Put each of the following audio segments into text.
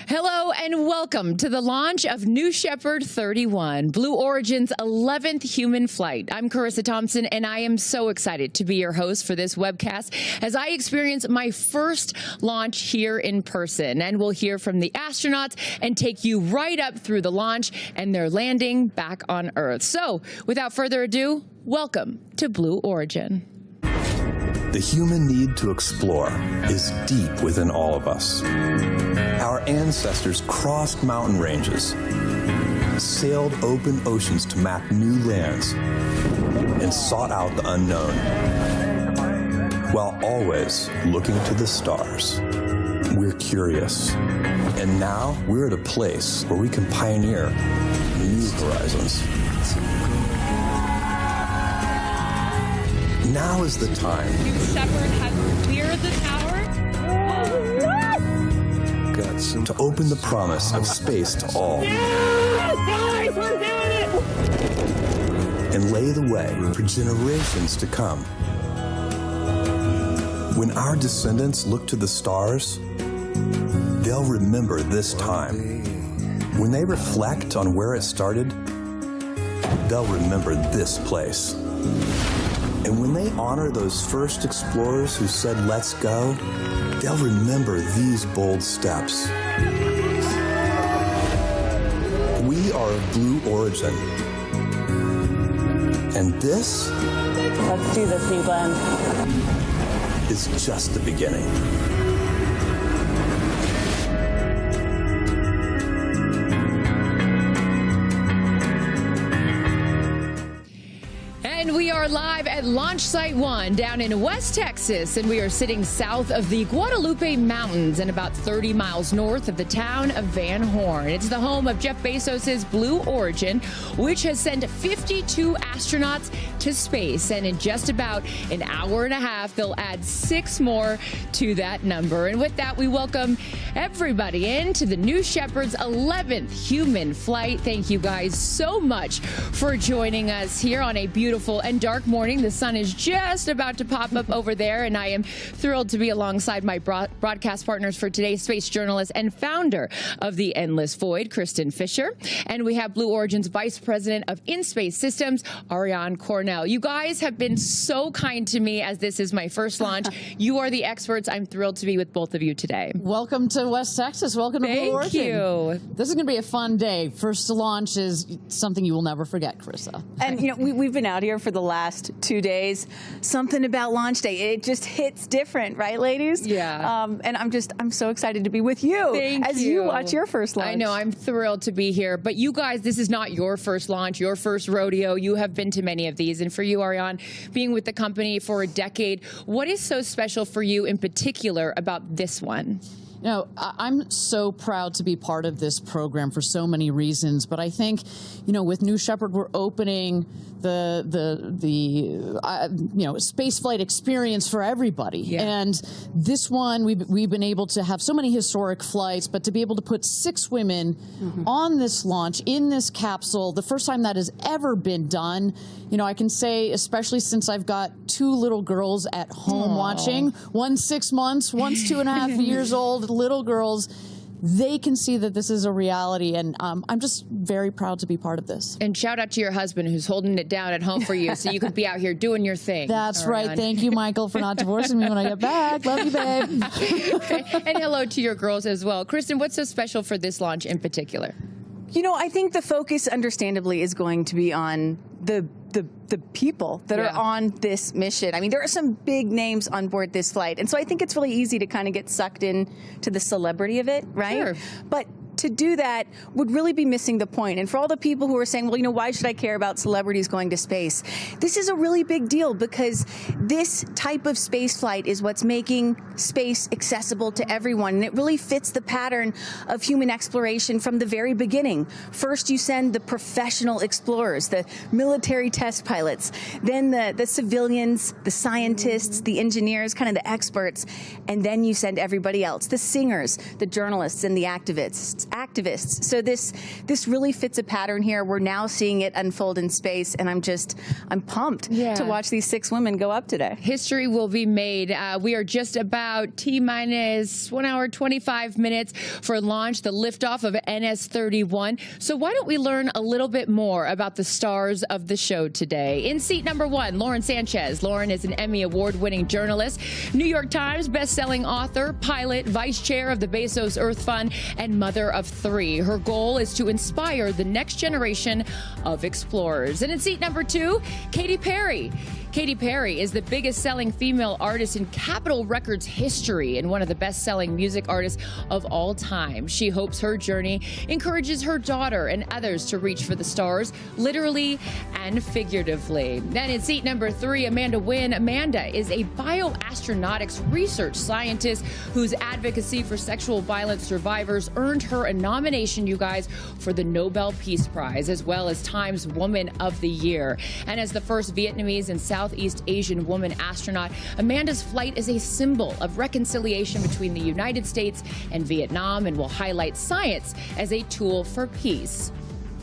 Hello and welcome to the launch of New Shepard 31, Blue Origin's 11th human flight. I'm Carissa Thompson, and I am so excited to be your host for this webcast as I experience my first launch here in person. And we'll hear from the astronauts and take you right up through the launch and their landing back on Earth. So, without further ado, welcome to Blue Origin. The human need to explore is deep within all of us. Our ancestors crossed mountain ranges, sailed open oceans to map new lands, and sought out the unknown, while always looking to the stars. We're curious, and now we're at a place where we can pioneer new horizons. Now is the time. New Shepard has cleared the tower. To open the promise of space to all. Yes, guys, we're doing it! And lay the way for generations to come. When our descendants look to the stars, they'll remember this time. When they reflect on where it started, they'll remember this place. And when they honor those first explorers who said, "Let's go," they'll remember these bold steps. We are of Blue Origin. And this, Let's do this, New Glenn. is just the beginning. And we are live at Launch Site 1 down in West Texas, and we are sitting south of the Guadalupe Mountains and about 30 miles north of the town of Van Horn. It's the home of Jeff Bezos' Blue Origin, which has sent 52 astronauts to space. And in just about an hour and a half, they'll add 6 more to that number. And with that, we welcome everybody into the New Shepard's 11th human flight. Thank you guys so much for joining us here on a beautiful and dark morning. The sun is just about to pop up over there, and I am thrilled to be alongside my broadcast partners for today's space journalist and founder of The Endless Void, Kristen Fisher. And we have Blue Origin's Vice President of In-Space Systems, Ariane Cornell. You guys have been so kind to me as this is my first launch. You are the experts. I'm thrilled to be with both of you today. Welcome to West Texas. Welcome to Blue Origin. Thank you. This is going to be a fun day. First launch is something you will never forget, Carissa. And, you know, we've been out here for the last 2 days. Something about launch day, it just hits different, right, ladies? Yeah. And I'm so excited to be with you as you watch your first launch. I know, I'm thrilled to be here. But you guys, this is not your first launch, your first rodeo. You have been to many of these. And for you, Ariane, being with the company for a decade, what is so special for you in particular about this one? You know, I'm so proud to be part of this program for so many reasons, but I think, you know, with New Shepard, we're opening the space flight experience for everybody. Yeah. And this one, we've been able to have so many historic flights, but to be able to put 6 women on this launch in this capsule, the first time that has ever been done. You know, I can say, especially since I've got 2 little girls at home watching, one's 6 months, one's 2.5 years old, little girls, they can see that this is a reality, and I'm just very proud to be part of this. And shout out to your husband who's holding it down at home for you so you can be out here doing your thing. That's right. Thank you, Michael, for not divorcing me when I get back. Love you, babe. And hello to your girls as well. Kristen, what's so special for this launch in particular? You know, I think the focus, understandably, is going to be on the people that are on this mission. I mean, there are some big names on board this flight, and so I think it's really easy to kind of get sucked in to the celebrity of it, right? Sure. But to do that would really be missing the point. And for all the people who are saying, well, you know, why should I care about celebrities going to space? This is a really big deal because this type of space flight is what's making space accessible to everyone. And it really fits the pattern of human exploration from the very beginning. First, you send the professional explorers, the military test pilots, then the civilians, the scientists, the engineers, kind of the experts, and then you send everybody else, the singers, the journalists, and the activists. activists. So this really fits a pattern here. We're now seeing it unfold in space, and I'm pumped to watch these 6 women go up today. History will be made. We are just about T-minus 1 hour, 25 minutes for launch, the liftoff of NS-31. So why don't we learn a little bit more about the stars of the show today? In seat number 1, Lauren Sánchez. Lauren is an Emmy Award-winning journalist, New York Times best-selling author, pilot, vice chair of the Bezos Earth Fund, and mother of 3. Her goal is to inspire the next generation of explorers. And in seat number 2, Katy Perry. Katy Perry is the biggest-selling female artist in Capitol Records history and one of the best-selling music artists of all time. She hopes her journey encourages her daughter and others to reach for the stars, literally and figuratively. Then in seat number 3, Amanda Wynn. Amanda is a bioastronautics research scientist whose advocacy for sexual violence survivors earned her a nomination, you guys, for the Nobel Peace Prize, as well as Time's Woman of the Year. And as the first Vietnamese and Southeast Asian woman astronaut, Amanda's flight is a symbol of reconciliation between the United States and Vietnam and will highlight science as a tool for peace.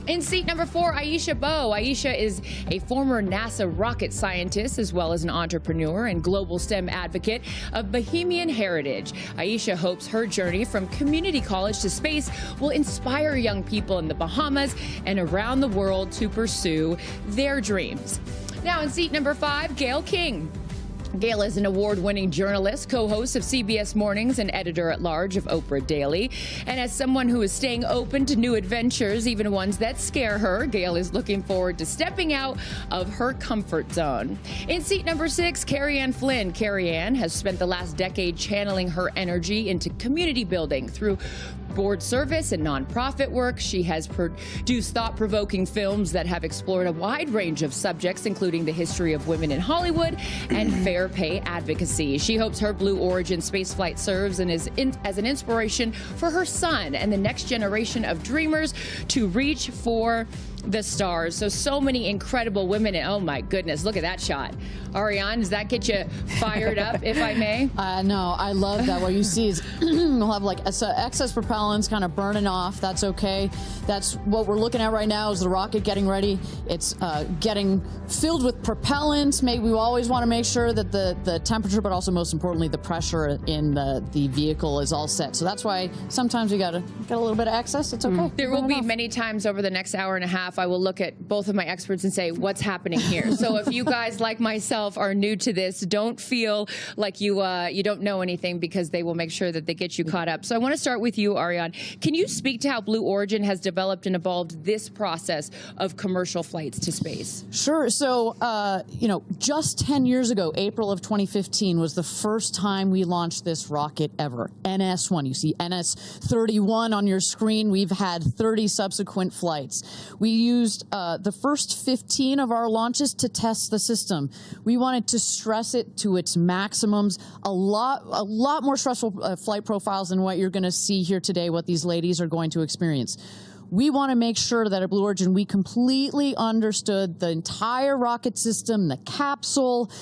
In seat number 4, Aisha Bowe. Aisha is a former NASA rocket scientist as well as an entrepreneur and global STEM advocate of Bahamian heritage. Aisha hopes her journey from community college to space will inspire young people in the Bahamas and around the world to pursue their dreams. Now in seat number 5, Gayle King. Gayle is an award-winning journalist, co-host of CBS Mornings and editor-at-large of Oprah Daily. And as someone who is staying open to new adventures, even ones that scare her, Gayle is looking forward to stepping out of her comfort zone. In seat number 6, Kerianne Flynn. Kerianne has spent the last decade channeling her energy into community building through board service and nonprofit work. She has produced thought-provoking films that have explored a wide range of subjects, including the history of women in Hollywood and fair pay advocacy. She hopes her Blue Origin spaceflight serves and as an inspiration for her son and the next generation of dreamers to reach for the stars. So many incredible women. And oh my goodness, look at that shot. Ariane, does that get you fired up, if I may? No, I love that. What you see is we'll have like excess propellants kind of burning off. That's okay. That's what we're looking at right now is the rocket getting ready. It's getting filled with propellant. We always want to make sure that the temperature, but also most importantly, the pressure in the vehicle is all set. So that's why sometimes we got a little bit of excess. It's okay. There will be many times over the next hour and a half I will look at both of my experts and say, what's happening here? So if you guys, like myself, are new to this, don't feel like you don't know anything, because they will make sure that they get you caught up. So I want to start with you, Ariane. Can you speak to how Blue Origin has developed and evolved this process of commercial flights to space? Sure. So, just 10 years ago, April of 2015 was the first time we launched this rocket ever. NS-1. You see NS-31 on your screen. We've had 30 subsequent flights. We used the first 15 of our launches to test the system. We wanted to stress it to its maximums. A lot more stressful flight profiles than what you're going to see here today, what these ladies are going to experience. We want to make sure that at Blue Origin we completely understood the entire rocket system, the capsule,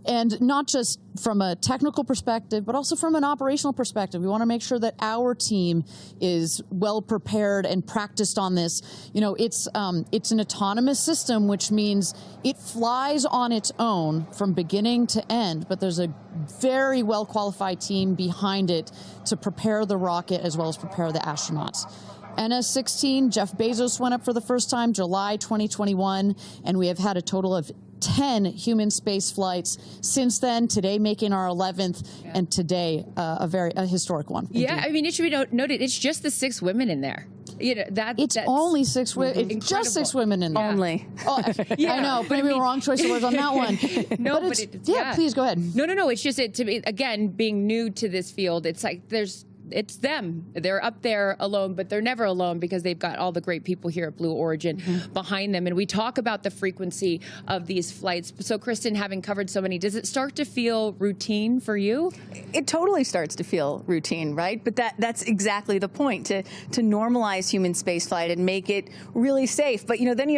and not just from a technical perspective, but also from an operational perspective. We want to make sure that our team is well prepared and practiced on this. It's an autonomous system, which means it flies on its own from beginning to end, but there's a very well qualified team behind it to prepare the rocket as well as prepare the astronauts. NS-16, Jeff Bezos went up for the first time, July 2021, and we have had a total of 10 human space flights since then, today making our 11th, and today a historic one. Yeah, indeed. I mean, it should be noted, it's just the 6 women in there. That's only 6 women. It's just 6 women in there. Only. Oh, yeah. I know, but maybe the wrong choice of words on that one. No, but please go ahead. No. It's just to me, again, being new to this field, it's like it's them. They're up there alone, but they're never alone because they've got all the great people here at Blue Origin behind them. And we talk about the frequency of these flights. So, Kristen, having covered so many, does it start to feel routine for you? It totally starts to feel routine, right? But that's exactly the point, to normalize human spaceflight and make it really safe. But, then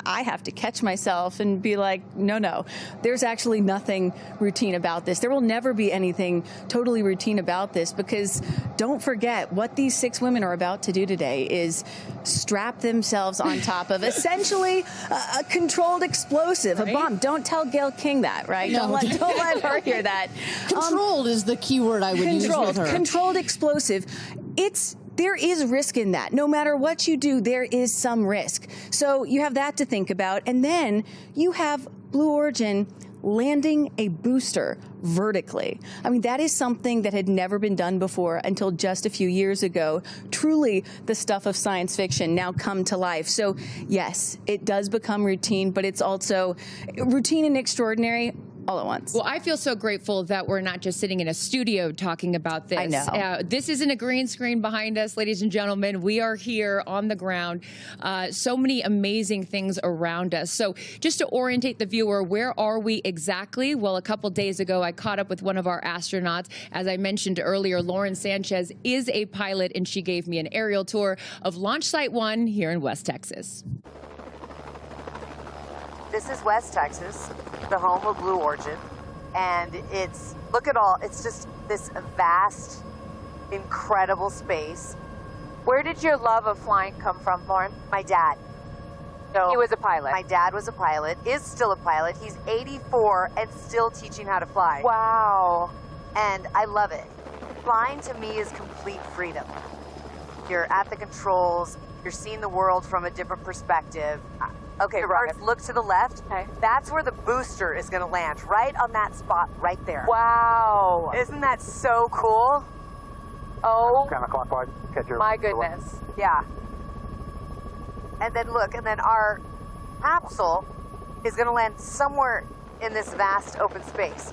I have to catch myself and be like, no, there's actually nothing routine about this. There will never be anything totally routine about this, because don't forget what these 6 women are about to do today is strap themselves on top of essentially a controlled explosive, right? A bomb. Don't tell Gayle King that, right? No. Don't let her hear that. Controlled is the key word I would use with her. Controlled explosive. There is risk in that. No matter what you do, there is some risk. So you have that to think about. And then you have Blue Origin landing a booster vertically. I mean, that is something that had never been done before until just a few years ago. Truly the stuff of science fiction now come to life. So yes, it does become routine, but it's also routine and extraordinary all at once. Well, I feel so grateful that we're not just sitting in a studio talking about this. I know. This isn't a green screen behind us, ladies and gentlemen. We are here on the ground. So many amazing things around us. So just to orientate the viewer, where are we exactly? Well, a couple days ago, I caught up with one of our astronauts. As I mentioned earlier, Lauren Sánchez is a pilot, and she gave me an aerial tour of Launch Site 1 here in West Texas. This is West Texas, the home of Blue Origin, and it's just this vast, incredible space. Where did your love of flying come from, Lauren? My dad. So he was a pilot. My dad was a pilot, is still a pilot. He's 84 and still teaching how to fly. Wow. And I love it. Flying to me is complete freedom. You're at the controls, you're seeing the world from a different perspective. Okay, first look to the left. Okay. That's where the booster is going to land, right on that spot right there. Wow. Isn't that so cool? Oh, Counterclockwise. Catch your my goodness. Yeah. And then look, and then our capsule is going to land somewhere in this vast open space.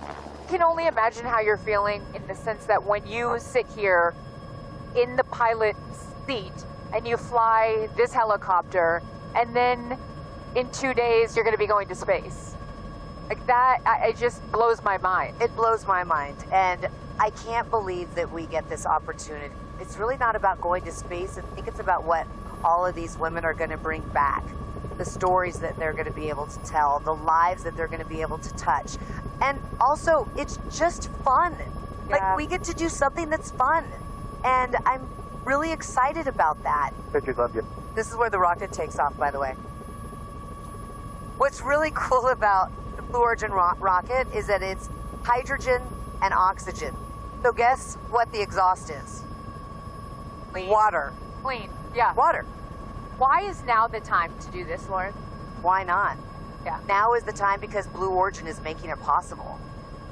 I can only imagine how you're feeling in the sense that when you sit here in the pilot's seat and you fly this helicopter, and then in 2 days you're going to be going to space. Like that, it just blows my mind. It blows my mind, and I can't believe that we get this opportunity. It's really not about going to space. I think it's about what all of these women are going to bring back, the stories that they're going to be able to tell, the lives that they're going to be able to touch. And also, it's just fun. Yeah. Like, we get to do something that's fun, and I'm really excited about that. Pictures of you. This is where the rocket takes off, by the way. What's really cool about the Blue Origin rocket is that it's hydrogen and oxygen. So guess what the exhaust is? Clean. Water. Clean. Yeah. Water. Why is now the time to do this, Lauren? Why not? Yeah. Now is the time because Blue Origin is making it possible.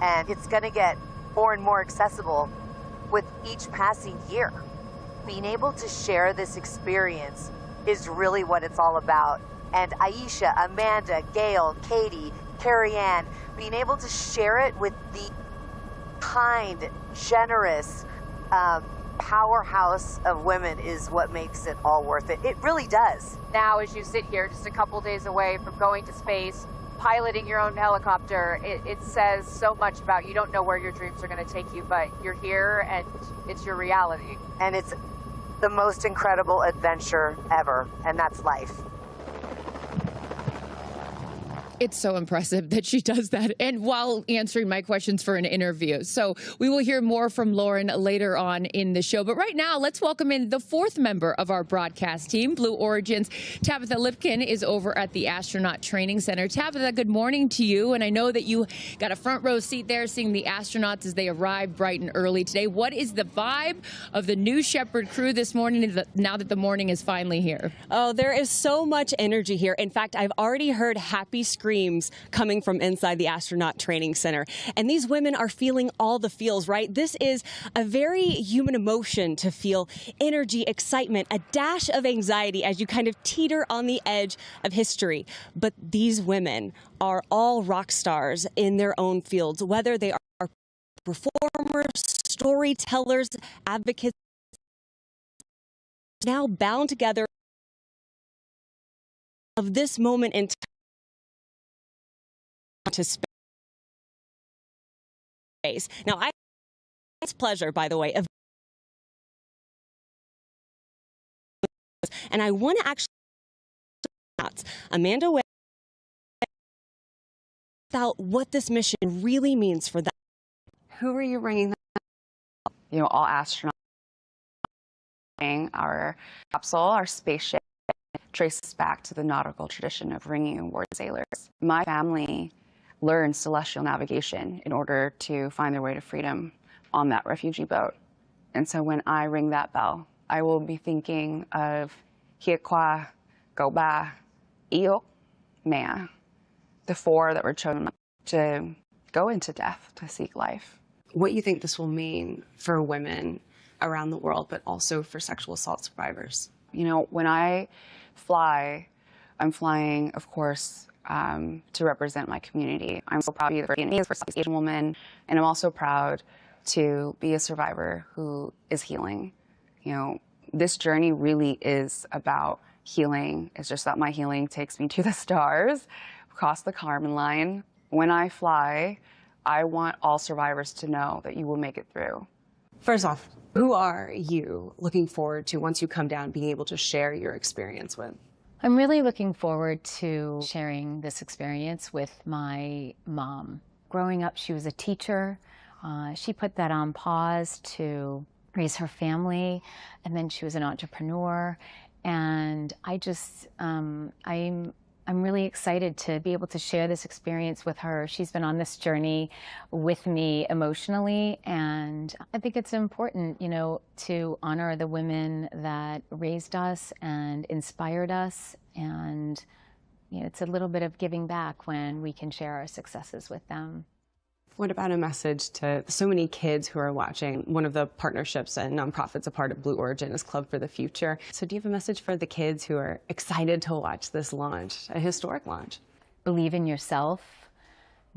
And it's going to get more and more accessible with each passing year. Being able to share this experience is really what it's all about. And Aisha, Amanda, Gayle, Katy, Kerianne, being able to share it with the kind, generous powerhouse of women is what makes it all worth it. It really does. Now, as you sit here just a couple days away from going to space, piloting your own helicopter, it says so much about you. Don't know where your dreams are going to take you, but you're here and it's your reality. And it's the most incredible adventure ever, and that's life. It's so impressive that she does that, and while answering my questions for an interview. So we will hear more from Lauren later on in the show. But right now, let's welcome in the 4th member of our broadcast team, Blue Origin's Tabitha Lipkin is over at the Astronaut Training Center. Tabitha, good morning to you. And I know that you got a front row seat there seeing the astronauts as they arrive bright and early today. What is the vibe of the new Shepard crew this morning now that the morning is finally here? Oh, there is so much energy here. In fact, I've already heard happy screams coming from inside the Astronaut Training Center. And these women are feeling all the feels, right? This is a very human emotion to feel energy, excitement, a dash of anxiety as you kind of teeter on the edge of history. But these women are all rock stars in their own fields, whether they are performers, storytellers, advocates, now bound together of this moment in time to space. Now, it's pleasure, by the way, of and I want to actually Amanda about what this mission really means for them. Who are you ringing? all astronauts, our capsule, our spaceship, traces back to the nautical tradition of ringing aboard sailors. My family learned celestial navigation in order to find their way to freedom on that refugee boat. And so when I ring that bell, I will be thinking of Hiekwa, Goba, Iyo, Mea, the four that were chosen to go into death to seek life. What you think this will mean for women around the world, but also for sexual assault survivors? When I fly, I'm flying, of course, to represent my community. I'm so proud to be the Vietnamese, first Southeast Asian woman, and I'm also proud to be a survivor who is healing. This journey really is about healing. It's just that my healing takes me to the stars, across the Kármán line. When I fly, I want all survivors to know that you will make it through. First off, who are you looking forward to once you come down being able to share your experience with? I'm really looking forward to sharing this experience with my mom. Growing up, she was a teacher. She put that on pause to raise her family, and then she was an entrepreneur. And I'm really excited to be able to share this experience with her. She's been on this journey with me emotionally, and I think it's important, to honor the women that raised us and inspired us, and it's a little bit of giving back when we can share our successes with them. What about a message to so many kids who are watching? One of the partnerships and nonprofits a part of Blue Origin is Club for the Future. So do you have a message for the kids who are excited to watch this launch, a historic launch? Believe in yourself,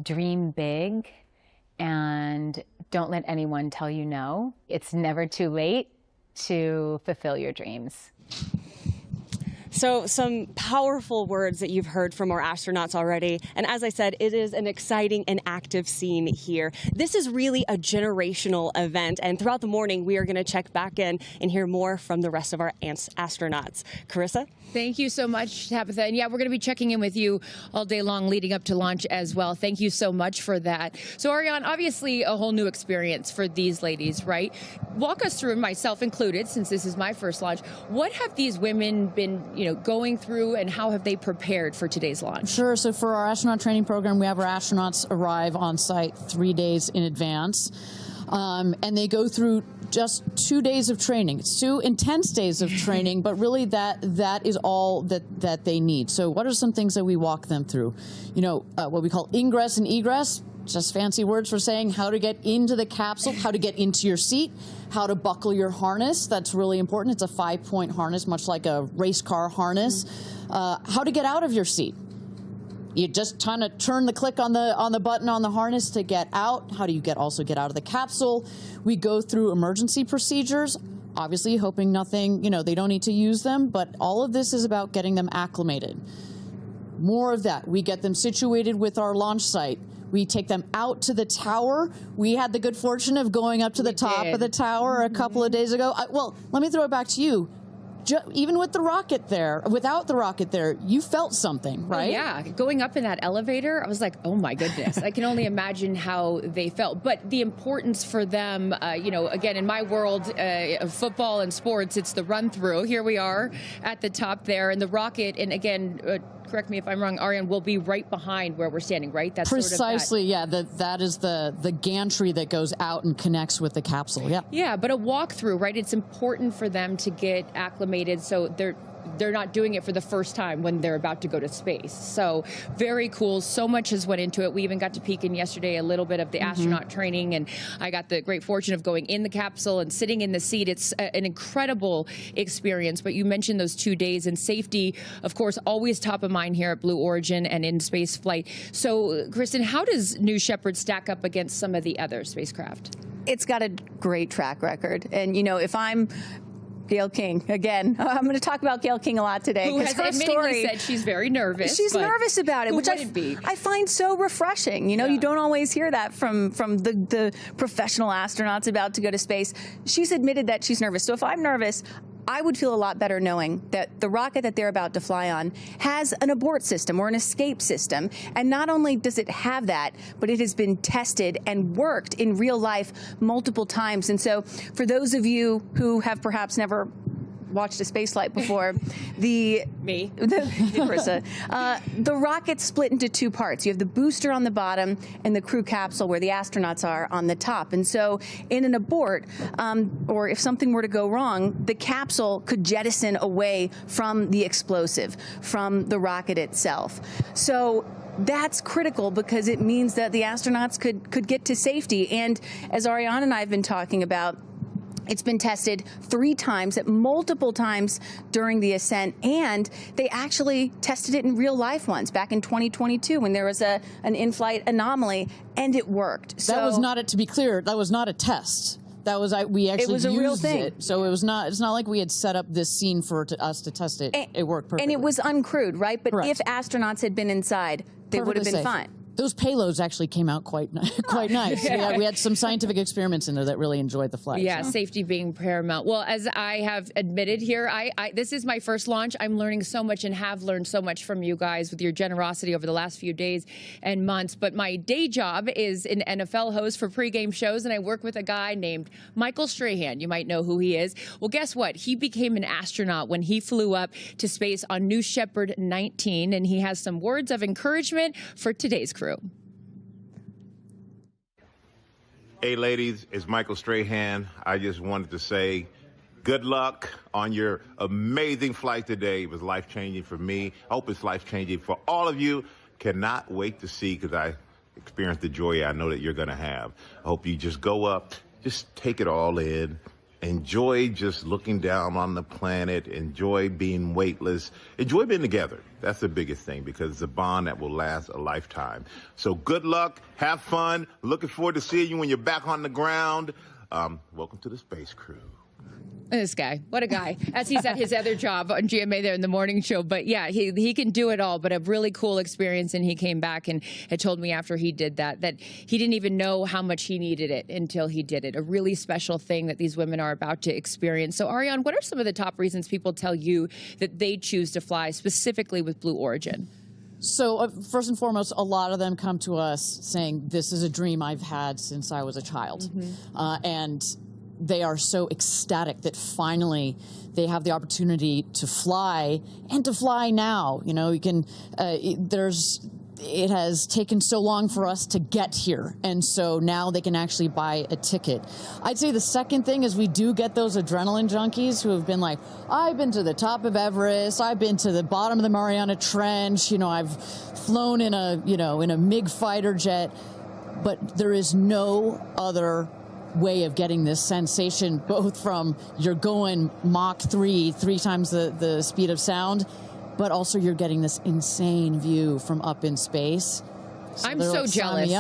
dream big, and don't let anyone tell you no. It's never too late to fulfill your dreams. So some powerful words that you've heard from our astronauts already. And as I said, it is an exciting and active scene here. This is really a generational event. And throughout the morning, we are going to check back in and hear more from the rest of our astronauts. Carissa? Thank you so much, Tabitha. And yeah, we're going to be checking in with you all day long leading up to launch as well. Thank you so much for that. So Ariane, obviously a whole new experience for these ladies, right? Walk us through, myself included, since this is my first launch. What have these women been, going through, and how have they prepared for today's launch? Sure. So for our astronaut training program, we have our astronauts arrive on site 3 days in advance. And they go through just 2 days of training. It's 2 intense days of training, but really that is all that they need. So what are some things that we walk them through? What we call ingress and egress, just fancy words for saying how to get into the capsule, how to get into your seat, how to buckle your harness. That's really important. It's a 5-point harness, much like a race car harness. How to get out of your seat. You just kind of turn the click on the button on the harness to get out. How do you also get out of the capsule? We go through emergency procedures, obviously hoping nothing, they don't need to use them, but all of this is about getting them acclimated. More of that. We get them situated with our launch site. We take them out to the tower. We had the good fortune of going up to the top of the tower a couple of days ago. Well, let me throw it back to you. Even with the rocket there, without the rocket there, you felt something, right? Oh, yeah. Going up in that elevator, I was like, oh my goodness. I can only imagine how they felt. But the importance for them, again, in my world of football and sports, it's the run through. Here we are at the top there, and the rocket, and again, correct me if I'm wrong, Ariane, will be right behind where we're standing, right? That's precisely, yeah. That is the gantry that goes out and connects with the capsule. Yeah. Yeah, but a walkthrough, right? It's important for them to get acclimated, so they're not doing it for the first time when they're about to go to space. So very cool. So much has went into it. We even got to peek in yesterday a little bit of the astronaut training, and I got the great fortune of going in the capsule and sitting in the seat. It's an incredible experience. But you mentioned those 2 days, and safety, of course, always top of mind here at Blue Origin and in space flight. So, Kristen, how does New Shepard stack up against some of the other spacecraft? It's got a great track record. And, if I'm Gayle King, again, I'm going to talk about Gayle King a lot today. Who has admittedly said she's very nervous. She's nervous about it, which I find so refreshing. You don't always hear that from the professional astronauts about to go to space. She's admitted that she's nervous. So if I'm nervous, I would feel a lot better knowing that the rocket that they're about to fly on has an abort system or an escape system. And not only does it have that, but it has been tested and worked in real life multiple times. And so for those of you who have perhaps never watched a space flight before, the rocket's split into two parts. You have the booster on the bottom and the crew capsule where the astronauts are on the top. And so in an abort, or if something were to go wrong, the capsule could jettison away from the explosive, from the rocket itself. So that's critical because it means that the astronauts could get to safety. And as Ariane and I have been talking about, it's been tested 3 times, at multiple times during the ascent, and they actually tested it in real life once, back in 2022 when there was an in-flight anomaly, and it worked. So that was not, to be clear, that was not a test. That was, we actually used a real thing. It. So it was not, it's not like we had set up this scene for us to test it. It worked perfectly. And it was uncrewed, right? But Correct. if astronauts had been inside, they would have been fine. Those payloads actually came out quite nice. Yeah. We had some scientific experiments in there that really enjoyed the flight. Yeah, safety being paramount. Well, as I have admitted here, this is my first launch. I'm learning so much and have learned so much from you guys with your generosity over the last few days and months. But my day job is an NFL host for pregame shows, and I work with a guy named Michael Strahan. You might know who he is. Well, guess what? He became an astronaut when he flew up to space on New Shepard 19, and he has some words of encouragement for today's crew. Hey ladies, it's Michael Strahan. I just wanted to say good luck on your amazing flight today. It was life-changing for me. I hope it's life-changing for all of you. Cannot wait to see, because I experienced the joy I know that you're going to have. I hope you just go up, just take it all in. Enjoy just looking down on the planet. Enjoy being weightless. Enjoy being together. That's the biggest thing, because it's a bond that will last a lifetime. So good luck. Have fun. Looking forward to seeing you when you're back on the ground. Welcome to the Space Crew. This guy, what a guy, as he's at his other job on GMA there in the morning show. But yeah, he can do it all, but a really cool experience. And he came back and had told me after he did that he didn't even know how much he needed it until he did it. A really special thing that these women are about to experience. So Ariane, what are some of the top reasons people tell you that they choose to fly specifically with Blue Origin? So first and foremost, a lot of them come to us saying, this is a dream I've had since I was a child. Mm-hmm. And they are so ecstatic that finally they have the opportunity to fly, and to fly now. You know, you can, it has taken so long for us to get here, and so now they can actually buy a ticket. I'd say the second thing is we do get those adrenaline junkies who have been like, I've been to the top of Everest, I've been to the bottom of the Mariana Trench, you know, I've flown in a MiG fighter jet, but there is no other way of getting this sensation, both from you're going Mach 3 times the speed of sound, but also you're getting this insane view from up in space. So I'm so like, jealous.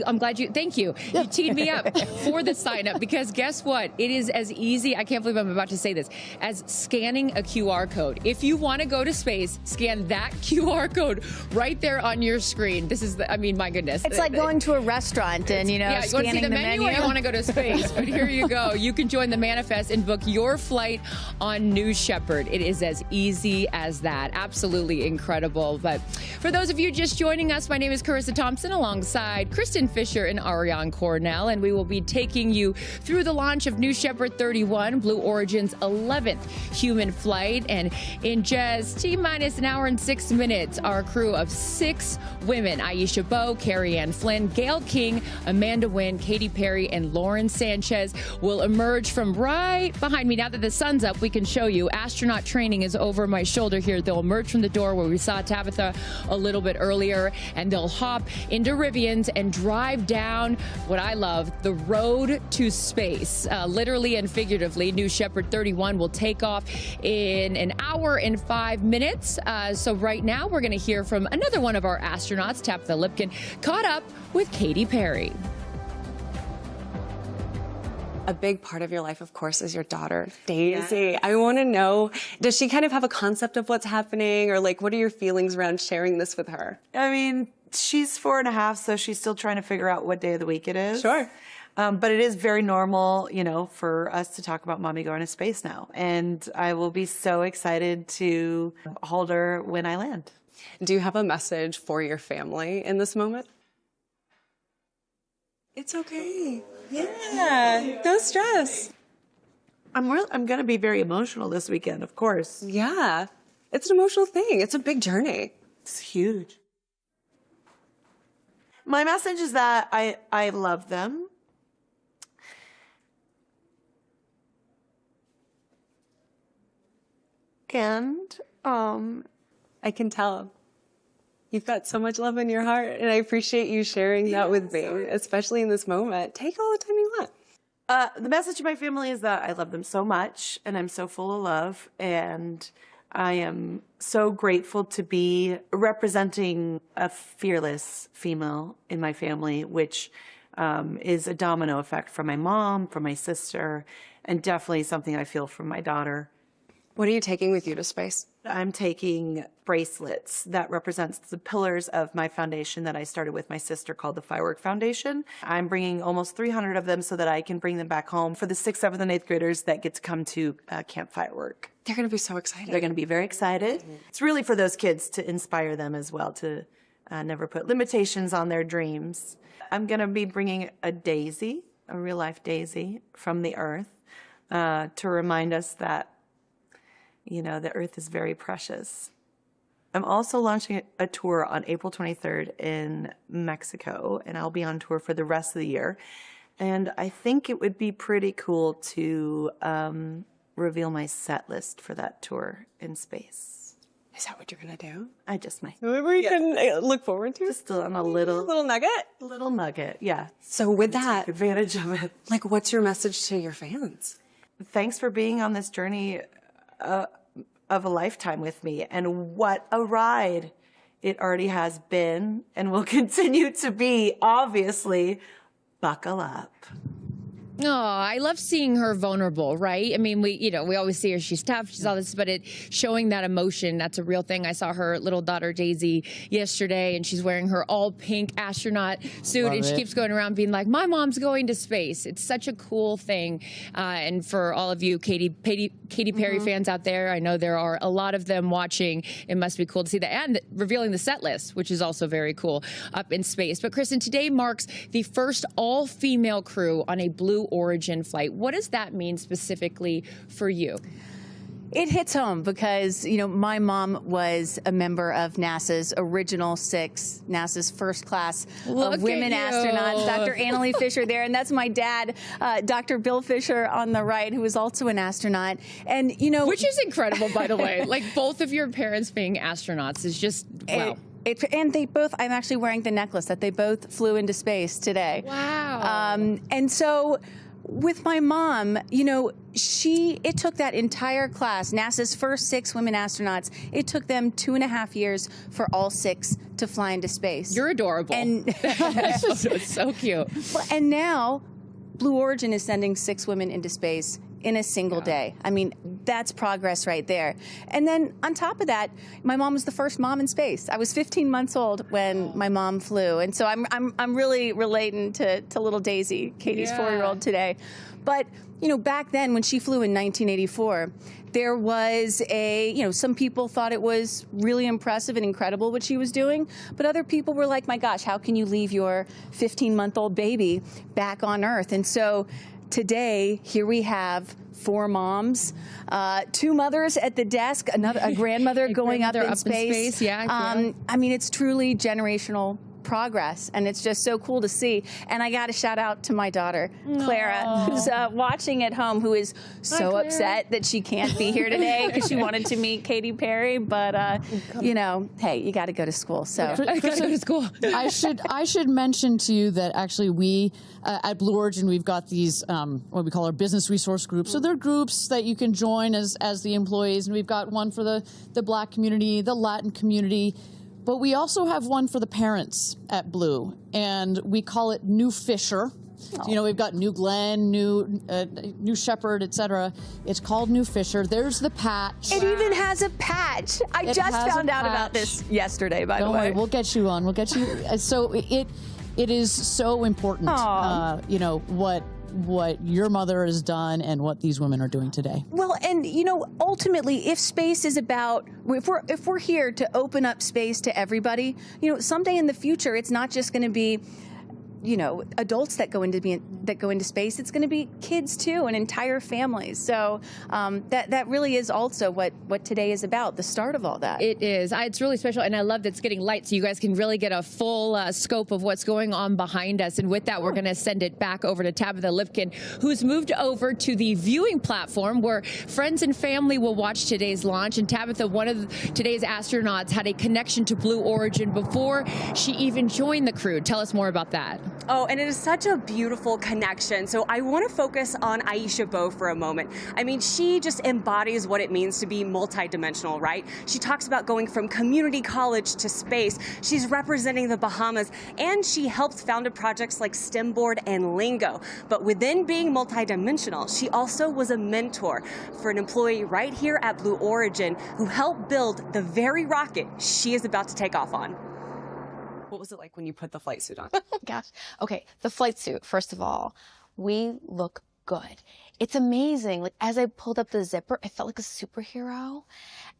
I'm glad you, thank you. You teed me up for the sign up, because guess what? It is as easy, I can't believe I'm about to say this, as scanning a QR code. If you want to go to space, scan that QR code right there on your screen. This is, my goodness. It's like going to a restaurant and, yeah, you want to see the menu or you want to go to space? But here you go. You can join the manifest and book your flight on New Shepard. It is as easy as that. Absolutely incredible. But for those of you just joining us, my name is Carissa Thompson alongside Kristen Fisher and Ariane Cornell, and we will be taking you through the launch of New Shepard 31, Blue Origin's 11th human flight. And in just T-minus an hour and 6 minutes, our crew of 6 women, Aisha Bowe, Kerianne, Flynn, Gayle King, Amanda Wynn, Katy Perry, and Lauren Sánchez will emerge from right behind me. Now that the sun's up, we can show you. Astronaut training is over my shoulder here. They'll emerge from the door where we saw Tabitha a little bit earlier, and they'll hop into Rivians and drive down what I love, the road to space. Literally and figuratively, New Shepard 31 will take off in an hour and 5 minutes. So right now, we're going to hear from another one of our astronauts, Tabitha Lipkin, caught up with Katy Perry. A big part of your life, of course, is your daughter, Daisy. Yeah. I want to know, does she kind of have a concept of what's happening, or like, what are your feelings around sharing this with her? I mean, she's 4.5, so she's still trying to figure out what day of the week it is. Sure. But it is very normal, you know, for us to talk about mommy going to space now. And I will be so excited to hold her when I land. Do you have a message for your family in this moment? It's okay. Yeah, no stress. I'm going to be very emotional this weekend, of course. Yeah, it's an emotional thing. It's a big journey. It's huge. My message is that I love them. And I can tell. You've got so much love in your heart, and I appreciate you sharing that with me, especially in this moment. Take all the time you want. The message to my family is that I love them so much, and I'm so full of love, and I am so grateful to be representing a fearless female in my family, which is a domino effect from my mom, from my sister, and definitely something I feel from my daughter. What are you taking with you to space? I'm taking bracelets that represents the pillars of my foundation that I started with my sister called the Firework Foundation. I'm bringing almost 300 of them so that I can bring them back home for the 6th, 7th, and 8th graders that get to come to Camp Firework. They're going to be so excited. They're going to be very excited. Mm-hmm. It's really for those kids to inspire them as well, to never put limitations on their dreams. I'm going to be bringing a daisy, a real-life daisy from the Earth to remind us that, you know, the Earth is very precious. I'm also launching a tour on April 23rd in Mexico, and I'll be on tour for the rest of the year. And I think it would be pretty cool to reveal my set list for that tour in space. Is that what you're going to do? I just might. We can look forward to it? Just on a little nugget? A little nugget, yeah. So with that, take advantage of it. Like, what's your message to your fans? Thanks for being on this journey of a lifetime with me, and what a ride it already has been and will continue to be. Obviously, buckle up. Oh, I love seeing her vulnerable, right? I mean, we always see her, she's tough, she's all this, but showing that emotion, that's a real thing. I saw her little daughter, Daisy, yesterday, and she's wearing her all pink astronaut suit, Love and she it. keeps going around being like, my mom's going to space. It's such a cool thing. And for all of you Katy Perry fans out there, I know there are a lot of them watching. It must be cool to see that. And revealing the set list, which is also very cool up in space. But Kristen, today marks the first all-female crew on a Blue Origin flight. What does that mean specifically for you? It hits home because, you know, my mom was a member of NASA's original 6, NASA's first class of women astronauts. Dr. Annalee Fisher there, and that's my dad, Dr. Bill Fisher on the right, who was also an astronaut. And, you know... Which is incredible, by the way. Like, both of your parents being astronauts is just, wow. And they both, I'm actually wearing the necklace that they both flew into space today. Wow. And so... with my mom, you know, it took that entire class, NASA's first 6 women astronauts, it took them 2.5 years for all 6 to fly into space. You're adorable. And it's so cute. And now, Blue Origin is sending 6 women into space in a single day. I mean, that's progress right there. And then on top of that, my mom was the first mom in space. I was 15 months old when my mom flew, and so I'm really relating to little Daisy, Katie's 4-year-old today. But you know, back then when she flew in 1984, there was some people thought it was really impressive and incredible what she was doing, but other people were like, my gosh, how can you leave your 15-month-old baby back on Earth? And so today, here we have 4 moms, 2 mothers at the desk, a grandmother going up in space. Yeah. I mean, it's truly generational progress, and it's just so cool to see. And I got to shout out to my daughter, Clara, who's watching at home, who is so upset that she can't be here today because she wanted to meet Katy Perry. But you know, hey, you got to go to school. So I got to go to school. I should mention to you that actually we at Blue Origin, we've got these what we call our business resource groups. So they're groups that you can join as the employees, and we've got one for the Black community, the Latin community. But we also have one for the parents at Blue, and we call it New Fisher. So, you know, we've got New Glenn, New Shepard, etc. It's called New Fisher. There's the patch. It even has a patch. I just found out about this yesterday, by the way. Don't worry, we'll get you on. We'll get you. So it is so important, you know, what your mother has done and what these women are doing today. Well, and you know, ultimately, if space is about, if we're here to open up space to everybody, you know, someday in the future, it's not just going to be, you know, adults that go into space. It's going to be kids too, and entire families. So that really is also what today is about. The start of all that. It is. It's really special, and I love that it's getting light, so you guys can really get a full scope of what's going on behind us. And with that, we're going to send it back over to Tabitha Lipkin, who's moved over to the viewing platform where friends and family will watch today's launch. And Tabitha, one of today's astronauts, had a connection to Blue Origin before she even joined the crew. Tell us more about that. Oh, and it is such a beautiful connection. So I want to focus on Aisha Bowe for a moment. I mean, she just embodies what it means to be multidimensional, right? She talks about going from community college to space. She's representing the Bahamas, and she helped founded projects like STEMboard and Lingo. But within being multidimensional, she also was a mentor for an employee right here at Blue Origin who helped build the very rocket she is about to take off on. What was it like when you put the flight suit on? Gosh. Okay, the flight suit, first of all, we look good. It's amazing. Like, as I pulled up the zipper, I felt like a superhero.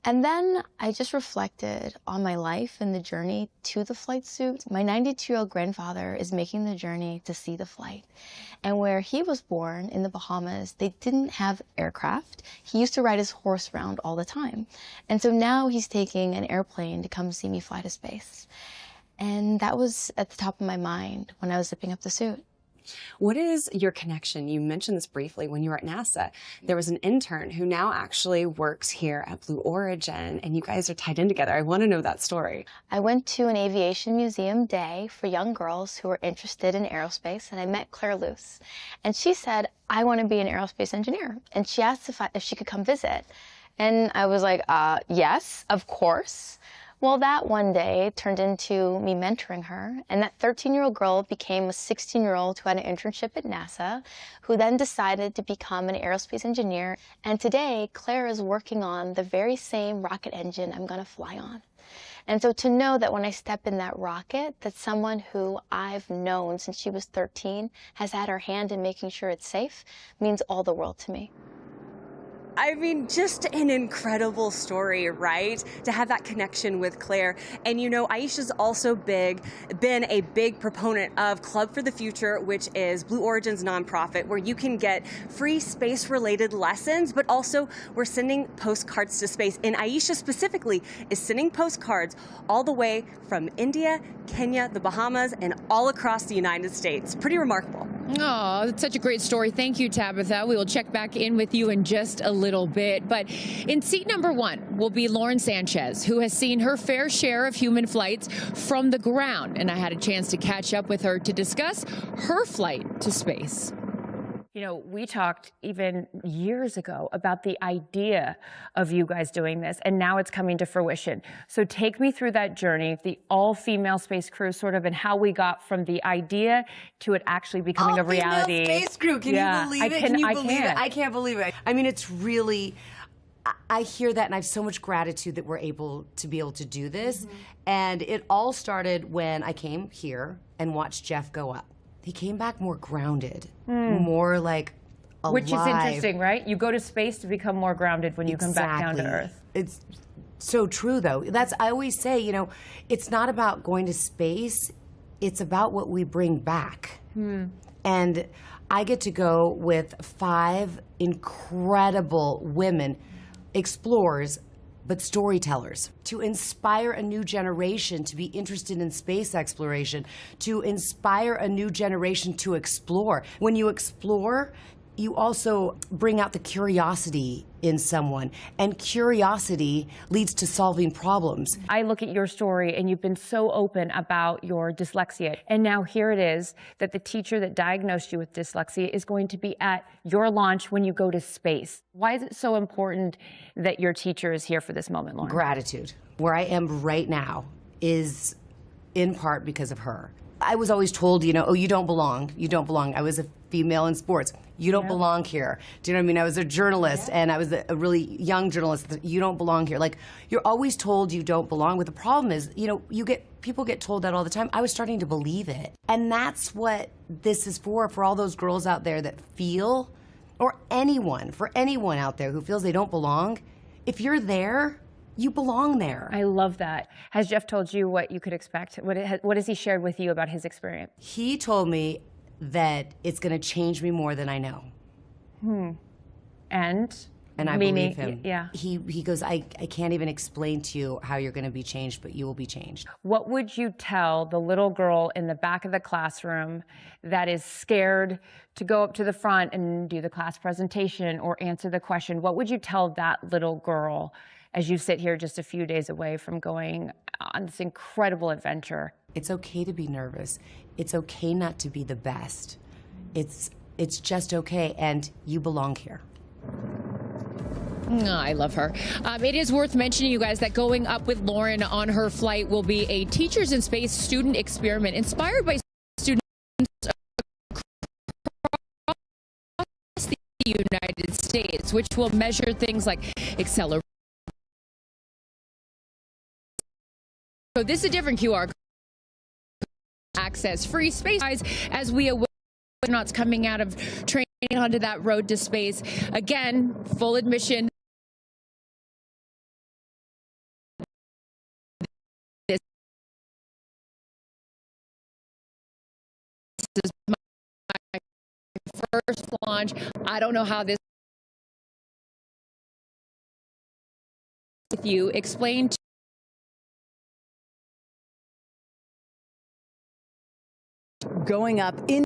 And then I just reflected on my life and the journey to the flight suit. My 92-year-old grandfather is making the journey to see the flight. And where he was born in the Bahamas, they didn't have aircraft. He used to ride his horse around all the time. And so now he's taking an airplane to come see me fly to space. And that was at the top of my mind when I was zipping up the suit. What is your connection? You mentioned this briefly when you were at NASA. There was an intern who now actually works here at Blue Origin, and you guys are tied in together. I want to know that story. I went to an aviation museum day for young girls who were interested in aerospace, and I met Claire Luce. And she said, I want to be an aerospace engineer. And she asked if she could come visit. And I was like, yes, of course. Well, that one day turned into me mentoring her, and that 13-year-old girl became a 16-year-old who had an internship at NASA, who then decided to become an aerospace engineer. And today, Claire is working on the very same rocket engine I'm going to fly on. And so to know that when I step in that rocket, that someone who I've known since she was 13 has had her hand in making sure it's safe means all the world to me. I mean, just an incredible story, right? To have that connection with Claire. And you know, Aisha's also been a big proponent of Club for the Future, which is Blue Origin's nonprofit, where you can get free space-related lessons, but also we're sending postcards to space. And Aisha specifically is sending postcards all the way from India, Kenya, the Bahamas, and all across the United States. Pretty remarkable. Oh, that's such a great story. Thank you, Tabitha. We will check back in with you in just a little bit. But in seat number 1 will be Lauren Sánchez, who has seen her fair share of human flights from the ground. And I had a chance to catch up with her to discuss her flight to space. You know, we talked even years ago about the idea of you guys doing this, and now it's coming to fruition. So take me through that journey, the all-female space crew, sort of, and how we got from the idea to it actually becoming a reality. All-female space crew, can you believe it? Can you believe it? I can't believe it. I mean, it's really, I hear that, and I have so much gratitude that we're able to do this. Mm-hmm. And it all started when I came here and watched Jeff go up. He came back more grounded, more like alive. Which is interesting, right? You go to space to become more grounded when you come back down to Earth. It's so true, though. I always say, you know, it's not about going to space. It's about what we bring back. And I get to go with 5 incredible women, explorers, but storytellers, to inspire a new generation to be interested in space exploration, to inspire a new generation to explore. When you explore, you also bring out the curiosity in someone, and curiosity leads to solving problems. I look at your story, and you've been so open about your dyslexia, and now here it is that the teacher that diagnosed you with dyslexia is going to be at your launch when you go to space. Why is it so important that your teacher is here for this moment, Lauren? Gratitude. Where I am right now is in part because of her. I was always told, you know, oh, you don't belong. You don't belong. I was a female in sports. You don't belong here. Do you know what I mean? I was a journalist, and I was a really young journalist. You don't belong here. Like, you're always told you don't belong. But the problem is, you know, people get told that all the time. I was starting to believe it. And that's what this is for all those girls out there that feel, or for anyone out there who feels they don't belong. If you're there, you belong there. I love that. Has Jeff told you what you could expect? What has he shared with you about his experience? He told me that it's going to change me more than I know. And I meaning, believe him. Yeah. He goes, I can't even explain to you how you're going to be changed, but you will be changed. What would you tell the little girl in the back of the classroom that is scared to go up to the front and do the class presentation or answer the question? What would you tell that little girl as you sit here just a few days away from going on this incredible adventure? It's okay to be nervous. It's okay not to be the best. It's just okay, and you belong here. I love her. It is worth mentioning, you guys, that going up with Lauren on her flight will be a Teachers in Space student experiment inspired by students across the United States, which will measure things like acceleration. So this is a different QR code. Access free space as we await astronauts coming out of training onto that road to space. Again, full admission. This is my first launch. I don't know how this with you. Explain to going up in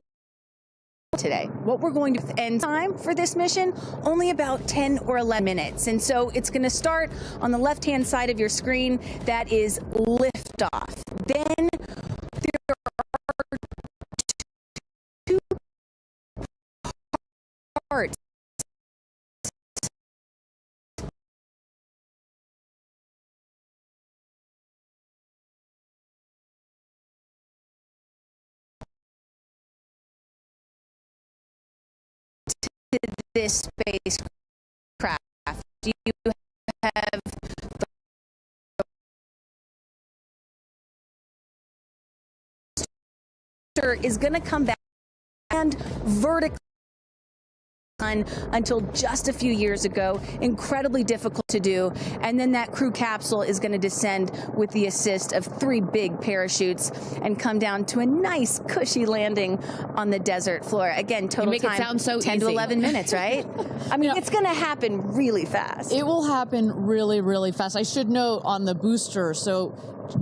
today. What we're going to end time for this mission, only about 10 or 11 minutes. And so it's going to start on the left-hand side of your screen. That is liftoff. Then there are two parts. This spacecraft. Do you have the is going to come back and vertically until just a few years ago, incredibly difficult to do, and then that crew capsule is going to descend with the assist of 3 big parachutes and come down to a nice cushy landing on the desert floor. Again, total make time it sound so 10 easy. to 11 minutes, right? I mean, it's going to happen really fast. It will happen really, really fast. I should note on the booster, so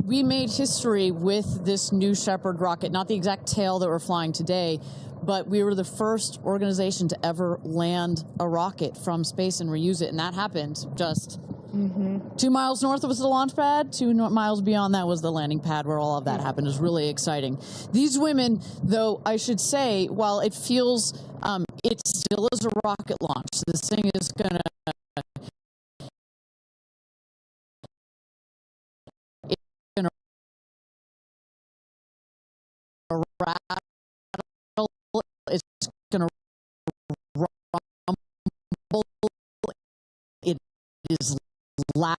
we made history with this new Shepard rocket, not the exact tail that we're flying today, but we were the first organization to ever land a rocket from space and reuse it, and that happened just 2 miles north was the launch pad, 2 miles beyond that was the landing pad where all of that happened. It was really exciting. These women, though, I should say, while it feels, it still is a rocket launch. This thing is going to rattle. It's going to rumble. It is loud.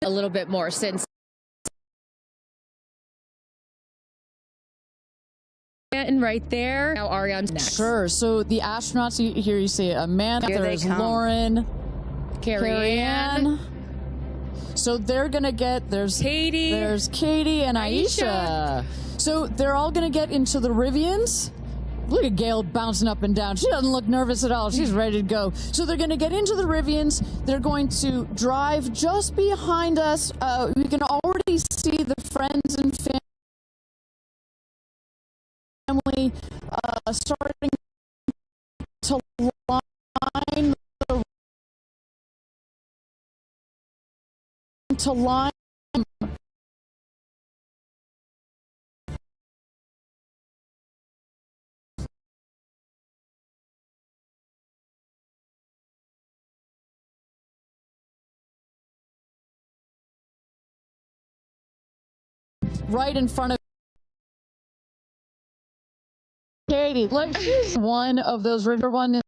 A little bit more since and right there. Now Ariane's next. Sure. So the astronauts, here you see Amanda, there's Lauren, Kerianne. So they're gonna get there's Katy and Aisha. So they're all gonna get into the Rivians. Look at Gayle bouncing up and down. She doesn't look nervous at all. She's ready to go. So they're going to get into the Rivians. They're going to drive just behind us. We can already see the friends and family starting to line right in front of Katy. Look, one of those river one in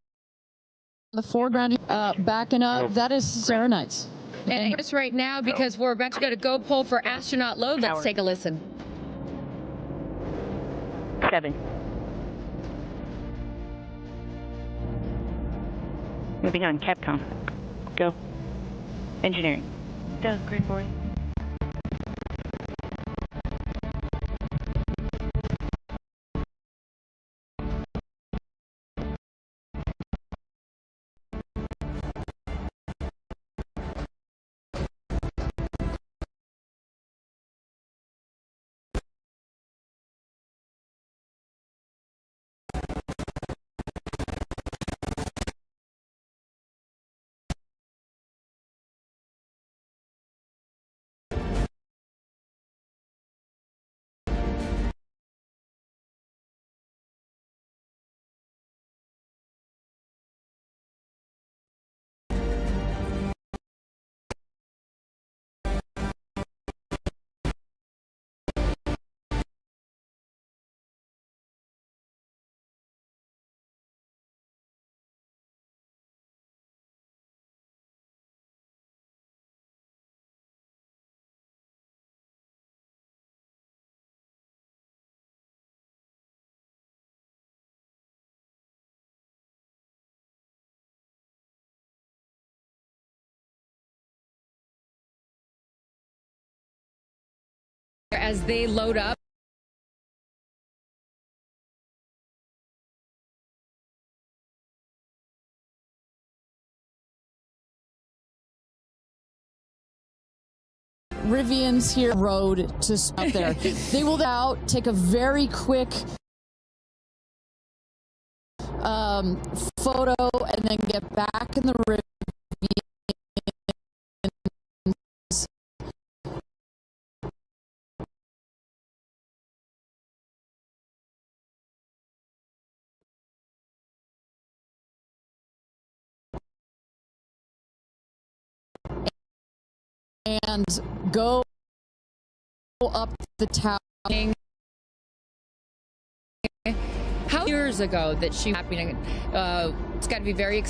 the foreground, backing up. That is Sarah Knight's. And just right now, because we're about to go to go pull for astronaut load, let's take a listen. 7. Moving on, Capcom. Go. Engineering. Go, great boy. As they load up. Rivian's here road to stop there. They will out, take a very quick photo, and then get back in the Rivian. And go up the tower. How years ago that she happening? It's got to be very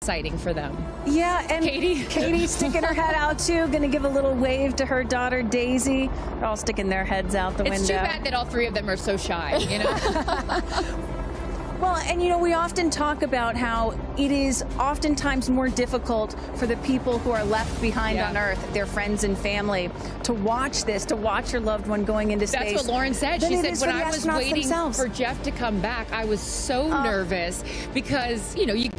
exciting for them. Yeah, and Katie's sticking her head out too, going to give a little wave to her daughter Daisy. They're all sticking their heads out the window. It's too bad that all three of them are so shy, you know. Well, and you know, we often talk about how it is oftentimes more difficult for the people who are left behind on Earth, their friends and family, to watch this, to watch your loved one going into space. That's what Lauren said. She said when I was waiting for Jeff to come back, I was so nervous because, you know, you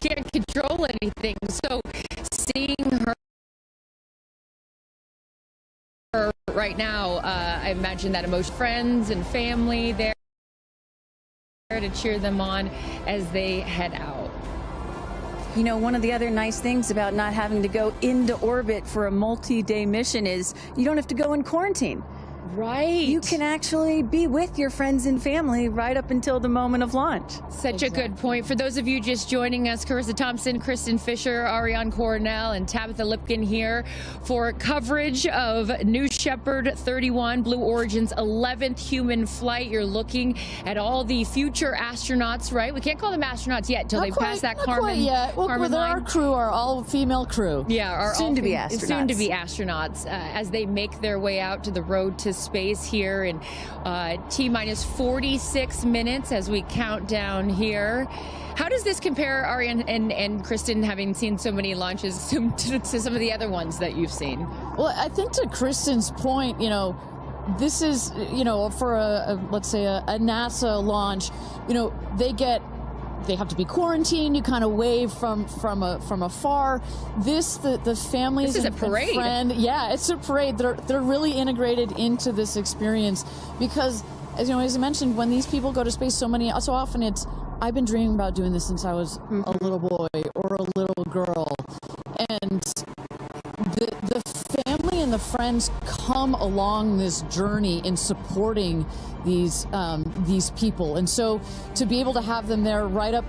can't control anything. So seeing her right now, I imagine that emotion, friends and family there to cheer them on as they head out. You know, one of the other nice things about not having to go into orbit for a multi-day mission is you don't have to go in quarantine. Right. You can actually be with your friends and family right up until the moment of launch. Such a good point. For those of you just joining us, Carissa Thompson, Kristen Fisher, Ariane Cornell, and Tabitha Lipkin here for coverage of New Shepard 31, Blue Origin's 11th human flight. You're looking at all the future astronauts, right? We can't call them astronauts yet until they pass that Carmen line. Our crew, our all-female crew. Yeah, our soon-to-be astronauts. Soon-to-be astronauts as they make their way out to the road to space here in T-minus 46 minutes as we count down here. How does this compare, Ariane and Kristen, having seen so many launches to some of the other ones that you've seen? Well, I think to Kristen's point, you know, this is, you know, for let's say a NASA launch, you know, they have to be quarantined. You kind of wave from afar. The families. This is a parade. Yeah, it's a parade. They're really integrated into this experience because, as you know, as I mentioned, when these people go to space, so often it's, I've been dreaming about doing this since I was a little boy or a little girl, and the family and the friends come along this journey in supporting these people, and so to be able to have them there right up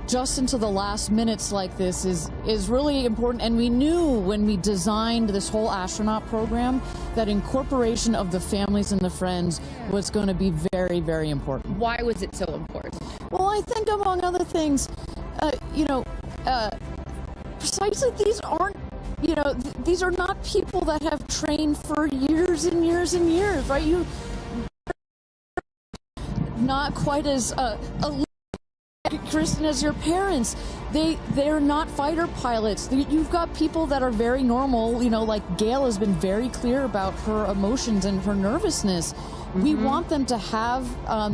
just into the last minutes like this is really important. And we knew when we designed this whole astronaut program that incorporation of the families and the friends was going to be very, very important. Why was it so important? Well, I think among other things, precisely these aren't, these are not people that have trained for years and years and years, right? You not quite as Kristen as your parents. They're not fighter pilots. You've got people that are very normal, like Gayle has been very clear about her emotions and her nervousness. We want them to have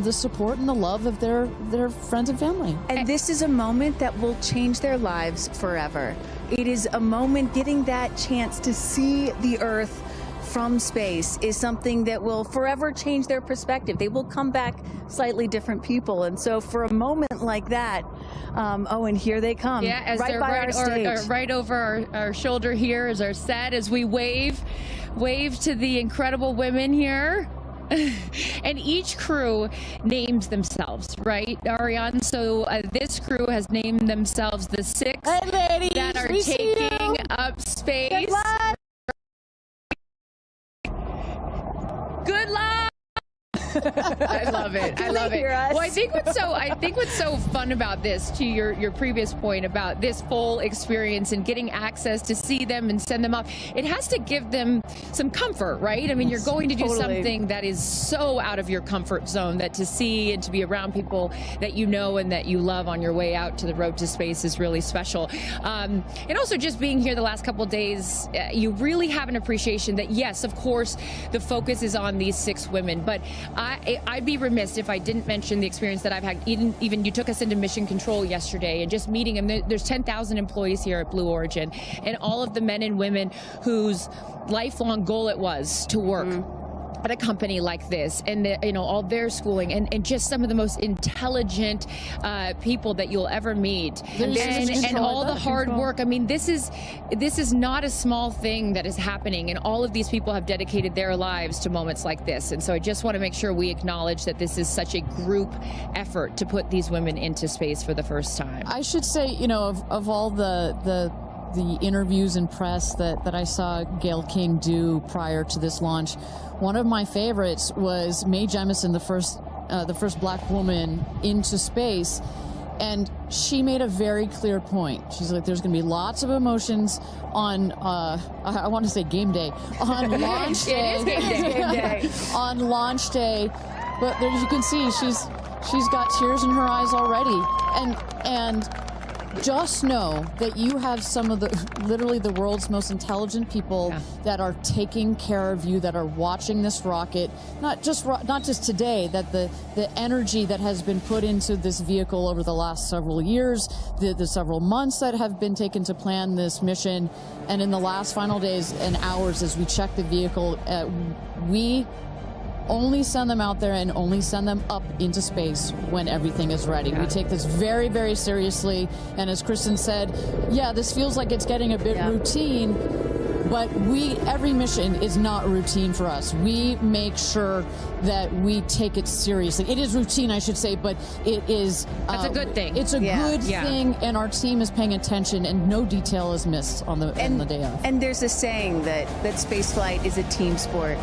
the support and the love of their friends and family. And this is a moment that will change their lives forever. It is a moment, getting that chance to see the Earth from space is something that will forever change their perspective. They will come back slightly different people. And so for a moment like that, and here they come. Yeah, as right they're by our stage. right over our shoulder here is our set as we wave to the incredible women here. And each crew names themselves, right, Ariane? So this crew has named themselves the 6 that are taking up space. Good luck! I love it. I love it. Well, I think what's so fun about this, to your previous point about this full experience and getting access to see them and send them up, it has to give them some comfort, right? I mean, you're going to do something that is so out of your comfort zone, that to see and to be around people that you know and that you love on your way out to the road to space is really special. And also just being here the last couple of days, you really have an appreciation that, yes, of course, the focus is on these 6 women, but I'd be remiss if I didn't mention the experience that I've had. Even you took us into mission control yesterday and just meeting them. There's 10,000 employees here at Blue Origin, and all of the men and women whose lifelong goal it was to work at a company like this, and all their schooling, and just some of the most intelligent people that you'll ever meet, and all the hard work. I mean, this is not a small thing that is happening, and all of these people have dedicated their lives to moments like this. And so I just want to make sure we acknowledge that this is such a group effort to put these women into space for the first time. I should say, of all the interviews and press that I saw Gayle King do prior to this launch, one of my favorites was Mae Jemison, the first black woman into space, and she made a very clear point. She's like, there's going to be lots of emotions on I want to say game day, on launch day. It is game day. On launch day, but as you can see, she's got tears in her eyes already, and just know that you have some of literally the world's most intelligent people that are taking care of you, that are watching this rocket, not just today, that the energy that has been put into this vehicle over the last several years, the several months that have been taken to plan this mission, and in the last final days and hours as we check the vehicle, we only send them out there and only send them up into space when everything is ready. We take this very, very seriously. And as Kristen said, yeah, this feels like it's getting a bit routine, but every mission is not routine for us. We make sure that we take it seriously. It is routine, I should say, but it is... That's a good thing. It's a good thing, and our team is paying attention, and no detail is missed on the day of. And there's a saying that spaceflight is a team sport.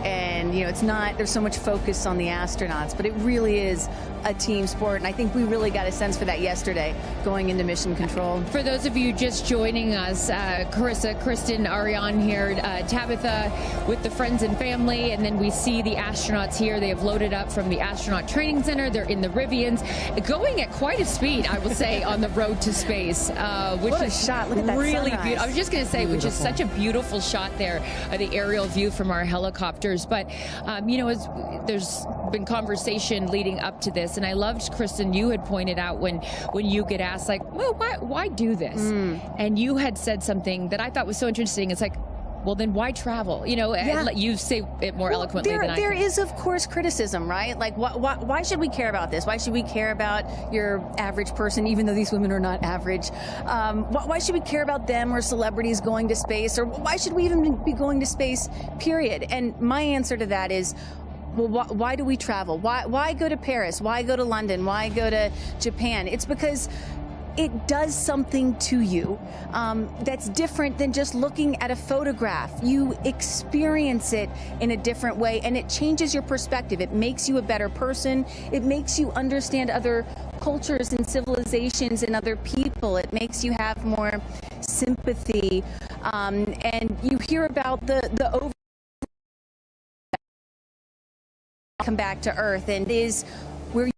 And, it's not, there's so much focus on the astronauts, but it really is a team sport. And I think we really got a sense for that yesterday going into mission control. For those of you just joining us, Carissa, Kristen, Ariane here, Tabitha with the friends and family, and then we see the astronauts here. They have loaded up from the astronaut training center. They're in the Rivians, going at quite a speed, I will say, on the road to space, which what a is shot. Look at that really sunrise. beautiful. I was just going to say, which is such a beautiful shot there, the aerial view from our helicopters. But, there's been conversation leading up to this, and I loved, Kristen, you had pointed out when you get asked, like, well, why do this? And you had said something that I thought was so interesting. It's like, well, then why travel? You say it more eloquently than I can. There is, of course, criticism, right? Like, why should we care about this? Why should we care about your average person, even though these women are not average? Why should we care about them or celebrities going to space? Or why should we even be going to space, period? And my answer to that is, well, why do we travel? Why go to Paris? Why go to London? Why go to Japan? It's because it does something to you that's different than just looking at a photograph. You experience it in a different way, and it changes your perspective. It makes you a better person. It makes you understand other cultures and civilizations and other people. It makes you have more sympathy, and you hear about the over come back to Earth, and is where you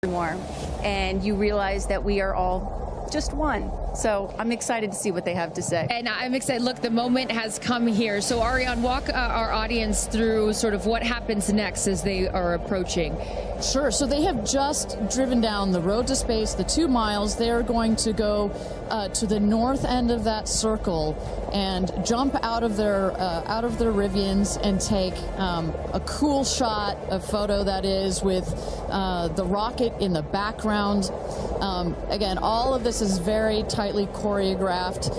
are more, and you realize that we are all just one. So I'm excited to see what they have to say. And I'm excited. Look, the moment has come here. So Ariane, walk our audience through sort of what happens next as they are approaching. Sure. So they have just driven down the road to space, the 2 miles. They are going to go to the north end of that circle and jump out of their Rivians and take a cool shot, a photo that is, with the rocket in the background. Again, all of this is very tightly choreographed,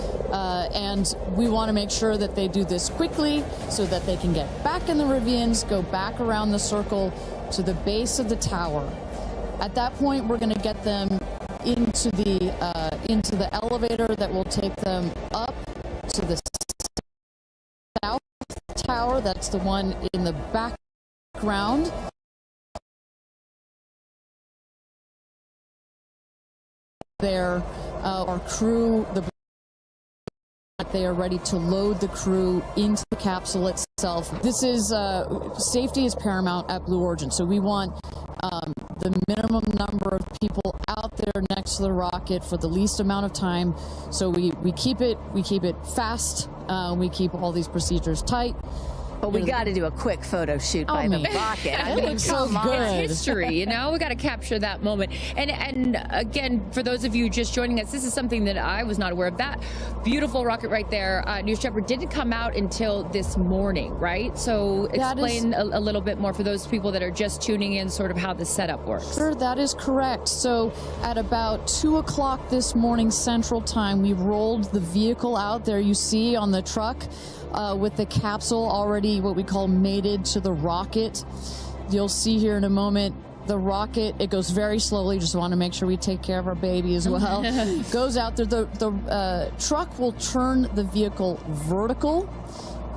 and we want to make sure that they do this quickly so that they can get back in the Rivians, go back around the circle to the base of the tower. At that point, we're going to get them into the elevator that will take them up to the south tower. That's the one in the background. There, our crew, they are ready to load the crew into the capsule itself. This is safety is paramount at Blue Origin, so we want the minimum number of people out there next to the rocket for the least amount of time. So we keep it fast. We keep all these procedures tight. But we got to do a quick photo shoot by the rocket. I mean, so good. It's history, you know. We got to capture that moment. And again, for those of you just joining us, this is something that I was not aware of. That beautiful rocket right there, New Shepard, didn't come out until this morning, right? So explain a little bit more for those people that are just tuning in, sort of how the setup works. Sure, that is correct. So at about 2 o'clock this morning Central Time, we rolled the vehicle out there. You see on the truck. With the capsule already what we call mated to the rocket. You'll see here in a moment the rocket, it goes very slowly, just want to make sure we take care of our baby as well. Goes out there, the truck will turn the vehicle vertical,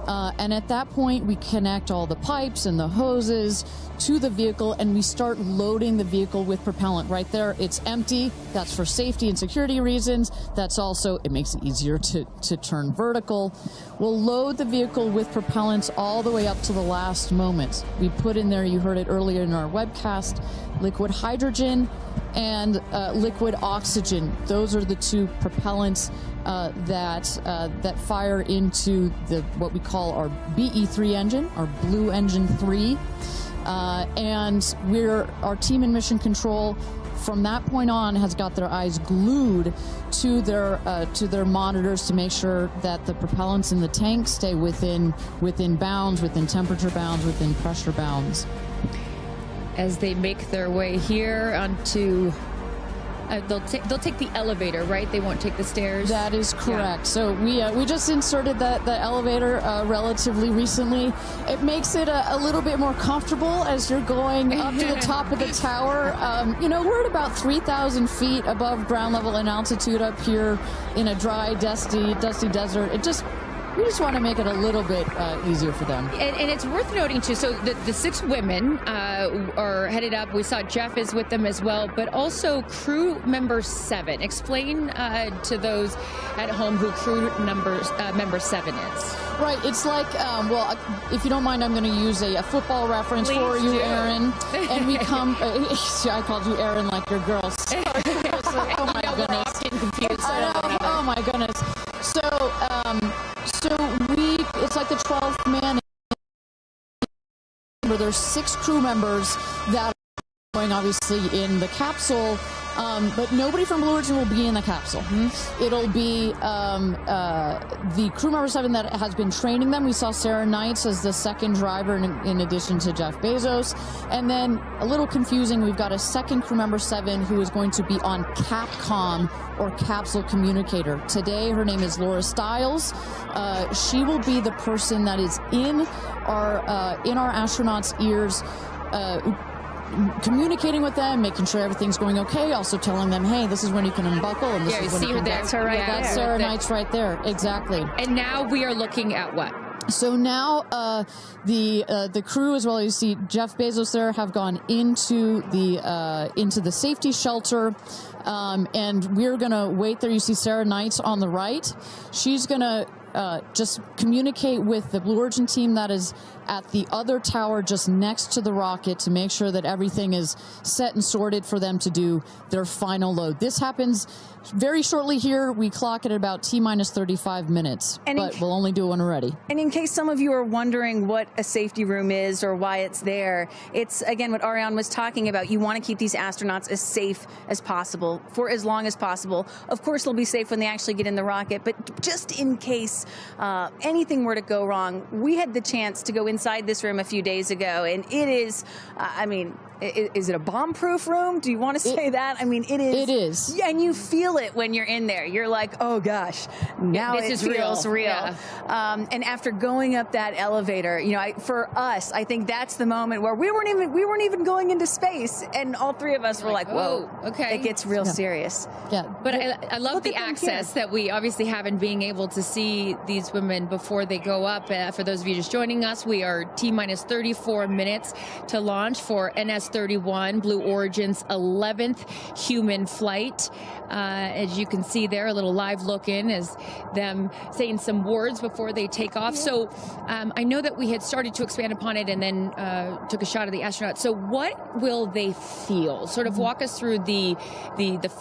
and at that point we connect all the pipes and the hoses to the vehicle, and we start loading the vehicle with propellant. Right there, it's empty. That's for safety and security reasons. That's also, it makes it easier to turn vertical. We'll load the vehicle with propellants all the way up to the last moment. We put in there, you heard it earlier in our webcast, liquid hydrogen and liquid oxygen. Those are the two propellants that fire into what we call our BE3 engine, our Blue Engine 3. And our team in Mission Control from that point on has got their eyes glued to their monitors to make sure that the propellants in the tank stay within bounds, within temperature bounds, within pressure bounds. As they make their way here onto they'll take the elevator, right? They won't take the stairs. That is correct. Yeah. So we just inserted the elevator relatively recently. It makes it a little bit more comfortable as you're going up to the top of the tower. You know, we're at about 3,000 feet above ground level in altitude up here in a dry, dusty desert. We just want to make it a little bit easier for them. And it's worth noting, too, so the 6 women are headed up. We saw Jeff is with them as well, but also crew member 7. Explain to those at home who crew member 7 is. Right. It's like, well, if you don't mind, I'm going to use a football reference for you, Aaron. And we come, I called you Aaron like your girl. Sorry. Oh, my goodness. Getting confused. Oh, my goodness. So it's like the 12th man. There's 6 crew members that are going obviously in the capsule, but nobody from Blue Origin will be in the capsule. Mm-hmm. It'll be the crew member 7 that has been training them. We saw Sarah Knights as the second driver in addition to Jeff Bezos. And then, a little confusing, we've got a second crew member 7 who is going to be on Capcom, or capsule communicator. Today, her name is Laura Stiles. She will be the person that is in our astronauts' ears, communicating with them, making sure everything's going okay, also telling them, hey, this is when you can unbuckle, and this is when you can that's her right there. That's Sarah Knight's right there, exactly. And now we are looking at what? So now the crew, as well as you see Jeff Bezos there, have gone into the safety shelter, and we're gonna wait there. You see Sarah Knight's on the right. She's gonna just communicate with the Blue Origin team that is at the other tower just next to the rocket to make sure that everything is set and sorted for them to do their final load. This happens very shortly here. We clock it at about T-minus 35 minutes, but we'll only do one already. And in case some of you are wondering what a safety room is or why it's there, it's, again, what Ariane was talking about. You want to keep these astronauts as safe as possible for as long as possible. Of course, they'll be safe when they actually get in the rocket, but just in case anything were to go wrong, we had the chance to go inside this room a few days ago, and it is, I mean, is it a bomb-proof room? Do you want to say that? I mean, it is. It is. Yeah, and you feel it when you're in there. You're like, oh gosh, now this it is feels real. Yeah. And after going up that elevator, you know, for us, I think that's the moment where we weren't even going into space, and all three of us were like, whoa, okay, it gets real serious. Yeah, but I love the access that we obviously have in being able to see these women before they go up. For those of you just joining us, we are T-minus 34 minutes to launch for NS-31, Blue Origin's 11th human flight. As you can see there, a little live look in as them saying some words before they take off. So I know that we had started to expand upon it and then took a shot of the astronauts. So what will they feel? Sort of walk us through the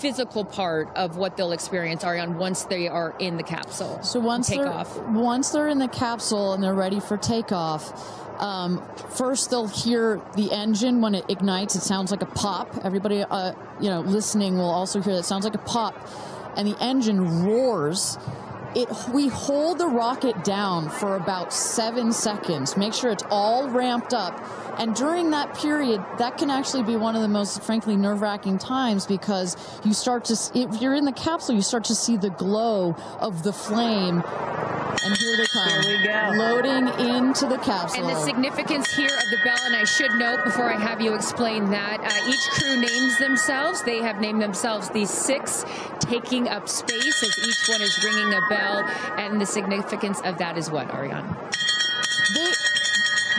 physical part of what they'll experience, Ariane, once they are in the capsule. So once they're in the capsule and they're ready for takeoff, first they'll hear the engine when it ignites. It sounds like a pop. Everybody, listening will also hear that. It sounds like a pop, and the engine roars. We hold the rocket down for about 7 seconds. Make sure it's all ramped up. And during that period, that can actually be one of the most, frankly, nerve-wracking times, because you start to, if you're in the capsule, you start to see the glow of the flame. And here they come. Here we go. Loading into the capsule. And the significance here of the bell, and I should note before I have you explain that, each crew names themselves. They have named themselves the 6 taking up space, as each one is ringing a bell. And the significance of that is what, Ariane?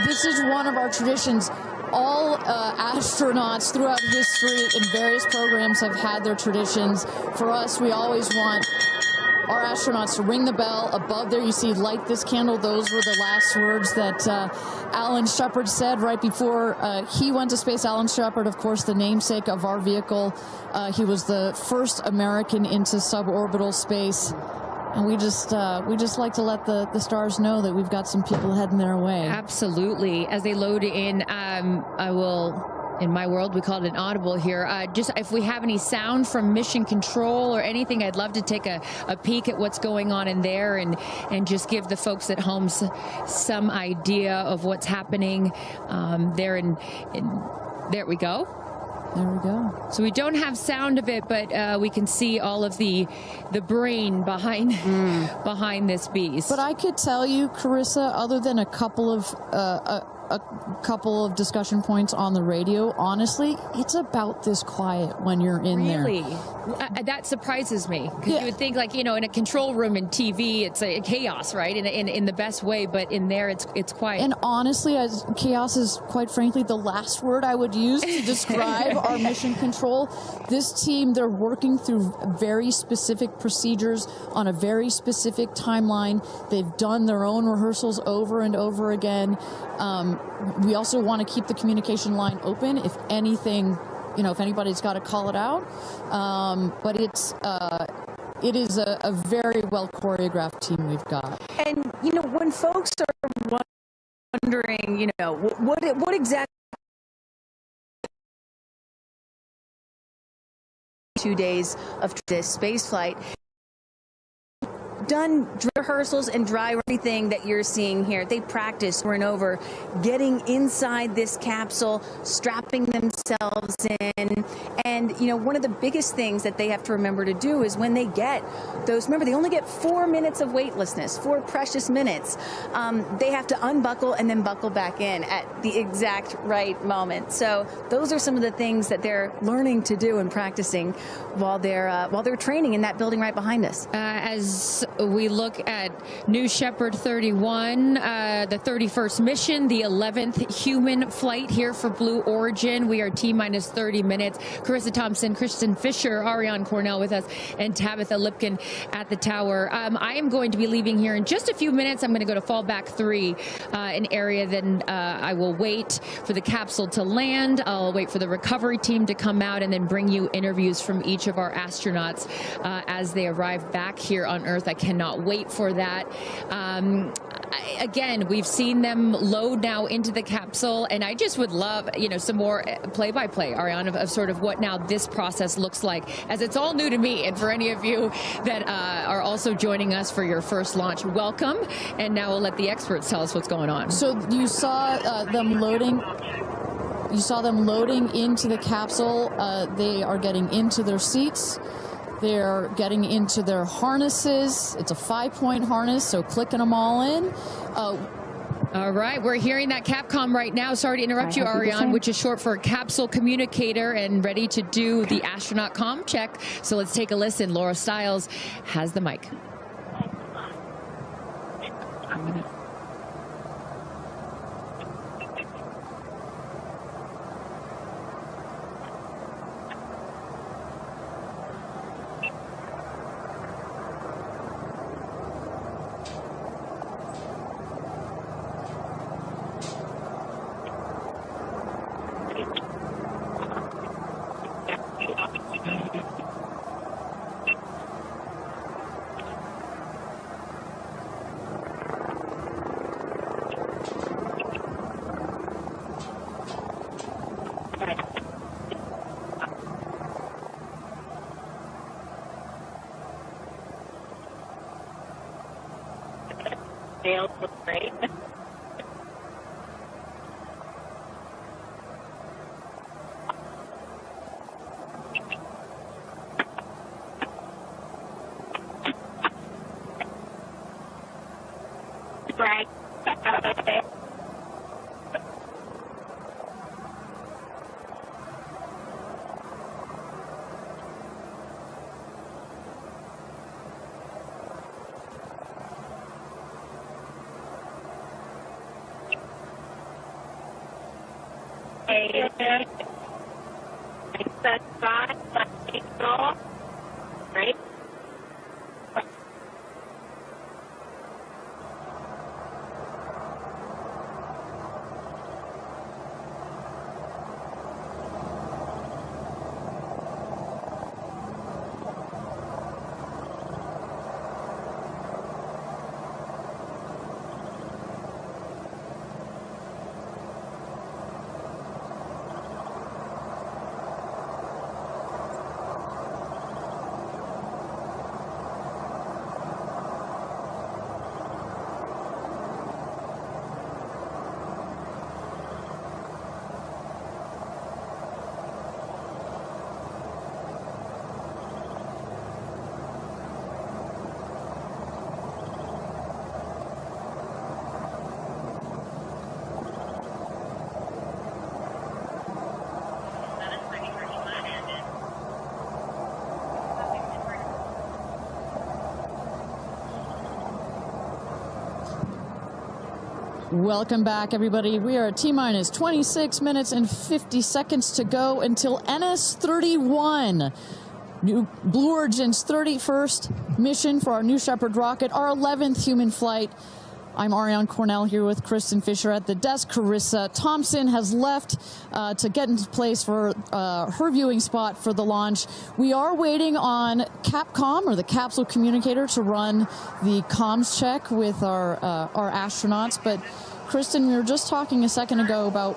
This is one of our traditions. All astronauts throughout history in various programs have had their traditions. For us, we always want our astronauts to ring the bell. Above there, you see, light this candle. Those were the last words that Alan Shepard said right before he went to space. Alan Shepard, of course, the namesake of our vehicle. He was the first American into suborbital space. And we just like to let the stars know that we've got some people heading their way. Absolutely. As they load in, I will, in my world, we call it an audible here. Just if we have any sound from mission control or anything, I'd love to take a peek at what's going on in there and just give the folks at home some idea of what's happening there. There we go. There we go. So we don't have sound of it, but we can see all of the brain behind this beast. But I could tell you, Carissa, other than a couple of discussion points on the radio, honestly, it's about this quiet when you're in there. Really? That surprises me, because you would think, like, in a control room in TV, it's a chaos, right? In the best way, but in there, it's quiet. And honestly, chaos is, quite frankly, the last word I would use to describe our mission control. This team, they're working through very specific procedures on a very specific timeline. They've done their own rehearsals over and over again. We also want to keep the communication line open if anything, if anybody's got to call it out. But it is a very well choreographed team we've got. And, when folks are wondering, what exactly 2 days of this space flight, done rehearsals and dry everything that you're seeing here. They practiced over and over getting inside this capsule, strapping themselves in. And, you know, one of the biggest things that they have to remember to do is when they get those, remember, they only get 4 minutes of weightlessness, 4 precious minutes. They have to unbuckle and then buckle back in at the exact right moment. So those are some of the things that they're learning to do and practicing while they're training in that building right behind us. As we look at new Shepard 31, the 31st mission, the 11th human flight here for Blue Origin. We are T-minus 30 minutes. Carissa Thompson, Kristen Fisher, Ariane Cornell with us, and Tabitha Lipkin at the tower. I am going to be leaving here in just a few minutes. I'm going to go to fallback 3, an area. Then I will wait for the capsule to land. I'll wait for the recovery team to come out and then bring you interviews from each of our astronauts as they arrive back here on Earth. I cannot wait for that. Again, we've seen them load now into the capsule, and I just would love, you know, some more play-by-play, Ariane, of sort of what now this process looks like, as it's all new to me, and for any of you that are also joining us for your first launch, welcome. And now we'll let the experts tell us what's going on. So you saw them loading. You saw them loading into the capsule. They are getting into their seats. They're getting into their harnesses. It's a 5-point harness, so clicking them all in. All right, we're hearing that Capcom right now. Sorry to interrupt you, Ariane, which is short for capsule communicator, and ready to do the astronaut comm check. So let's take a listen. Laura Stiles has the mic. Nails look great. Right. Right. Welcome back, everybody. We are at T-minus 26 minutes and 50 seconds to go until NS-31, new Blue Origin's 31st mission for our new Shepard rocket, our 11th human flight. I'm Ariane Cornell here with Kristen Fisher at the desk. Carissa Thompson has left to get into place for her viewing spot for the launch. We are waiting on Capcom, or the capsule communicator, to run the comms check with our astronauts. But Kristen, we were just talking a second ago about,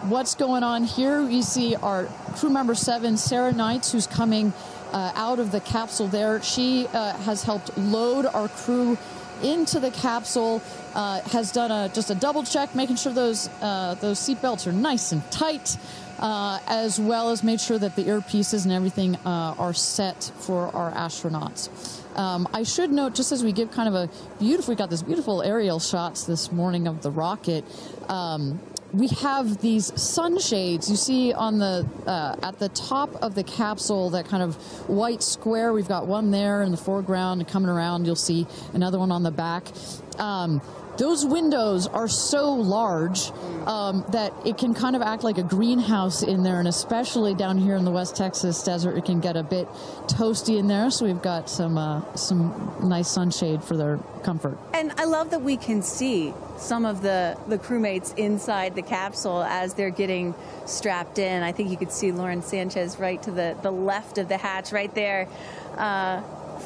what's going on here. You see our crew member 7, Sarah Knights, who's coming out of the capsule there. She has helped load our crew into the capsule, has done just a double check, making sure those seatbelts are nice and tight, as well as made sure that the earpieces and everything are set for our astronauts. I should note, just as we give kind of we got this beautiful aerial shots this morning of the rocket. We have these sunshades you see on the at the top of the capsule, that kind of white square. We've got one there in the foreground, and coming around you'll see another one on the back. Those windows are so large that it can kind of act like a greenhouse in there, and especially down here in the West Texas desert, it can get a bit toasty in there. So we've got some nice sunshade for their comfort. And I love that we can see some of the crewmates inside the capsule as they're getting strapped in. I think you could see Lauren Sanchez right to the left of the hatch right there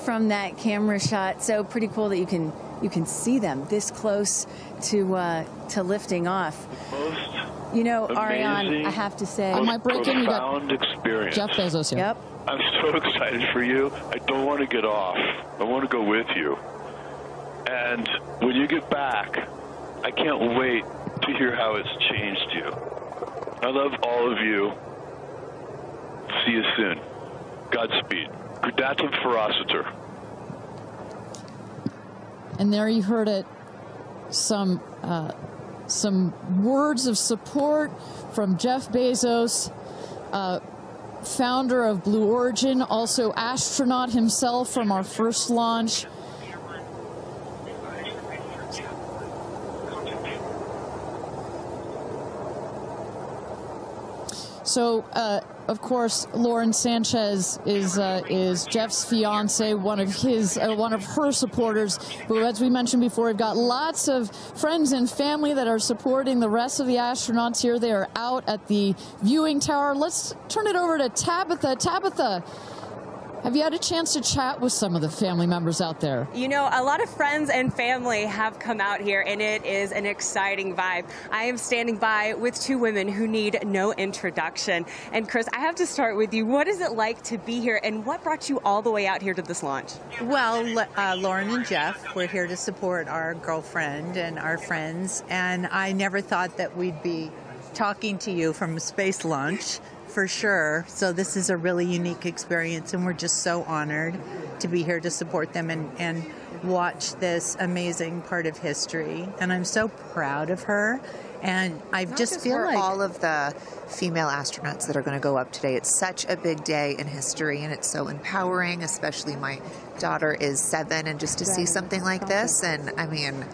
from that camera shot. So pretty cool that you can see them this close to lifting off. You know, Ariane, I have to say, on my break in, we got experience. Jeff Bezos here. Yep. I'm so excited for you. I don't want to get off. I want to go with you. And when you get back, I can't wait to hear how it's changed you. I love all of you. See you soon. Godspeed. Gradatum ferociter. And there you heard it. Some words of support from Jeff Bezos, founder of Blue Origin, also astronaut himself from our first launch. So, of course, Lauren Sanchez is Jeff's fiance, one of her supporters. But as we mentioned before, we've got lots of friends and family that are supporting the rest of the astronauts here. They are out at the viewing tower. Let's turn it over to Tabitha. Tabitha, have you had a chance to chat with some of the family members out there? You know, a lot of friends and family have come out here, and it is an exciting vibe. I am standing by with two women who need no introduction. And Chris, I have to start with you. What is it like to be here, and what brought you all the way out here to this launch? Well, Lauren and Jeff, we're here to support our girlfriend and our friends, and I never thought that we'd be talking to you from a space launch. For sure. So this is a really unique experience, and we're just so honored to be here to support them and watch this amazing part of history. And I'm so proud of her. And I just feel like all of the female astronauts that are going to go up today. It's such a big day in history, and it's so empowering, especially my daughter is 7, and just to see something like this. And I mean,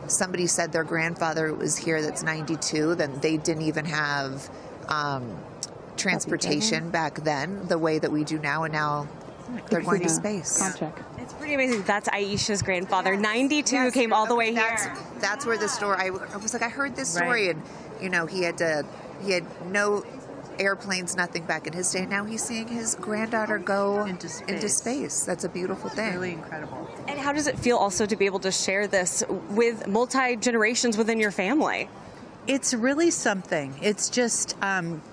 somebody said their grandfather was here that's 92, then they didn't even have transportation back then the way that we do now, and now they're going to space. It's pretty amazing. That's Aisha's grandfather. 92 came all the way here. That's where the story, I was like, I heard this story, and you know, he had no airplanes, nothing back in his day. Now he's seeing his granddaughter go into space. That's a beautiful thing. It's really incredible. And how does it feel also to be able to share this with multi-generations within your family? It's really something. It's just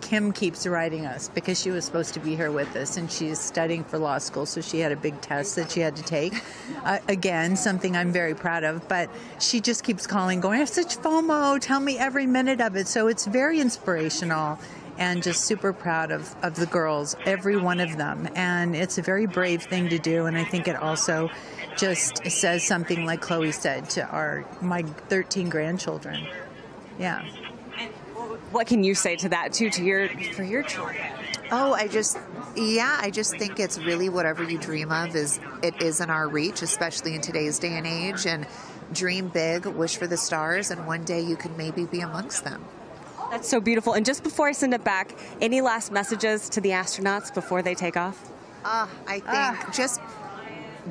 Kim keeps writing us because she was supposed to be here with us, and she's studying for law school, so she had a big test that she had to take. Again, something I'm very proud of, but she just keeps calling, going, I have such FOMO, tell me every minute of it. So it's very inspirational, and just super proud of the girls, every one of them. And it's a very brave thing to do, and I think it also just says something, like Chloe said, to my 13 grandchildren. Yeah. And what can you say to that too, for your children? Oh, I just think it's really whatever you dream of is in our reach, especially in today's day and age. And dream big, wish for the stars, and one day you can maybe be amongst them. That's so beautiful. And just before I send it back, any last messages to the astronauts before they take off? I think just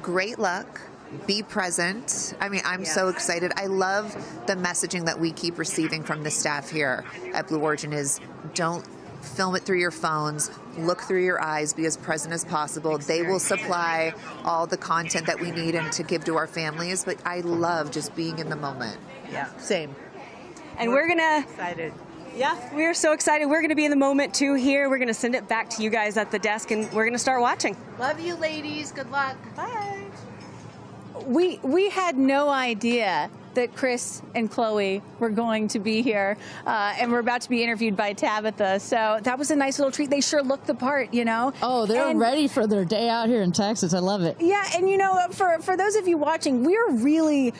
great luck. Be present. I mean, I'm so excited. I love the messaging that we keep receiving from the staff here at Blue Origin is don't film it through your phones, look through your eyes, be as present as possible. They will supply all the content that we need and to give to our families, but I love just being in the moment. Yeah, same. And we're gonna excited. Yeah, we're so excited. We're going to be in the moment too here. We're going to send it back to you guys at the desk, and we're going to start watching. Love you, ladies. Good luck. Bye. We had no idea that Chris and Chloe were going to be here, and we're about to be interviewed by Tabitha. So that was a nice little treat. They sure looked the part, you know. Oh, they're ready for their day out here in Texas. I love it. Yeah, and you know, for those of you watching, we're really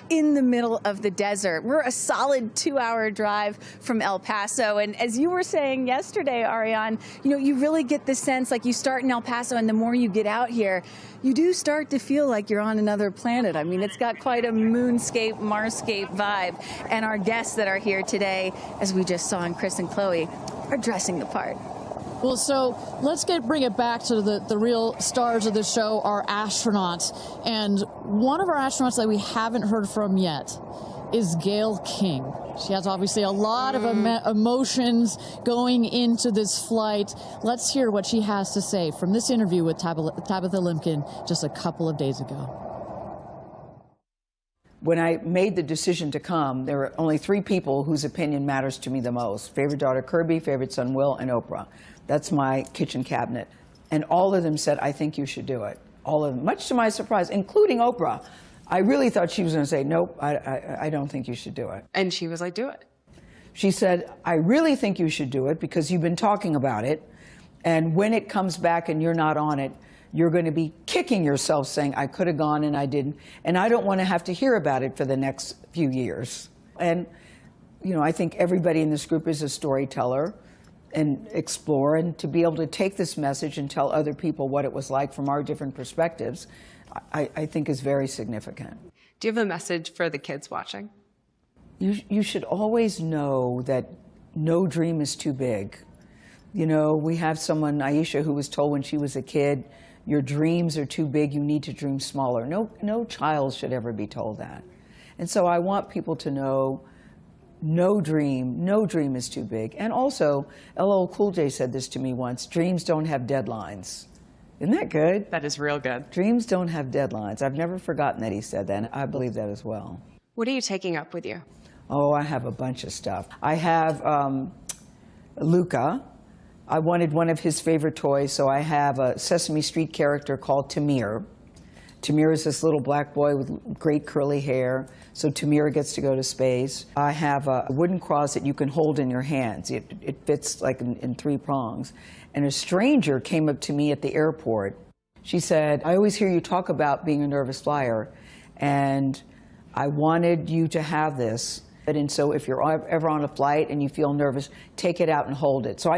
in the middle of the desert. We're a solid 2-hour drive from El Paso. And as you were saying yesterday, Ariane, you know, you really get the sense like you start in El Paso and the more you get out here, you do start to feel like you're on another planet. I mean, it's got quite a moonscape, Marscape vibe. And our guests that are here today, as we just saw in Chris and Chloe, are dressing the part. Well, so let's bring it back to the real stars of the show, our astronauts. And one of our astronauts that we haven't heard from yet is Gayle King. She has obviously a lot of emotions going into this flight. Let's hear what she has to say from this interview with Tabitha Limkin just a couple of days ago. When I made the decision to come, there were only 3 people whose opinion matters to me the most. Favorite daughter Kirby, favorite son Will, and Oprah. That's my kitchen cabinet. And all of them said, I think you should do it. All of them, much to my surprise, including Oprah. I really thought she was going to say, nope, I don't think you should do it. And she was like, do it. She said, I really think you should do it because you've been talking about it. And when it comes back and you're not on it, you're going to be kicking yourself saying, I could have gone and I didn't. And I don't want to have to hear about it for the next few years. And, you know, I think everybody in this group is a storyteller and explore, and to be able to take this message and tell other people what it was like from our different perspectives, I think is very significant. Do you have a message for the kids watching? You should always know that no dream is too big. You know, we have someone, Aisha, who was told when she was a kid, your dreams are too big, you need to dream smaller. No child should ever be told that. And so I want people to know no dream is too big. And also, LL Cool J said this to me once, dreams don't have deadlines. Isn't that good? That is real good. Dreams don't have deadlines. I've never forgotten that he said that, and I believe that as well. What are you taking up with you? Oh, I have a bunch of stuff. I have Luca. I wanted one of his favorite toys, so I have a Sesame Street character called Tamir. Tamir is this little black boy with great curly hair, so Tamir gets to go to space. I have a wooden cross that you can hold in your hands. It fits like in 3 prongs. And a stranger came up to me at the airport. She said, I always hear you talk about being a nervous flyer, and I wanted you to have this. And so if you're ever on a flight and you feel nervous, take it out and hold it. So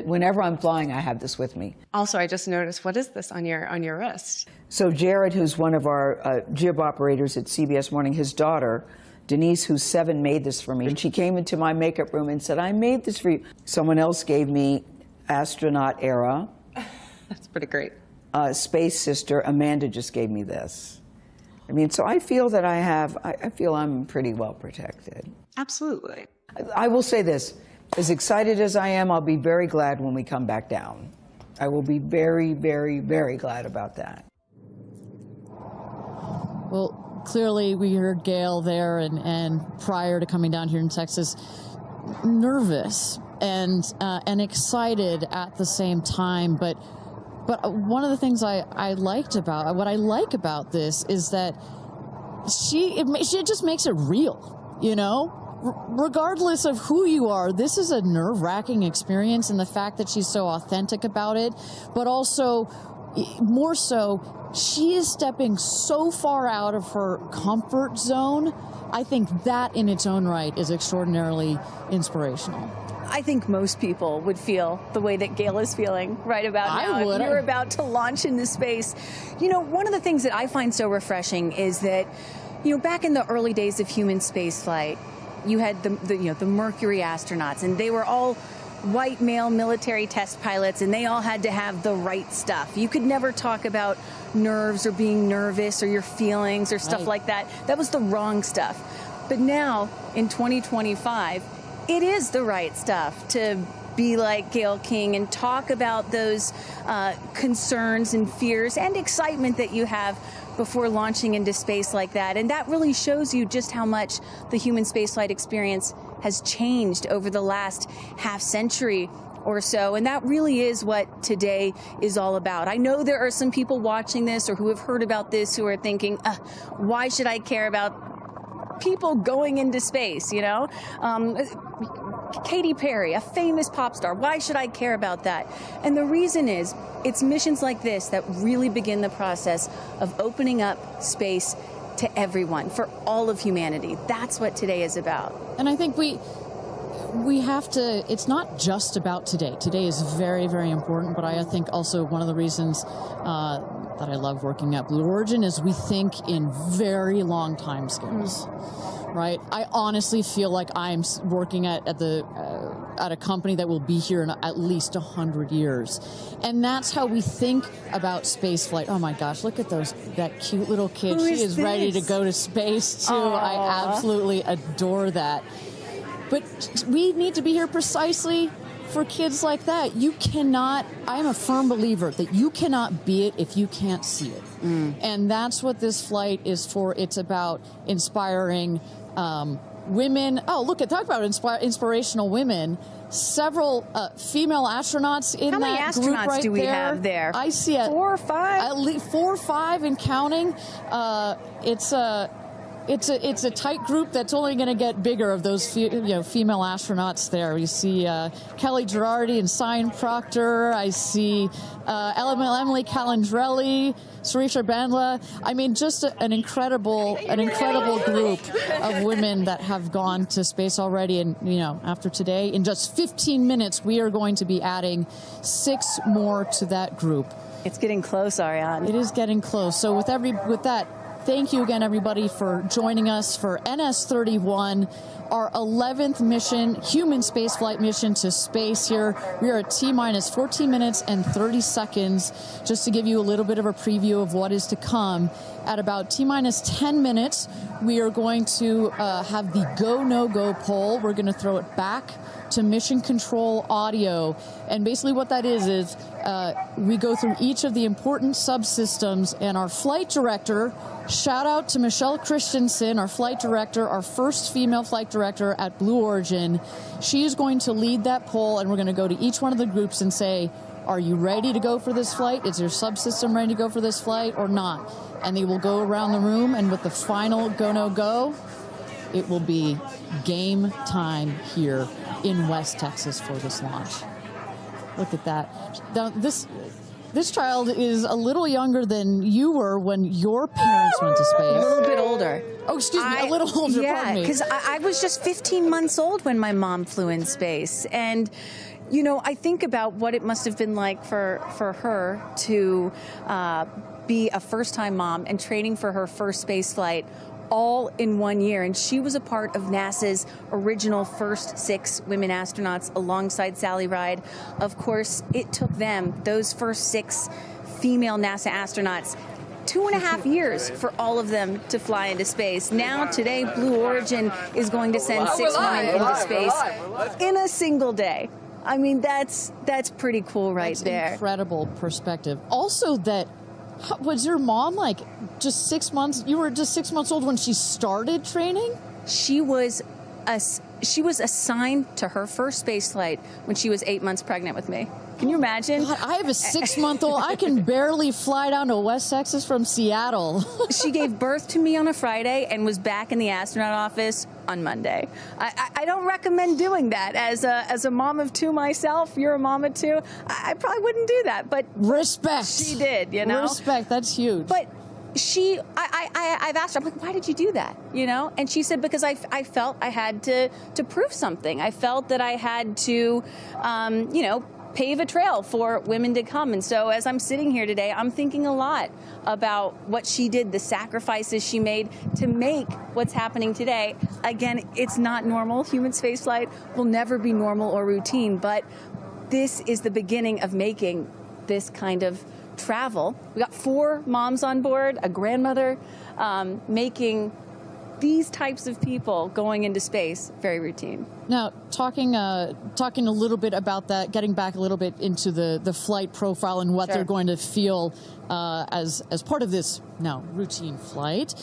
whenever I'm flying, I have this with me. Also, I just noticed, what is this on your wrist? So Jared, who's one of our jib operators at CBS Morning, his daughter, Denise, who's 7, made this for me. And she came into my makeup room and said, I made this for you. Someone else gave me astronaut era. That's pretty great. Space sister, Amanda just gave me this. I mean, so I feel that I feel I'm pretty well protected. Absolutely. I will say this, as excited as I am, I'll be very glad when we come back down. I will be very, very, very glad about that. Well, clearly we heard Gayle there and prior to coming down here in Texas, nervous and excited at the same time, but one of the things I like about this is that she just makes it real, you know? Regardless of who you are, this is a nerve-wracking experience, and the fact that she's so authentic about it, but also, more so, she is stepping so far out of her comfort zone. I think that in its own right is extraordinarily inspirational. I think most people would feel the way that Gayle is feeling right about now. I would. If you're about to launch into space. You know, one of the things that I find so refreshing is that, you know, back in the early days of human spaceflight, you had the Mercury astronauts, and they were all white male military test pilots, and they all had to have the right stuff. You could never talk about nerves or being nervous or your feelings or stuff like that. That was the wrong stuff. But now, in 2025, it is the right stuff to be like Gayle King and talk about those concerns and fears and excitement that you have before launching into space like that. And that really shows you just how much the human spaceflight experience has changed over the last half century or so, and that really is what today is all about. I know there are some people watching this or who have heard about this who are thinking, why should I care about people going into space, you know? Katy Perry, a famous pop star, why should I care about that? And the reason is, it's missions like this that really begin the process of opening up space to everyone, for all of humanity. That's what today is about. And I think we have to, it's not just about today. Today is very, very important, but I think also one of the reasons that I love working at Blue Origin is we think in very long time scales, right? I honestly feel like I'm working at a company that will be here in at least 100 years. And that's how we think about space flight. Oh my gosh, look at that cute little kid. She is ready to go to space too. Aww. I absolutely adore that. But we need to be here precisely for kids like that. You cannot, I am a firm believer that you cannot be it if you can't see it. And that's what this flight is for. It's about inspiring women. Oh, look, talk about inspirational women. Several female astronauts in that group right there. How many astronauts do we have there? I see 4 or 5? At least 4 or 5 and counting. It's a tight group that's only going to get bigger of those female astronauts there. You see Kelly Girardi and Cyan Proctor. I see Emily Calandrelli, Sarisha Bandla. I mean, just an incredible group of women that have gone to space already. And after today, in just 15 minutes, we are going to be adding 6 more to that group. It's getting close, Ariane. It is getting close. So with that. Thank you again, everybody, for joining us for NS-31, our 11th mission, human spaceflight mission to space here. We are at T-minus 14 minutes and 30 seconds, just to give you a little bit of a preview of what is to come. At about T-minus 10 minutes, we are going to have the go, no-go poll. We're going to throw it back to mission control audio. And basically what that is we go through each of the important subsystems, and our flight director, shout out to Michelle Christensen, our flight director, our first female flight director at Blue Origin. She is going to lead that poll, and we're going to go to each one of the groups and say, are you ready to go for this flight? Is your subsystem ready to go for this flight or not? And they will go around the room, and with the final go, no, go, it will be game time here in West Texas for this launch. Look at that. Now, this child is a little younger than you were when your parents went to space. A little bit older. Oh, excuse me, a little older, pardon me. Yeah, because I was just 15 months old when my mom flew in space. And, I think about what it must have been like for her to be a first-time mom and training for her first space flight all in 1 year. And she was a part of NASA's original first 6 women astronauts alongside Sally Ride. Of course, it took them, those first 6 female NASA astronauts, 2.5 years for all of them to fly into space. Now, today, Blue Origin is going to send 6 women into space in a single day. I mean, that's pretty cool right there. Incredible perspective. Also that, was your mom just 6 months? You were just 6 months old when she started training? She was assigned to her first space flight when she was 8 months pregnant with me. Can you imagine? God, I have a 6-month-old. I can barely fly down to West Texas from Seattle. She gave birth to me on a Friday and was back in the astronaut office on Monday. I don't recommend doing that. As a mom of 2 myself, you're a mom of 2, I probably wouldn't do that. But respect. She did, Respect, that's huge. But I've asked her, I'm like, why did you do that? And she said, because I felt I had to prove something. I felt that I had to, pave a trail for women to come. And so as I'm sitting here today, I'm thinking a lot about what she did, the sacrifices she made to make what's happening today. Again, it's not normal. Human spaceflight will never be normal or routine, but this is the beginning of making this kind of travel. We got 4 moms on board, a grandmother, making these types of people going into space very routine. Now, talking a little bit about that, getting back a little bit into the flight profile and what they're going to feel as part of this now routine flight.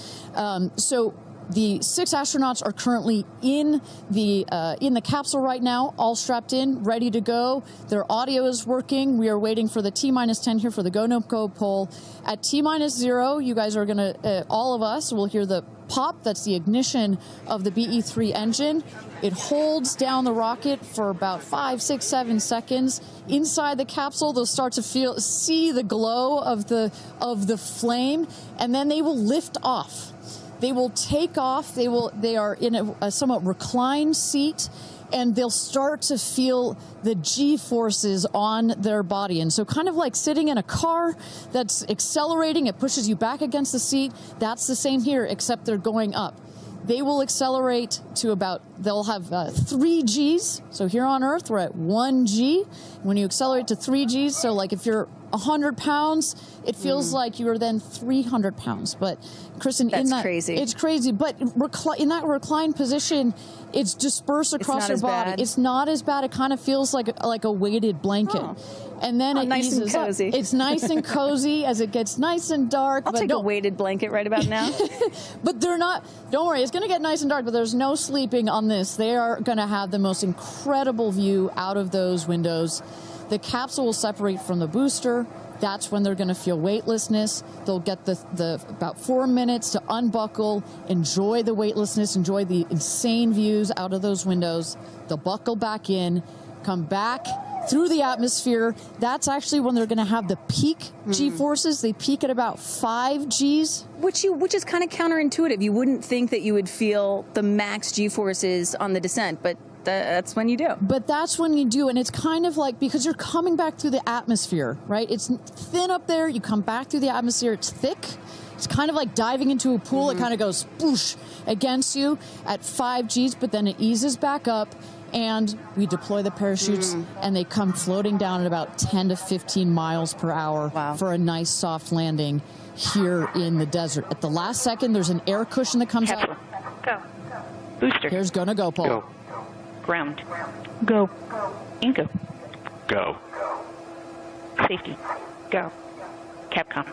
So The 6 astronauts are currently in the capsule right now, all strapped in, ready to go. Their audio is working. We are waiting for the T-10 here for the go no go poll. At T-0, you guys are going to, all of us will hear the pop. That's the ignition of the BE-3 engine. It holds down the rocket for about 5, 6, 7 seconds. Inside the capsule, they'll start to see the glow of the flame, and then they will lift off. They will take off. They are in a somewhat reclined seat, and they'll start to feel the G-forces on their body. And so kind of like sitting in a car that's accelerating, it pushes you back against the seat. That's the same here, except they're going up. They will accelerate to they'll have 3 Gs. So here on Earth, we're at 1 G. When you accelerate to 3 Gs, so like if you're 100 pounds, it feels like you are then 300 pounds. But Kristen, crazy. It's crazy. But in that reclined position, it's dispersed across your body. Bad. It's not as bad. It kind of feels like a weighted blanket. Oh. And then it nice eases and cozy. up. It's nice and cozy as it gets nice and dark. I'll take a weighted blanket right about now. But they're not. Don't worry, it's going to get nice and dark, but there's no sleeping on this. They are going to have the most incredible view out of those windows. The capsule will separate from the booster. That's when they're going to feel weightlessness. They'll get the about 4 minutes to unbuckle, enjoy the weightlessness, enjoy the insane views out of those windows. They'll buckle back in, come back through the atmosphere. That's actually when they're going to have the peak G-forces. They peak at about 5 Gs. Which is kind of counterintuitive. You wouldn't think that you would feel the max G-forces on the descent, but that's when you do. But that's when you do, and it's kind of like, because you're coming back through the atmosphere, right? It's thin up there, you come back through the atmosphere, it's thick. It's kind of like diving into a pool. It kind of goes spoosh against you at 5 Gs, but then it eases back up, and we deploy the parachutes, and they come floating down at about 10 to 15 miles per hour for a nice soft landing here in the desert. At the last second, there's an air cushion that comes out. Go. Booster. Here's go no go, Paul. Go. Ground. Go. Inco. Go. Safety. Go. Capcom.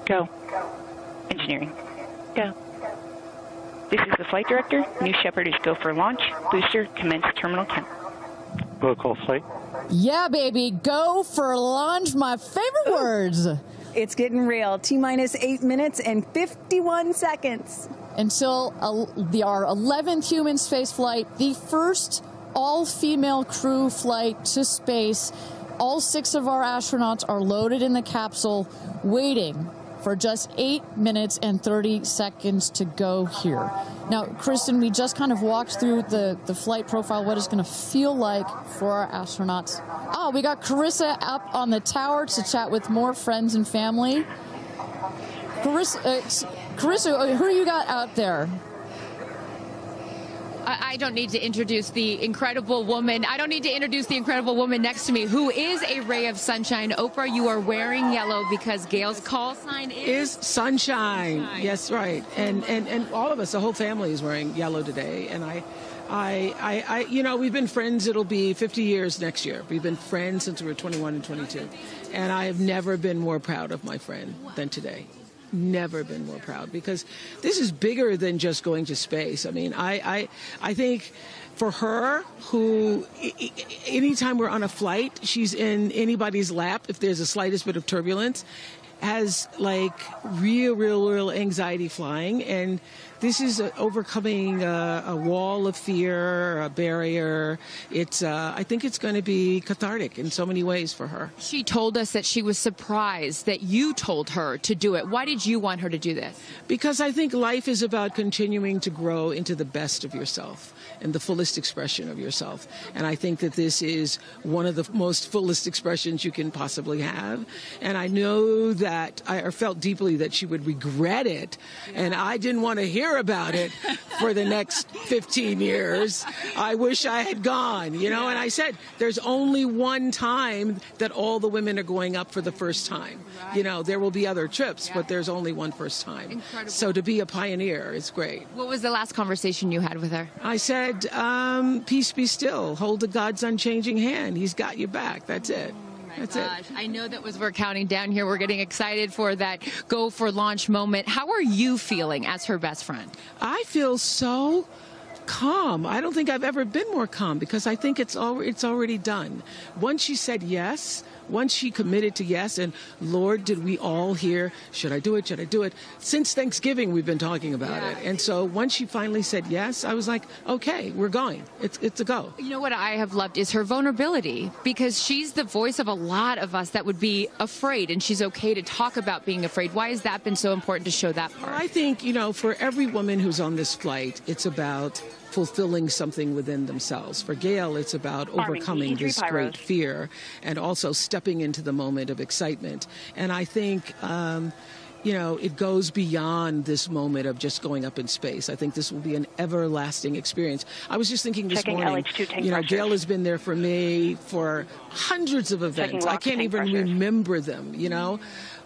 Go. Engineering. Go. This is the flight director. New Shepard is go for launch. Booster, commence terminal count. Protocol flight. Yeah, baby. Go for launch. My favorite words. It's getting real. T-minus 8 minutes and 51 seconds. Until our 11th human space flight, the first all-female crew flight to space. All 6 of our astronauts are loaded in the capsule, waiting for just 8 minutes and 30 seconds to go here. Now, Kristen, we just kind of walked through the flight profile, what it's going to feel like for our astronauts. Oh, we got Carissa up on the tower to chat with more friends and family. Carissa, who you got out there? I don't need to introduce the incredible woman. I don't need to introduce the incredible woman next to me, who is a ray of sunshine. Oprah, you are wearing yellow because Gayle's call sign is sunshine. Yes, right. And all of us, the whole family is wearing yellow today. And I you know, we've been friends. It'll be 50 years next year. We've been friends since we were 21 and 22. And I have never been more proud of my friend than today. Never been more proud, because this is bigger than just going to space. I mean, I think for her, who anytime we're on a flight, she's in anybody's lap if there's the slightest bit of turbulence, has like real anxiety flying. And this is overcoming a wall of fear, a barrier. It's I think it's going to be cathartic in so many ways for her. She told us that she was surprised that you told her to do it. Why did you want her to do this? Because I think life is about continuing to grow into the best of yourself and the fullest expression of yourself. And I think that this is one of the most fullest expressions you can possibly have. And I know that I felt deeply that she would regret it. And I didn't want to hear about it for the next 15 years. I wish I had gone, you know. And I said, there's only one time that all the women are going up for the first time. You know, there will be other trips, but there's only one first time. Incredible. So to be a pioneer is great. What was the last conversation you had with her? I said, peace be still. Hold the God's unchanging hand. He's got your back. That's it. That's Gosh, it. I know that as we're counting down here, we're getting excited for that go for launch moment. How are you feeling as her best friend? I feel so calm. I don't think I've ever been more calm because I think it's already done. Once she said yes, once she committed to yes, and Lord, did we all hear, should I do it, should I do it? Since Thanksgiving, we've been talking about it. And so once she finally said yes, I was like, okay, we're going. It's a go. You know what I have loved is her vulnerability, because she's the voice of a lot of us that would be afraid, and she's okay to talk about being afraid. Why has that been so important to show that part? I think, for every woman who's on this flight, it's about fulfilling something within themselves. For Gayle, it's about overcoming this great fear and also stepping into the moment of excitement. And I think, it goes beyond this moment of just going up in space. I think this will be an everlasting experience. I was just thinking this morning, Gayle has been there for me for hundreds of events. I can't even remember them,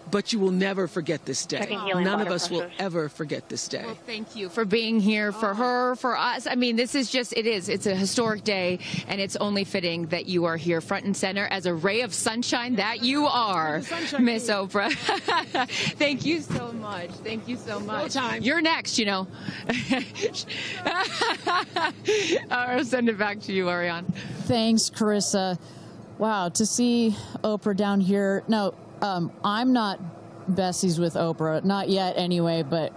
But you will never forget this day. None of us will ever forget this day. Well, thank you for being here, for her, for us. I mean, this is just, it's a historic day, and it's only fitting that you are here front and center as a ray of sunshine that you are, Miss Oprah. Thank you so much. Thank you so much. No time. You're next, I'll send it back to you, Ariane. Thanks, Carissa. Wow, to see Oprah down here. No, I'm not besties with Oprah, not yet anyway, but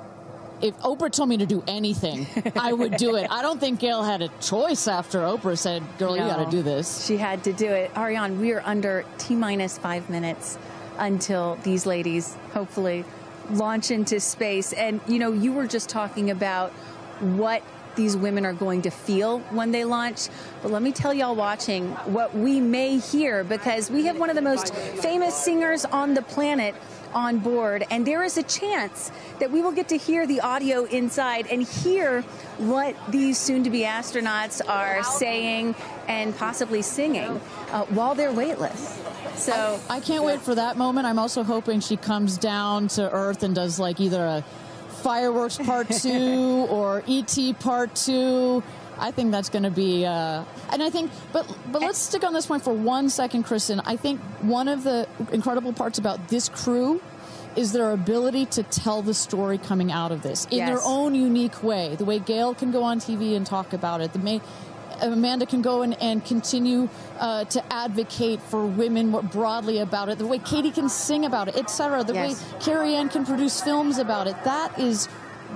if Oprah told me to do anything, I would do it. I don't think Gayle had a choice after Oprah said, girl, you got to do this. She had to do it. Ariane, we are under T-minus 5 minutes until these ladies hopefully launch into space. And, you were just talking about what these women are going to feel when they launch. But let me tell y'all watching what we may hear, because we have one of the most famous singers on the planet on board, and there is a chance that we will get to hear the audio inside and hear what these soon-to-be astronauts are saying and possibly singing while they're weightless. So I can't wait for that moment. I'm also hoping she comes down to Earth and does like either a Fireworks Part 2 or E.T. Part 2. I think that's going to be, and I think, but let's stick on this point for 1 second, Kristen. I think one of the incredible parts about this crew is their ability to tell the story coming out of this in their own unique way. The way Gayle can go on TV and talk about it. Amanda can go and continue to advocate for women more broadly about it. The way Katy can sing about it, etc. The way Kerianne can produce films about it. That is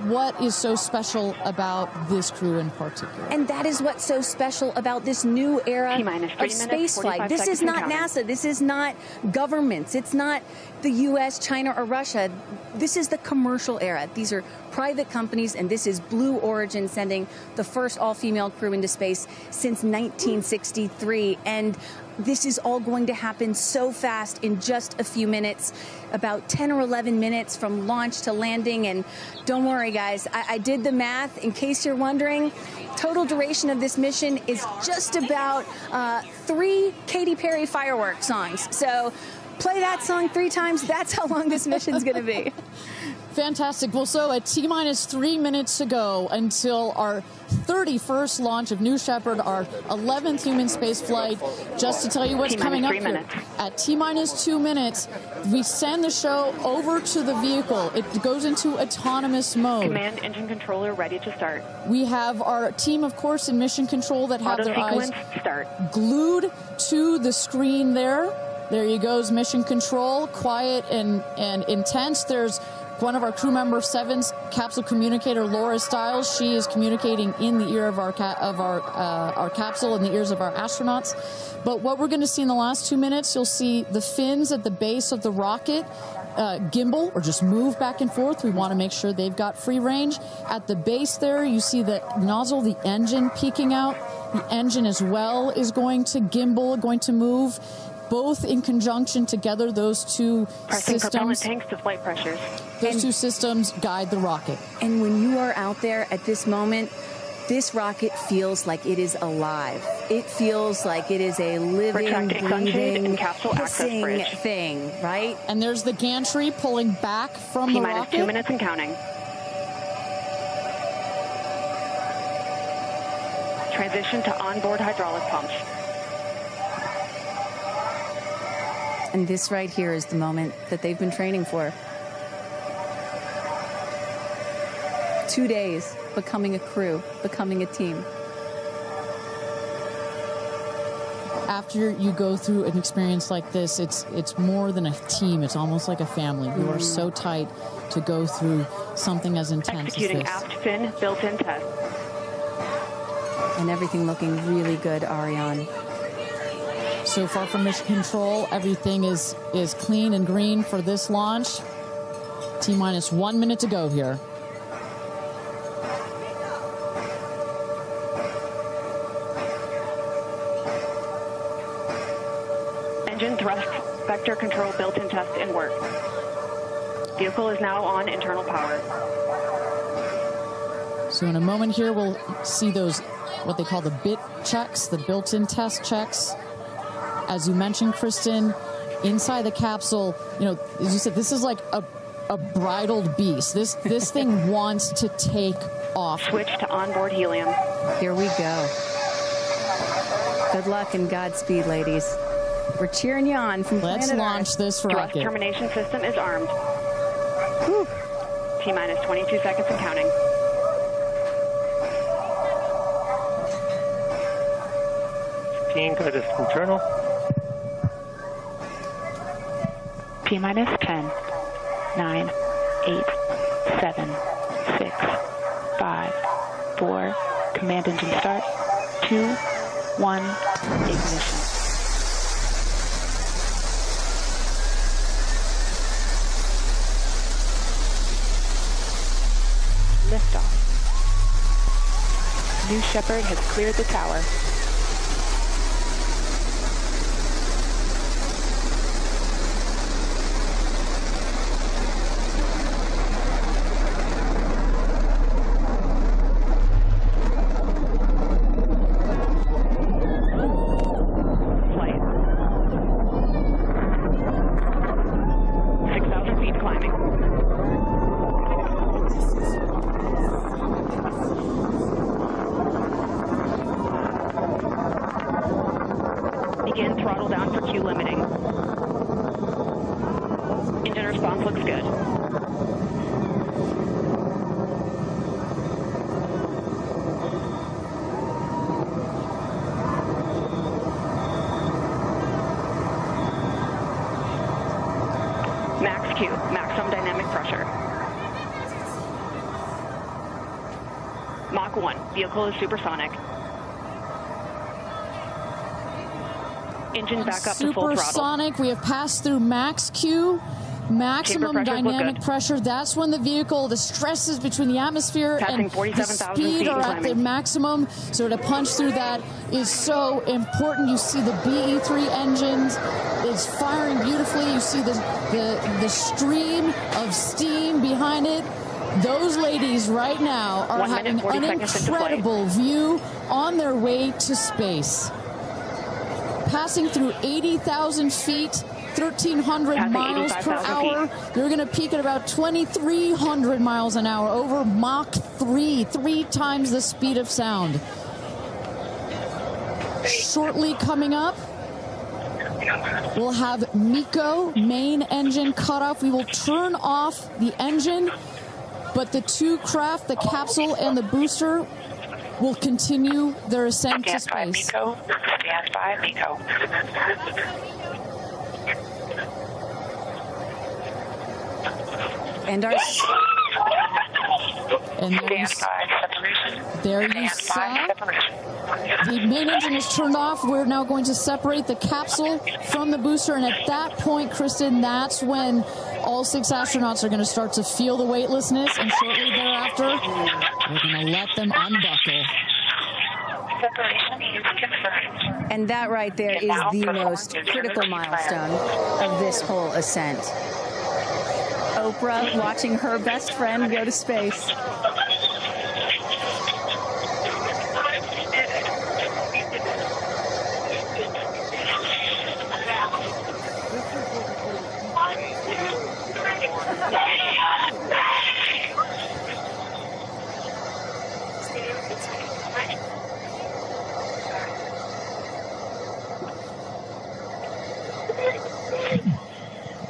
what is so special about this crew in particular. And that is what's so special about this new era of spaceflight. This is not NASA. This is not governments. It's not the U.S., China, or Russia. This is the commercial era. These are private companies, and this is Blue Origin sending the first all-female crew into space since 1963. And this is all going to happen so fast in just a few minutes, about 10 or 11 minutes from launch to landing. And don't worry, guys, I did the math. In case you're wondering, total duration of this mission is just about 3 Katy Perry fireworks songs. So play that song 3 times. That's how long this mission's going to be. Fantastic. Well, so at T-minus 3 minutes to go until our 31st launch of New Shepard, our 11th human space flight. Just to tell you what's coming up here. At T-minus 2 minutes, we send the show over to the vehicle. It goes into autonomous mode. Command engine controller ready to start. We have our team, of course, in mission control that have their eyes glued to the screen there. There you goes, mission control, quiet and intense. There's one of our crew member 7's capsule communicator, Laura Stiles. She is communicating in the ear of our capsule, in the ears of our astronauts. But what we're going to see in the last 2 minutes, you'll see the fins at the base of the rocket gimbal or just move back and forth. We want to make sure they've got free range. At the base there, you see the nozzle, the engine peeking out. The engine as well is going to gimbal, going to move. Both in conjunction together, those two systems. Propellant tanks to flight pressures. Those two systems guide the rocket. And when you are out there at this moment, this rocket feels like it is alive. It feels like it is a living, breathing, hissing thing, right? And there's the gantry pulling back from the rocket. T-minus 2 minutes and counting. Transition to onboard hydraulic pumps. And this right here is the moment that they've been training for. 2 days, becoming a crew, becoming a team. After you go through an experience like this, it's more than a team. It's almost like a family. You are so tight to go through something as intense Executing as this. aft fin built-in test. And everything looking really good, Ariane. So far from mission control, everything is clean and green for this launch. T-minus 1 minute to go here. Engine thrust vector control built-in test in work. Vehicle is now on internal power. So in a moment here, we'll see those, what they call the bit checks, the built-in test checks. As you mentioned, Kristen, inside the capsule, you know, as you said, this is like a bridled beast. This thing wants to take off. Switch to onboard helium. Here we go. Good luck and Godspeed, ladies. We're cheering you on from Let's planet launch Earth. this Thrust rocket. termination system is armed. Whew. T-minus 22 seconds and counting. Go to internal. T-minus 10, 9, 8, 7, 6, 5, 4, command engine start, 2, 1, ignition. Liftoff. New Shepard has cleared the tower. Begin throttle down for Q limiting. Engine response looks good. Max Q, maximum dynamic pressure. Mach 1, vehicle is supersonic. Engine back up to full throttle. Supersonic, we have passed through max Q, maximum dynamic pressure. That's when the vehicle, the stresses between the atmosphere and the speed are at their maximum. So to punch through that is so important. You see the BE3 engines, it's firing beautifully. You see the stream of steam behind it. Those ladies right now are having an incredible view on their way to space. Passing through 80,000 feet, 1,300 miles per hour. They're going to peak at about 2,300 miles an hour over Mach 3, 3 times the speed of sound. Shortly coming up, we'll have MECO, main engine cutoff. We will turn off the engine, but the two craft, the capsule and the booster, will continue their ascent to space. Stand by, MECO. And our... And there you saw the main engine is turned off. We're now going to separate the capsule from the booster, and at that point, Kristen, that's when all 6 astronauts are going to start to feel the weightlessness, and shortly thereafter, we're going to let them unbuckle. Separation is confirmed. And that right there is the most critical milestone of this whole ascent. Oprah watching her best friend go to space.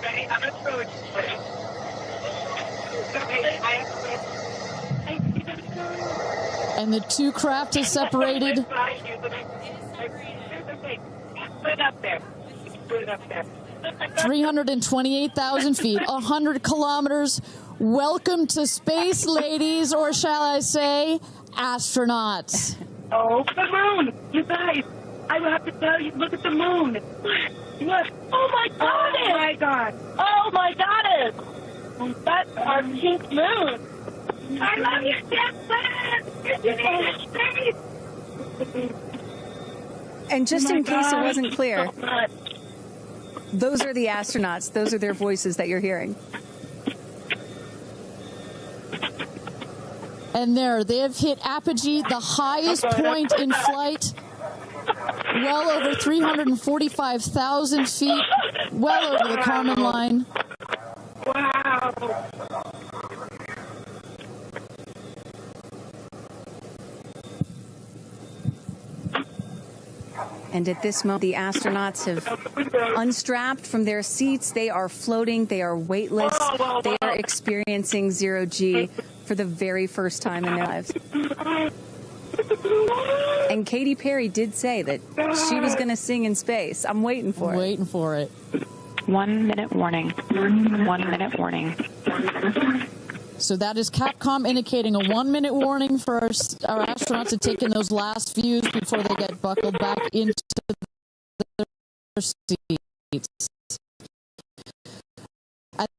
Ready? I'm going to throw it. And the two craft is separated. Put it up there. Put it up there. 328,000 feet, 100 kilometers. Welcome to space, ladies, or shall I say, astronauts. Oh, the moon! You guys, I will have to tell you, look at the moon. Look. Oh, my God! Oh, my God! Oh, my goddess! That's our pink moon. I love you, Shepard! And just in case it wasn't clear, those are the astronauts. Those are their voices that you're hearing. And there, they have hit apogee, the highest point in flight, well over 345,000 feet, well over the Kármán line. Wow. And at this moment, the astronauts have unstrapped from their seats. They are floating. They are weightless. They are experiencing zero-G for the very first time in their lives. And Katy Perry did say that she was going to sing in space. I'm waiting for it. Waiting for it. 1 minute warning. 1 minute warning. So that is Capcom indicating a 1 minute warning for our astronauts to take in those last views before they get buckled back into their seats. At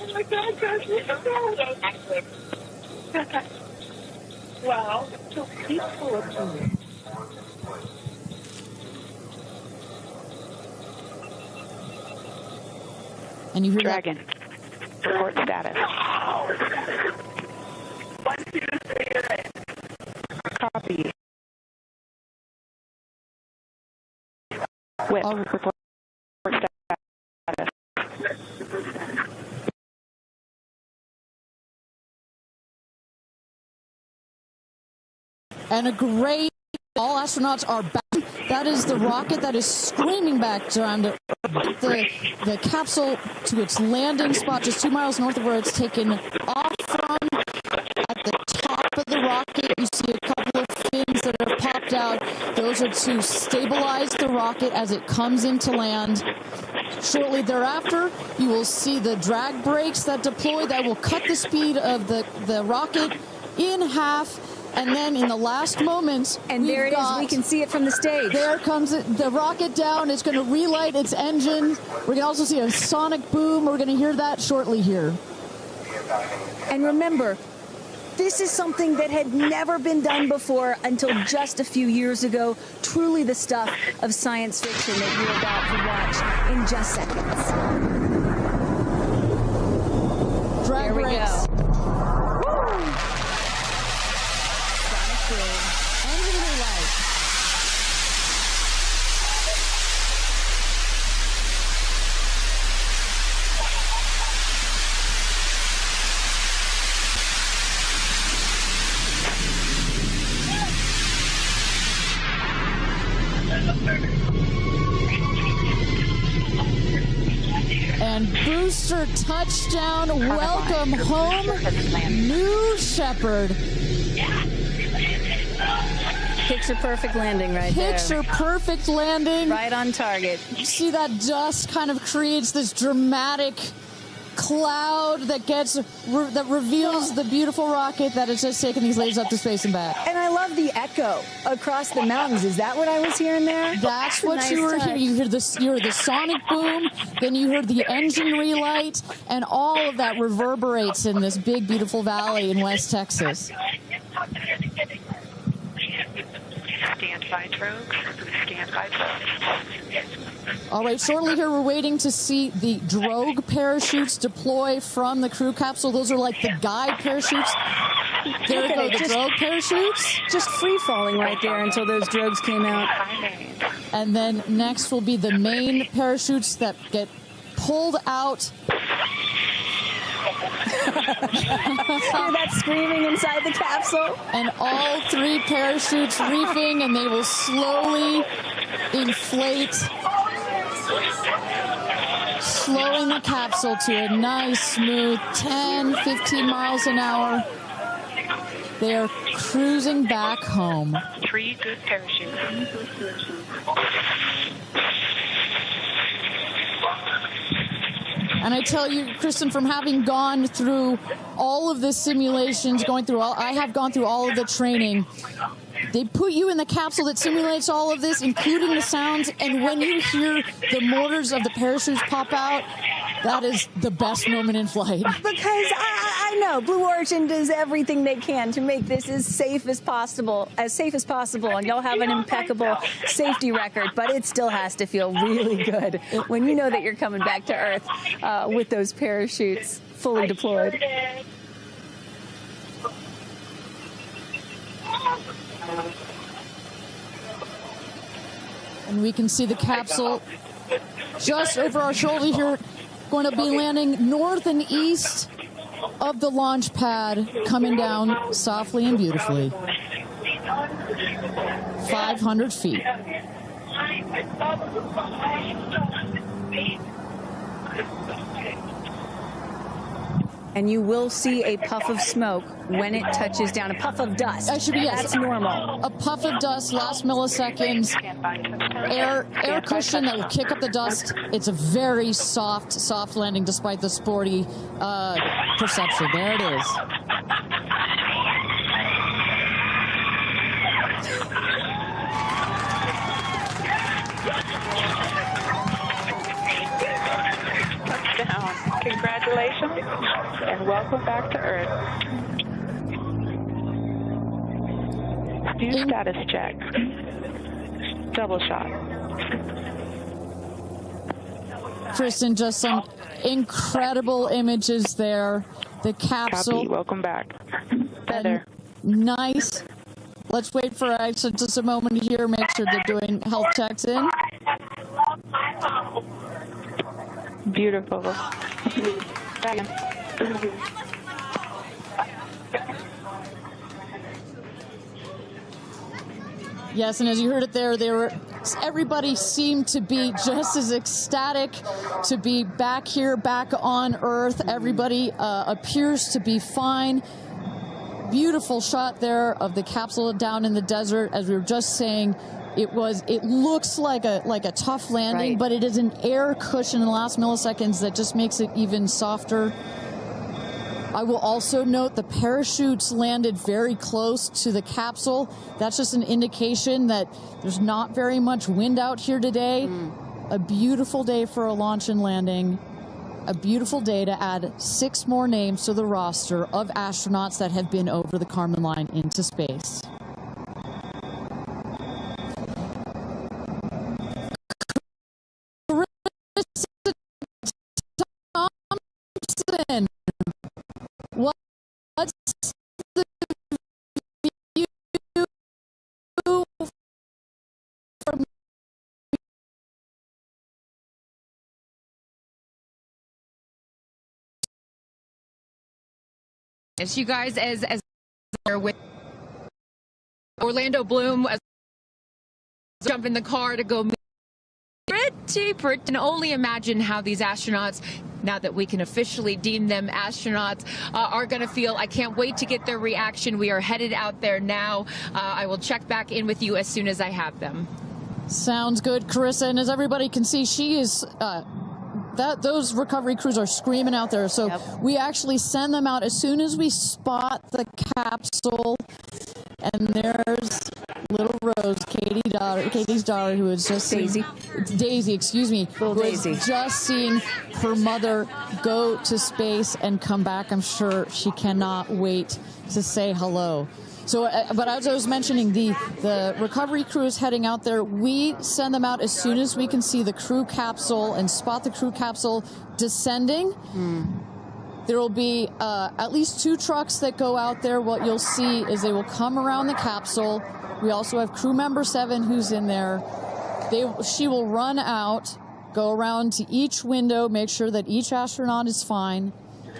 Oh my God, gosh, wow, so peaceful up here. And you hear Dragon. Report status. Copy. Whip. Report status. And a great, all astronauts are back. That is the rocket that is screaming back down to the capsule to its landing spot just 2 miles north of where it's taken off from. At the top of the rocket, you see a couple of fins that are popped out. Those are to stabilize the rocket as it comes into land. Shortly thereafter, you will see the drag brakes that deploy that will cut the speed of the rocket in half. And then in the last moments, and there it is. We can see it from the stage. There comes the rocket down. It's going to relight its engine. We're going to also see a sonic boom. We're going to hear that shortly here. And remember, this is something that had never been done before until just a few years ago. Truly the stuff of science fiction that you're about to watch in just seconds. Drag brakes. There we go. Engine relight. And booster touchdown, welcome home, New Shepard. Picture perfect landing right there. Picture perfect landing. Right on target. You see that dust kind of creates this dramatic cloud that reveals the beautiful rocket that has just taken these ladies up to space and back. And I love the echo across the mountains. Is that what I was hearing there? That's what you were hearing. You heard the sonic boom, then you heard the engine relight, and all of that reverberates in this big, beautiful valley in West Texas. Stand by drogues. Stand by drogues. All right, shortly here we're waiting to see the drogue parachutes deploy from the crew capsule. Those are like the guide parachutes. There we go, the drogue parachutes. Just free falling right there until those drogues came out. And then next will be the main parachutes that get pulled out. Hear that screaming inside the capsule? And all 3 parachutes reefing, and they will slowly inflate, slowing the capsule to a nice, smooth 10, 15 miles an hour. They are cruising back home. 3 good parachutes. And I tell you, Kristen, from having gone through all of the simulations, I have gone through all of the training. They put you in the capsule that simulates all of this, including the sounds, and when you hear the motors of the parachutes pop out, that is the best moment in flight. Because I know Blue Origin does everything they can to make this as safe as possible, and y'all have an impeccable safety record, but it still has to feel really good when you know that you're coming back to Earth with those parachutes fully deployed. And we can see the capsule just over our shoulder here, going to be landing north and east of the launch pad, coming down softly and beautifully. 500 feet. And you will see a puff of smoke when it touches down, a puff of dust. That's normal. A puff of dust, last milliseconds, air cushion that will kick up the dust. It's a very soft landing despite the sporty perception. There it is. Congratulations and welcome back to Earth. Do status check. Double shot. Kristen, just some incredible images there. The capsule. Copy. Welcome back. Feather. Nice. Let's wait for Aisha just a moment here. Make sure they're doing health checks in. Beautiful. Yes, and as you heard it there, everybody seemed to be just as ecstatic to be back here, back on Earth. Everybody appears to be fine. Beautiful shot there of the capsule down in the desert. As we were just saying, it looks like a tough landing, right, but it is an air cushion in the last milliseconds that just makes it even softer. I will also note the parachutes landed very close to the capsule. That's just an indication that there's not very much wind out here today. A beautiful day for a launch and landing. A beautiful day to add 6 more names to the roster of astronauts that have been over the Kármán line into space. What's the view from It's you guys as with Orlando Bloom as jump in the car to go meet. Pretty and only imagine how these astronauts, now that we can officially deem them astronauts, are going to feel. I can't wait to get their reaction. We are headed out there now. I will check back in with you as soon as I have them. Sounds good, Carissa. And as everybody can see, she is those recovery crews are screaming out there. So we actually send them out as soon as we spot the capsule. And there's little Rose, Katie's daughter, who is just Daisy, excuse me, who is just seeing her mother go to space and come back. I'm sure she cannot wait to say hello. So, but as I was mentioning, the recovery crew is heading out there. We send them out as soon as we can see the crew capsule and spot the crew capsule descending. There will be at least 2 trucks that go out there. What you'll see is they will come around the capsule. We also have crew member 7 who's in there. She will run out, go around to each window, make sure that each astronaut is fine,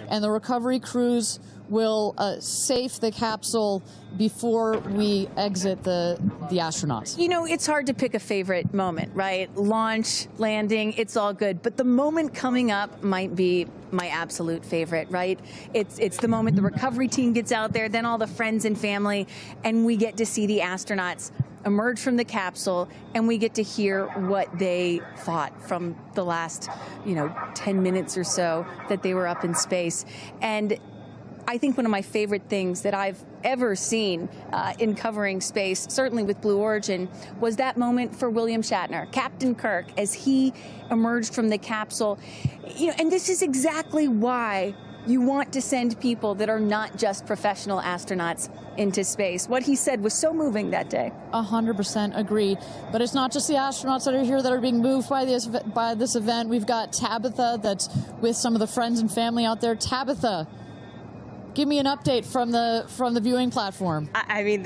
and the recovery crews will safe the capsule before we exit the astronauts. You know, it's hard to pick a favorite moment, right? Launch, landing, it's all good. But the moment coming up might be my absolute favorite, right? It's the moment the recovery team gets out there, then all the friends and family, and we get to see the astronauts emerge from the capsule, and we get to hear what they thought from the last, 10 minutes or so that they were up in space. And I think one of my favorite things that I've ever seen in covering space, certainly with Blue Origin, was that moment for William Shatner, Captain Kirk, as he emerged from the capsule. And this is exactly why you want to send people that are not just professional astronauts into space. What he said was so moving that day. 100% agree. But it's not just the astronauts that are here that are being moved by this event. We've got Tabitha that's with some of the friends and family out there. Tabitha, give me an update from the viewing platform. I mean,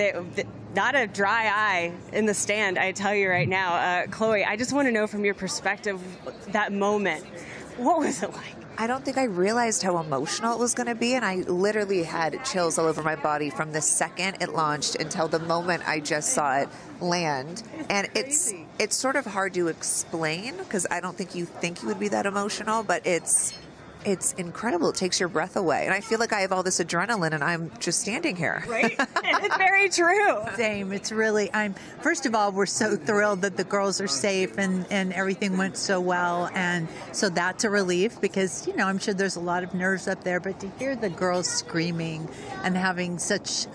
not a dry eye in the stand, I tell you right now. Chloe, I just want to know from your perspective, that moment, what was it like? I don't think I realized how emotional it was going to be, and I literally had chills all over my body from the second it launched until the moment I just saw it land. And it's sort of hard to explain, because I don't think you would be that emotional, but it's incredible. It takes your breath away. And I feel like I have all this adrenaline and I'm just standing here. Right? It's very true. Same. It's really, first of all, we're so thrilled that the girls are safe and everything went so well. And so that's a relief because, I'm sure there's a lot of nerves up there, but to hear the girls screaming and having such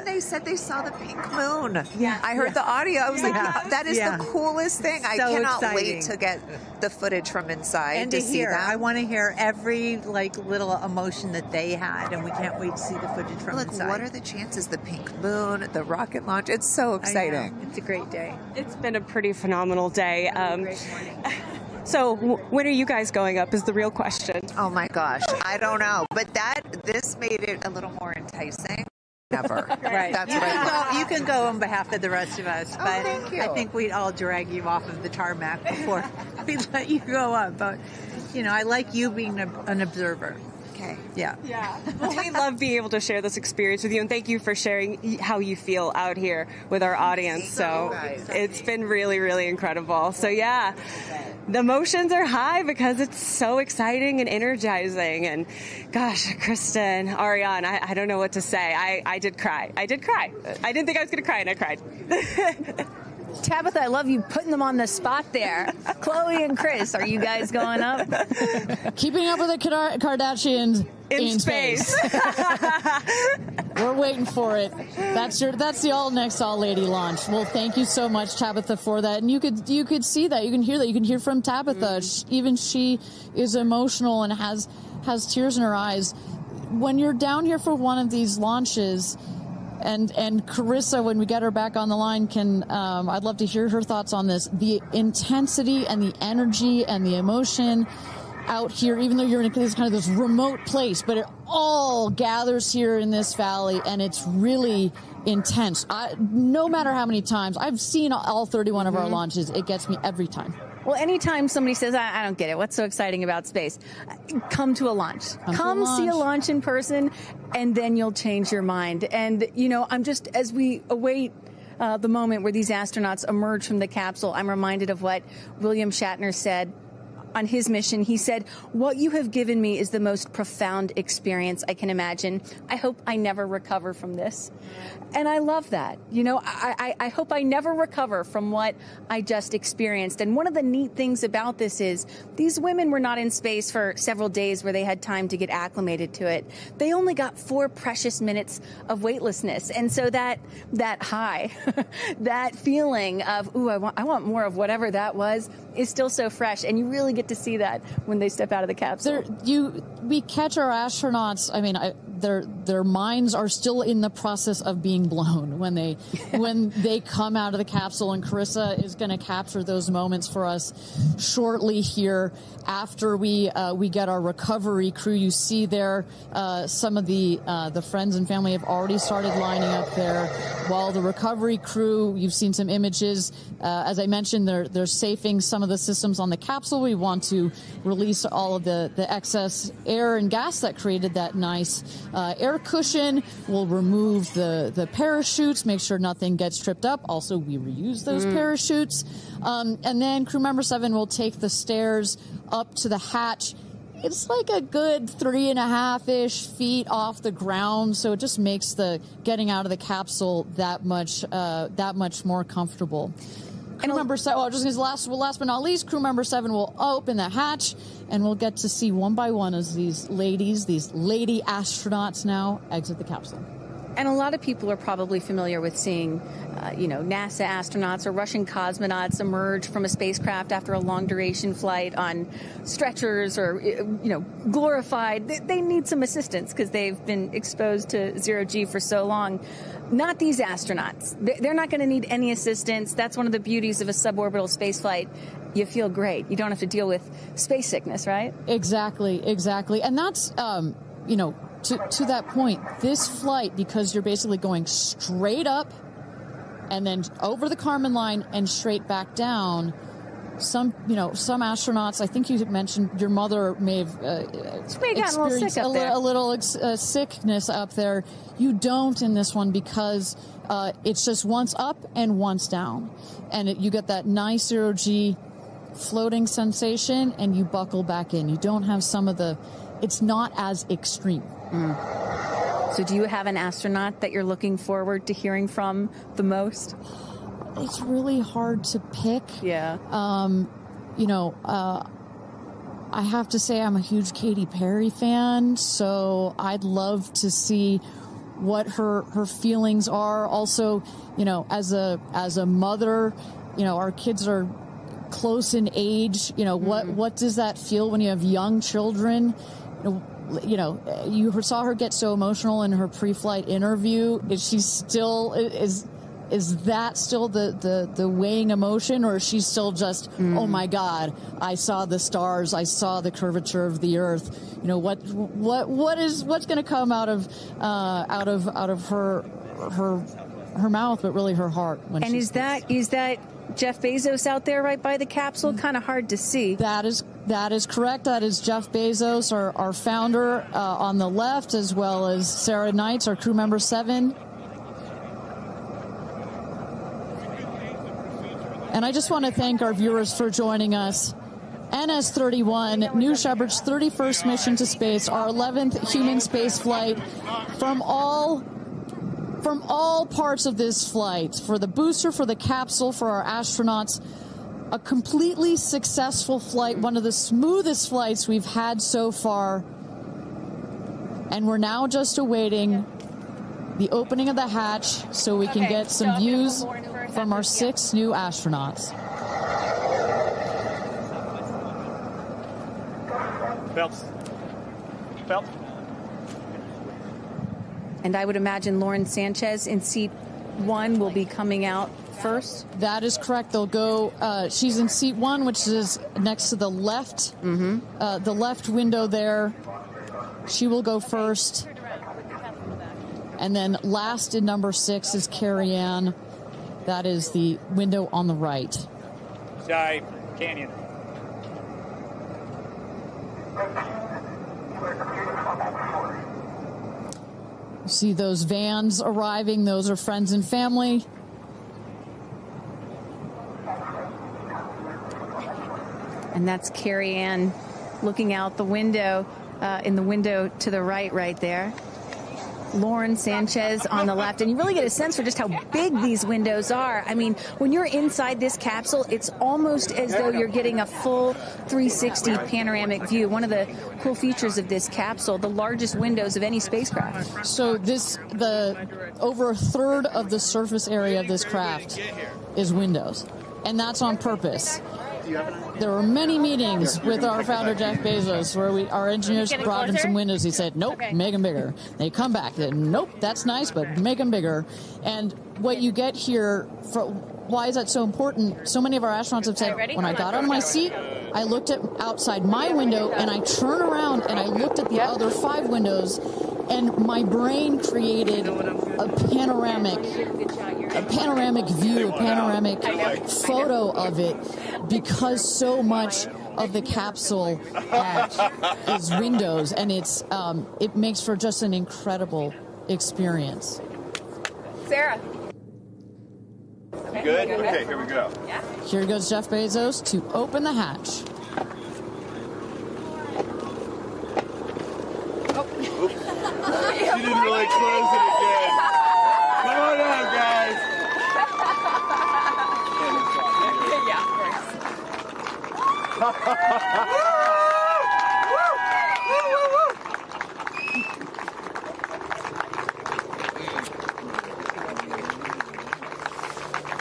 they said they saw the pink moon. Yeah. I heard the audio. I was like, that is the coolest thing. I cannot exciting. wait to get the footage from inside and to see hear. that. I want to hear every little emotion that they had, and we can't wait to see the footage from inside. What are the chances? The pink moon, the rocket launch. It's so exciting. It's a great day. It's been a pretty phenomenal day. Great morning. So when are you guys going up is the real question. Oh my gosh, I don't know. But this made it a little more enticing. Never. Right. That's what I thought. You can go on behalf of the rest of us, but thank you. I think we'd all drag you off of the tarmac before we let you go up. But, I like you being an observer. Okay. Yeah. Well, we love being able to share this experience with you, and thank you for sharing how you feel out here with our audience. So it's been really, really incredible. So yeah, the emotions are high because it's so exciting and energizing. And gosh, Kristen, Ariane, I don't know what to say. I did cry. I didn't think I was going to cry, and I cried. Tabitha, I love you putting them on the spot there. Chloe and Chris, are you guys going up? Keeping up with the Kardashians in space. We're waiting for it. That's the all next all lady launch. Well, thank you so much, Tabitha, for that. And you could see that, you can hear that, you can hear from Tabitha. Even she is emotional and has tears in her eyes. When you're down here for one of these launches. And Carissa, when we get her back on the line, I'd love to hear her thoughts on this. The intensity and the energy and the emotion out here, even though you're in this remote place, but it all gathers here in this valley, and it's really intense. No matter how many times I've seen all 31 of our launches, it gets me every time. Well, anytime somebody says, I don't get it, what's so exciting about space? Come to a launch. Come see a launch in person, and then you'll change your mind. And, as we await the moment where these astronauts emerge from the capsule, I'm reminded of what William Shatner said on his mission. He said, "What you have given me is the most profound experience I can imagine. I hope I never recover from this." And I love that. I hope I never recover from what I just experienced. And one of the neat things about this is these women were not in space for several days where they had time to get acclimated to it. They only got 4 precious minutes of weightlessness. And so that high, that feeling of, ooh, I want more of whatever that was, is still so fresh. And you really get to see that when they step out of the capsule. we catch our astronauts. I mean, their minds are still in the process of being blown when they come out of the capsule, and Carissa is going to capture those moments for us shortly here after we get our recovery crew. You see there some of the friends and family have already started lining up there, while the recovery crew, you've seen some images. As I mentioned, they're safing some of the systems on the capsule. We want to release all of the excess air and gas that created that nice air cushion. We'll remove the parachutes, make sure nothing gets tripped up. Also, we reuse those parachutes. And then crew member 7 will take the stairs up to the hatch. It's like a good 3.5-ish feet off the ground, so it just makes the getting out of the capsule that much more comfortable. Crew member 7, last but not least, crew member 7 will open the hatch, and we'll get to see one by one as these lady astronauts now exit the capsule. And a lot of people are probably familiar with seeing, NASA astronauts or Russian cosmonauts emerge from a spacecraft after a long-duration flight on stretchers or, glorified. They need some assistance because they've been exposed to zero-G for so long. Not these astronauts. They're not going to need any assistance. That's one of the beauties of a suborbital spaceflight. You feel great. You don't have to deal with space sickness, right? Exactly. And that's, to that point, this flight, because you're basically going straight up and then over the Kármán line and straight back down. Some astronauts, I think you mentioned your mother may have experienced a little sickness up there. You don't in this one because it's just once up and once down. And you get that nice zero-G floating sensation and you buckle back in. You don't have it's not as extreme. So do you have an astronaut that you're looking forward to hearing from the most? It's really hard to pick. Yeah. I have to say I'm a huge Katy Perry fan, so I'd love to see what her feelings are. Also, as a mother, our kids are close in age. What does that feel when you have young children? You saw her get so emotional in her pre-flight interview. Is she still is that still the weighing emotion, or is she still just oh my God, I saw the stars, I saw the curvature of the Earth? What's going to come out of her mouth, but really her heart? And is that Jeff Bezos out there right by the capsule? Kind of hard to see. That is correct. That is Jeff Bezos, our founder, on the left, as well as Sarah Knights, our crew member 7. And I just want to thank our viewers for joining us. NS-31, New Shepard's 31st mission to space, our 11th human space flight. From all parts of this flight, for the booster, for the capsule, for our astronauts, a completely successful flight, one of the smoothest flights we've had so far. And we're now just awaiting the opening of the hatch so we can get some views from our 6 new astronauts. Phelps. And I would imagine Lauren Sanchez in seat 1 will be coming out first. That is correct. They'll go. She's in seat 1, which is next to the left, the left window there. She will go first. And then last in number 6 is Kerianne. That is the window on the right. Side Canyon. You see those vans arriving. Those are friends and family. And that's Kerianne looking out the window, in the window to the right there. Lauren Sanchez on the left. And you really get a sense for just how big these windows are. I mean, when you're inside this capsule, it's almost as though you're getting a full 360 panoramic view. One of the cool features of this capsule, the largest windows of any spacecraft. So over a third of the surface area of this craft is windows. And that's on purpose. There were many meetings with our founder, Jeff Bezos, where our engineers brought him some windows. He said, nope, make them bigger. They come back, they said, nope, that's nice, but make them bigger. And what you get here, why is that so important? So many of our astronauts have said, when I got out of my seat, I looked at outside my window, and I turned around and I looked at the other 5 windows, and my brain created a panoramic view, a panoramic photo of it, because so much of the capsule is windows, and it makes for just an incredible experience. Sarah. Good? Okay, here we go. Yeah. Here goes Jeff Bezos to open the hatch. She didn't really close it again. Come on out, guys. Yeah, of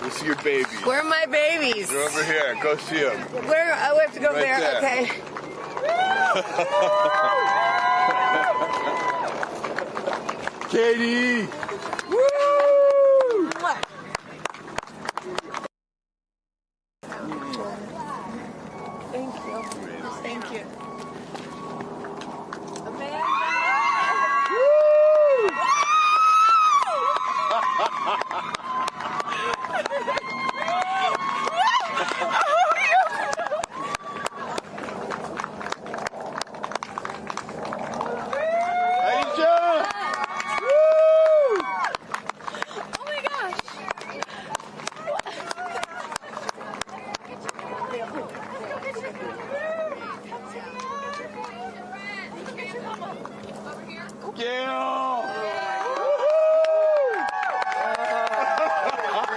We'll see your babies. Where are my babies? They're over here. Go see them. Where? Oh, we have to go Right there. Okay. Katie! Woo! Thank you. Thank you. Amanda!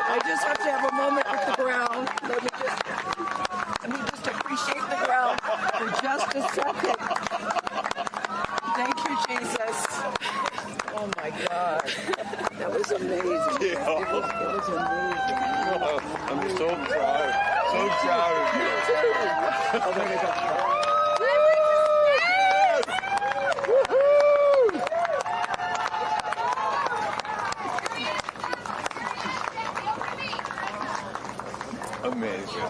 I just have to have a moment with the ground. Let me just appreciate the ground for just a second. Thank you, Jesus. Oh my God. That was amazing. It was amazing. I'm so proud. So proud of you. Me too. Oh my God. Amazing.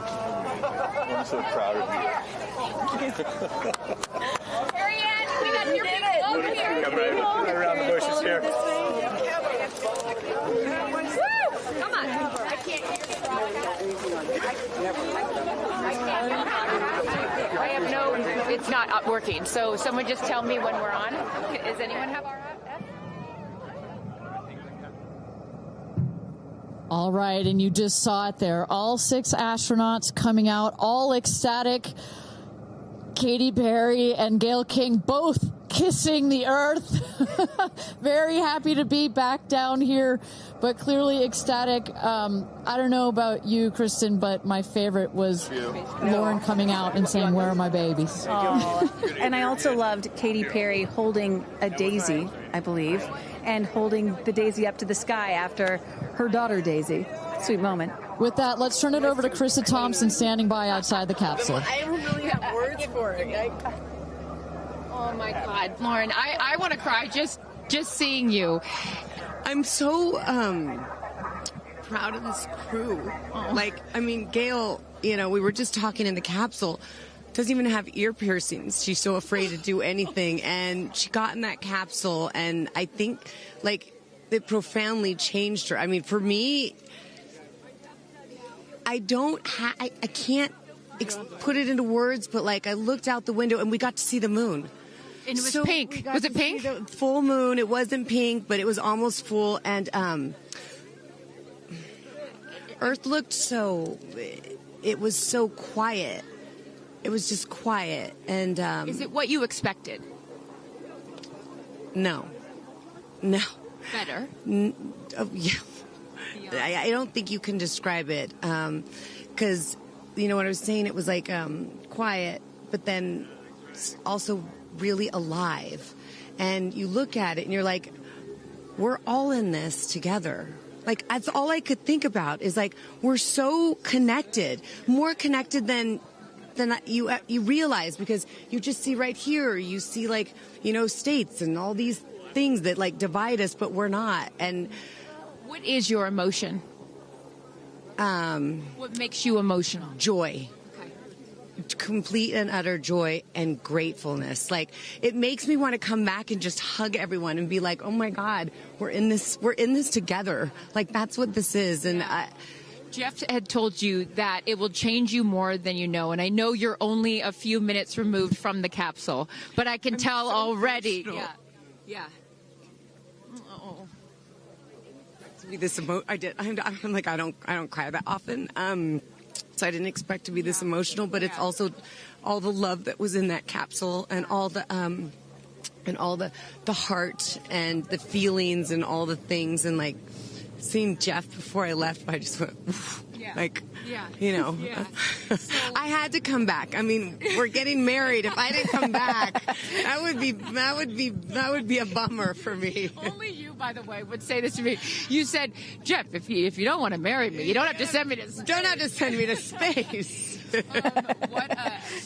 I'm so proud of you. Kerianne, we got your people over here. Come right around the bushes here. Come on. I can't hear I have no, it's not working. So someone just tell me when we're on. Does anyone have our app? All right, and you just saw it there. All 6 astronauts coming out, all ecstatic. Katy Perry and Gayle King both kissing the earth. Very happy to be back down here, but clearly ecstatic. I don't know about you, Kristen, but my favorite was Lauren coming out and saying, "Where are my babies?" Oh. And I also loved Katy Perry holding a daisy, I believe, and holding the daisy up to the sky after her daughter Daisy. Sweet moment. With that, let's turn it over to Krista Thompson standing by outside the capsule. I don't really have words for it. Oh my God, Lauren, I want to cry just seeing you. I'm so proud of this crew. Like, I mean, Gayle, we were just talking in the capsule, doesn't even have ear piercings. She's so afraid to do anything. And she got in that capsule, and I think, it profoundly changed her. I mean, for me, I can't put it into words, but, I looked out the window, and we got to see the moon. And it was pink. Was it pink? Full moon. It wasn't pink, but it was almost full. And Earth looked it was so quiet. It was just quiet. And is it what you expected? No. Better. Yeah. I don't think you can describe it. Because, what I was saying, it was quiet, but then also really alive. And you look at it and you're like, we're all in this together. Like, that's all I could think about is like, we're so connected, more connected than you realize, because you just see right here, you see like, states and all these things that like divide us, but we're not. And what is your emotion? What makes you emotional? Joy. Complete and utter joy and gratefulness. Like, it makes me want to come back and just hug everyone and be like, oh my God, we're in this together. Like, that's what this is. And Jeff had told you that it will change you more than you know, and I know you're only a few minutes removed from the capsule, but I can tell so already. Emotional. Yeah. Oh. To be this I did. I'm like, I don't cry that often. So I didn't expect to be this emotional, but it's also all the love that was in that capsule, and all the heart and the feelings and all the things, and like seeing Jeff before I left, I just went, oof, like, I had to come back. I mean, we're getting married. If I didn't come back, that would be a bummer for me. Only you, by the way, would say this to me. You said, Jeff, if you don't want to marry me, you don't have to send me to space. Don't have to send me to space.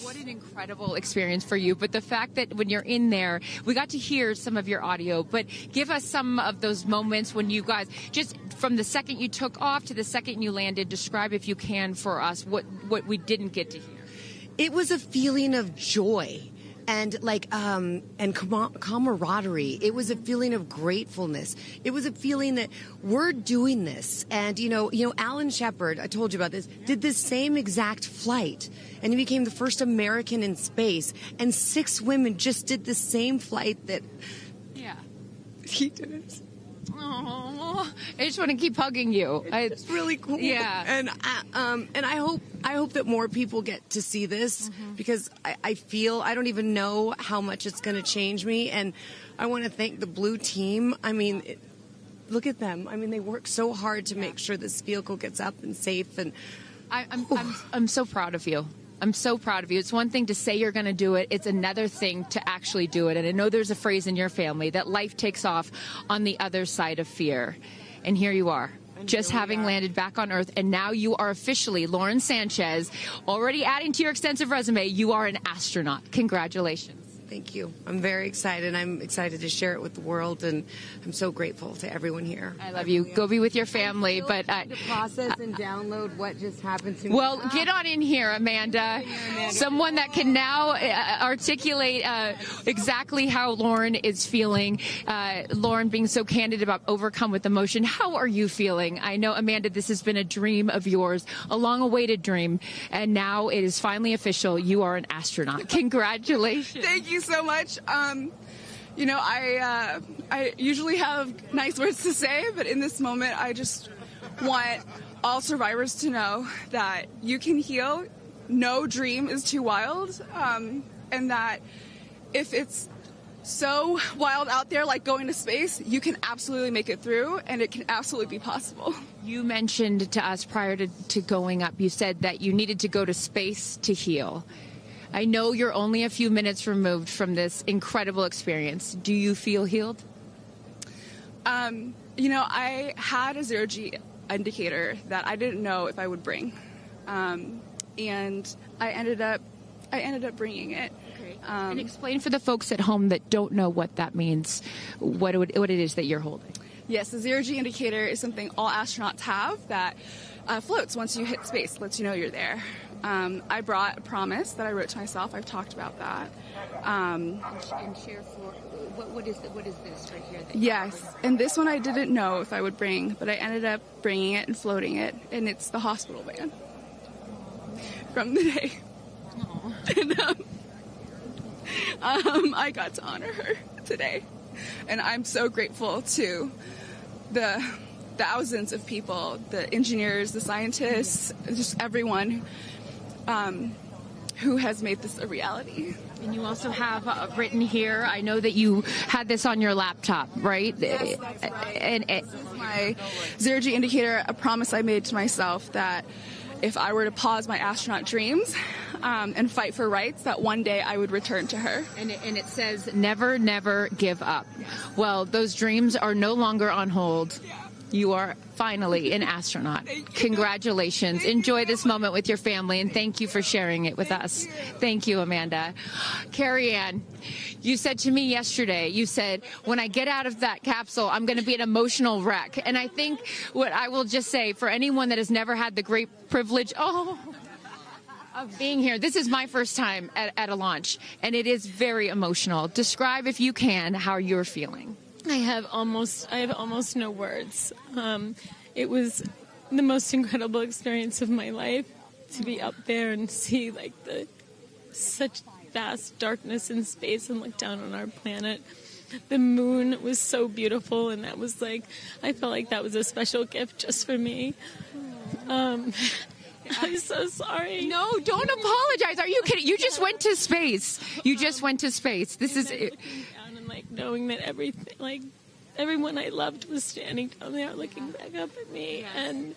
What an incredible experience for you. But the fact that when you're in there, we got to hear some of your audio, but give us some of those moments when you guys, just from the second you took off to the second you landed, describe, if you can, for us what we didn't get to hear. It was a feeling of joy and like and camaraderie. It was a feeling of gratefulness. It was a feeling that we're doing this. And Alan Shepard, I told you about this, did this same exact flight, and he became the first American in space. And 6 women just did the same flight that he did. Oh, I just want to keep hugging you. It's really cool. Yeah, and I hope that more people get to see this, because I feel, I don't even know how much it's going to change me. And I want to thank the Blue team. I mean, look at them. I mean, they work so hard to make sure this vehicle gets up and safe. And I'm so proud of you. I'm so proud of you. It's one thing to say you're going to do it. It's another thing to actually do it. And I know there's a phrase in your family that life takes off on the other side of fear. And here you are, just having landed back on Earth. And now you are officially, Lauren Sánchez, already adding to your extensive resume, you are an astronaut. Congratulations. Thank you. I'm very excited. I'm excited to share it with the world, and I'm so grateful to everyone here. I love you. Go be with your family. But to process and download what just happened to me. Well, get on in here, Amanda. Someone that can now articulate exactly how Lauren is feeling. Lauren being so candid about overcome with emotion. How are you feeling? I know, Amanda, this has been a dream of yours, a long-awaited dream, and now it is finally official. You are an astronaut. Congratulations. Thank you so much. I usually have nice words to say, but in this moment, I just want all survivors to know that you can heal. No dream is too wild, and that if it's so wild out there, like going to space, you can absolutely make it through, and it can absolutely be possible. You mentioned to us prior to going up, you said that you needed to go to space to heal. I know you're only a few minutes removed from this incredible experience. Do you feel healed? I had a zero-G indicator that I didn't know if I would bring, and I ended up bringing it. Okay. And explain for the folks at home that don't know what that means, what it is that you're holding. Yes, the zero-G indicator is something all astronauts have that floats once you hit space, lets you know you're there. I brought a promise that I wrote to myself. I've talked about that. And share for what is this right here? Yes, and this one I didn't know if I would bring, but I ended up bringing it and floating it, and it's the hospital van from the day. And I got to honor her today, and I'm so grateful to the thousands of people, the engineers, the scientists, just everyone who has made this a reality. And you also have written here, I know that you had this on your laptop, right? Yes, that's right. This is my zero-G indicator, a promise I made to myself that if I were to pause my astronaut dreams and fight for rights, that one day I would return to her. And it says, never, never give up. Well, those dreams are no longer on hold. You are finally an astronaut. Congratulations. Enjoy this moment with your family, and thank you for sharing it with us. Thank you, Amanda. Kerianne, you said to me yesterday, you said, when I get out of that capsule, I'm going to be an emotional wreck. And I think what I will just say, for anyone that has never had the great privilege of being here, this is my first time at a launch, and it is very emotional. Describe, if you can, how you're feeling. I have almost no words. It was the most incredible experience of my life to be up there and see like such vast darkness in space and look down on our planet. The moon was so beautiful, and that was like, I felt like that was a special gift just for me. I'm so sorry. No, don't apologize. Are you kidding? You just went to space. You just went to space. This is it. And like knowing that everything, like everyone I loved was standing down there looking back up at me. And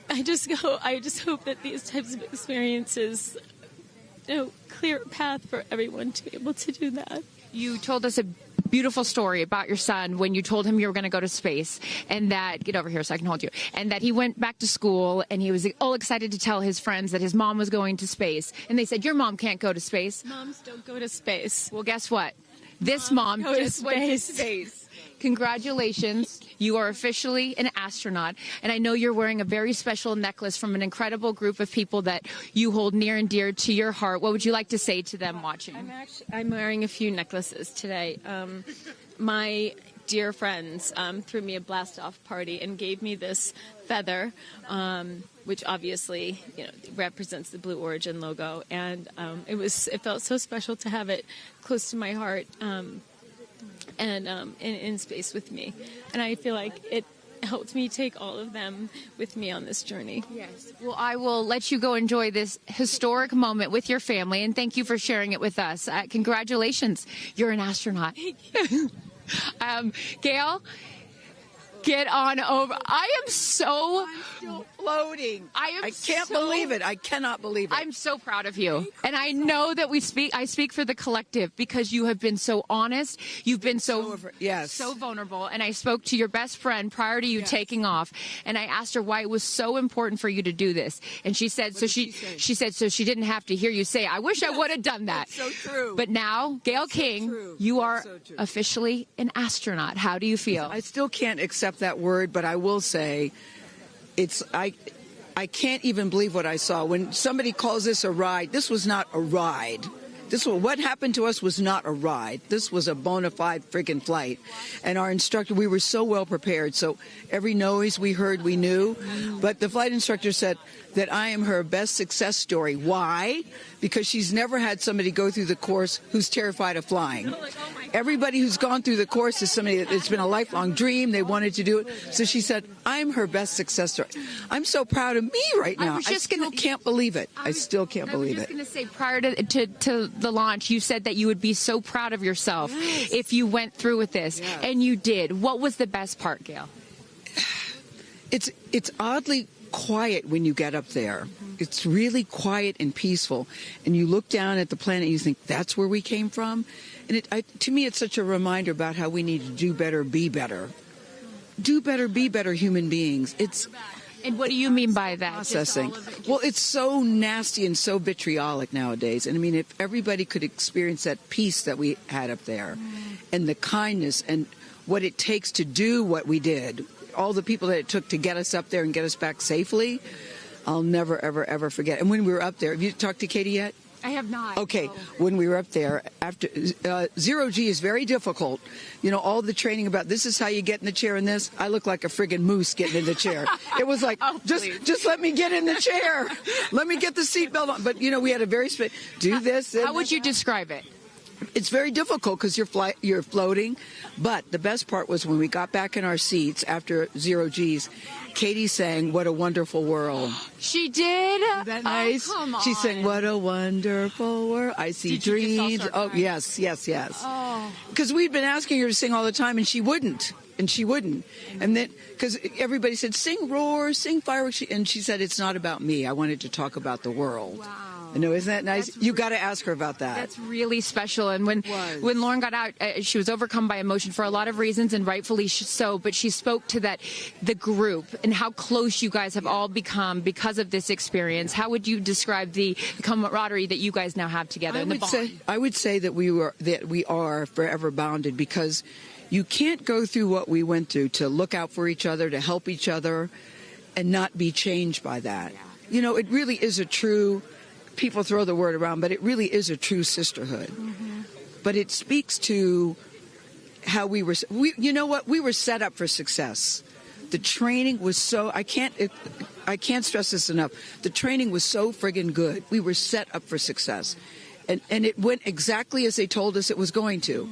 I just hope that these types of experiences, clear a path for everyone to be able to do that. You told us a beautiful story about your son when you told him you were going to go to space, and that, get over here so I can hold you, and that he went back to school and he was all excited to tell his friends that his mom was going to space, and they said, your mom can't go to space. Moms don't go to space. Well, guess what? This mom just went to space. Congratulations. You are officially an astronaut. And I know you're wearing a very special necklace from an incredible group of people that you hold near and dear to your heart. What would you like to say to them watching? I'm wearing a few necklaces today. My dear friends threw me a blast-off party and gave me this feather, which obviously represents the Blue Origin logo. And it felt so special to have it close to my heart. And in space with me. And I feel like it helped me take all of them with me on this journey. Yes. Well, I will let you go enjoy this historic moment with your family, and thank you for sharing it with us. Congratulations. You're an astronaut. Gayle, get on over. I'm still floating. I can't believe it. I cannot believe it. I'm so proud of you. And I know that I speak for the collective, because you have been so honest. You've been so vulnerable. And I spoke to your best friend prior to you taking off, and I asked her why it was so important for you to do this. And she said, so she didn't have to hear you say, I wish I would have done that. So true. But now, Gayle King, you are officially an astronaut. How do you feel? I still can't accept that word, but I will say I can't even believe what I saw. When somebody calls this a ride, this was not a ride. What happened to us was not a ride. This was a bona fide friggin' flight. And our instructor, we were so well prepared. So every noise we heard, we knew. But the flight instructor said that I am her best success story. Why? Because she's never had somebody go through the course who's terrified of flying. Everybody who's gone through the course is somebody that it's been a lifelong dream. They wanted to do it. So she said, I'm her best success story. I'm so proud of me right now. I still can't believe it. I still can't believe it. I was just going to say, prior to the launch, you said that you would be so proud of yourself if you went through with this. Yes. And you did. What was the best part, Gayle? It's oddly quiet when you get up there. It's really quiet and peaceful. And you look down at the planet and you think, that's where we came from? And to me, it's such a reminder about how we need to do better, be better. Do better, be better human beings. And what do you mean by that? Processing. Well, it's so nasty and so vitriolic nowadays. And I mean, if everybody could experience that peace that we had up there, and the kindness and what it takes to do what we did, all the people that it took to get us up there and get us back safely, I'll never, ever, ever forget. And when we were up there, have you talked to Katy yet? I have not. Okay, when we were up there, after zero G is very difficult. You know, all the training about this is how you get in the chair and this. I look like a friggin' moose getting in the chair. It was like, just let me get in the chair. Let me get the seatbelt on. But, you know, we had a very do this. How would you describe it? It's very difficult because you're floating. But the best part was when we got back in our seats after zero G's, Katy sang "What a Wonderful World." She did? Isn't that nice? Come on. She sang "What a Wonderful World." I see dreams. Oh, yes. Oh. Because we'd been asking her to sing all the time, and she wouldn't. And then, because everybody said, sing roar, sing fireworks. And she said, it's not about me. I wanted to talk about the world. Wow. No, isn't that nice? You got to ask her about that. That's really special. And when Lauren got out, she was overcome by emotion for a lot of reasons, and rightfully so. But she spoke to the group and how close you guys have all become because of this experience. How would you describe the camaraderie that you guys now have together? I would say that we are forever bonded, because you can't go through what we went through to look out for each other, to help each other, and not be changed by that. You know, it really is a true. People throw the word around, but it really is a true sisterhood. But it speaks to how we were, you know what, we were set up for success. The training was so, I can't stress this enough. The training was so friggin' good. We were set up for success. And it went exactly as they told us it was going to.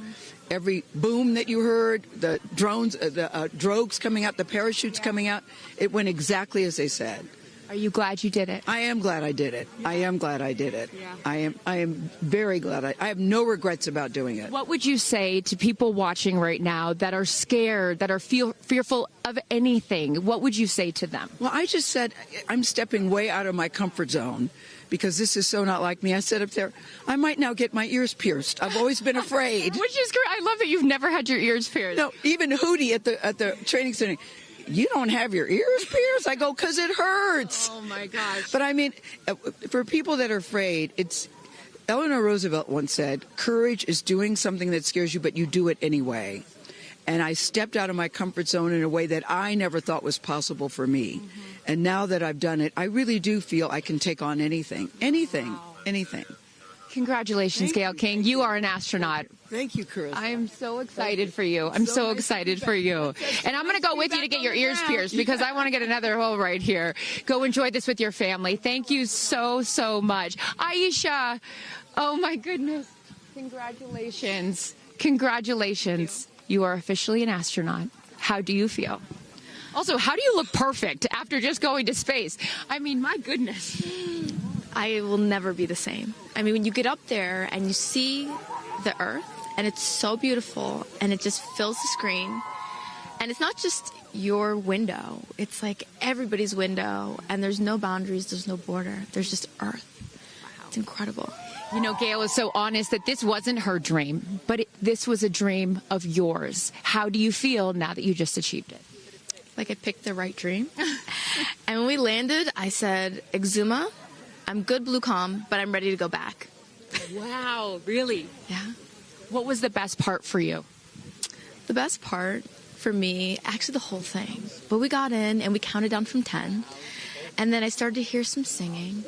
Every boom that you heard, the drones, the drogues coming out, the parachutes coming out, it went exactly as they said. Are you glad you did it? I am glad I did it. I am glad I did it. I am very glad. I have no regrets about doing it. What would you say to people watching right now that are scared, that are fearful of anything? What would you say to them? Well, I just said I'm stepping way out of my comfort zone, because this is so not like me. I said up there, I might now get my ears pierced. I've always been afraid. Which is great. I love that you've never had your ears pierced. No, even Hootie at the training center. You don't have your ears pierced? I go, because it hurts. Oh, my gosh. But I mean, for people that are afraid, Eleanor Roosevelt once said, courage is doing something that scares you, but you do it anyway. And I stepped out of my comfort zone in a way that I never thought was possible for me. And now that I've done it, I really do feel I can take on anything. Anything. Congratulations, Gayle King. You are an astronaut. Thank you, Chris. I am so excited for you. I'm so excited for you. And I'm going to go with you to get your ears pierced, because I want to get another hole right here. Go enjoy this with your family. Thank you so, so much. Aisha, oh my goodness. Congratulations. Congratulations. You are officially an astronaut. How do you feel? Also, how do you look perfect after just going to space? I mean, my goodness. I will never be the same. I mean, when you get up there and you see the Earth, and it's so beautiful, and it just fills the screen, and it's not just your window, it's like everybody's window, and there's no boundaries, there's no border, there's just Earth. It's incredible. You know, Gayle is so honest that this wasn't her dream, but this was a dream of yours. How do you feel now that you just achieved it? Like I picked the right dream. And when we landed, I said, Exuma, I'm good, blue calm, but I'm ready to go back. Wow, really? Yeah. What was the best part for you? The best part for me, actually the whole thing. But we got in and we counted down from 10. And then I started to hear some singing.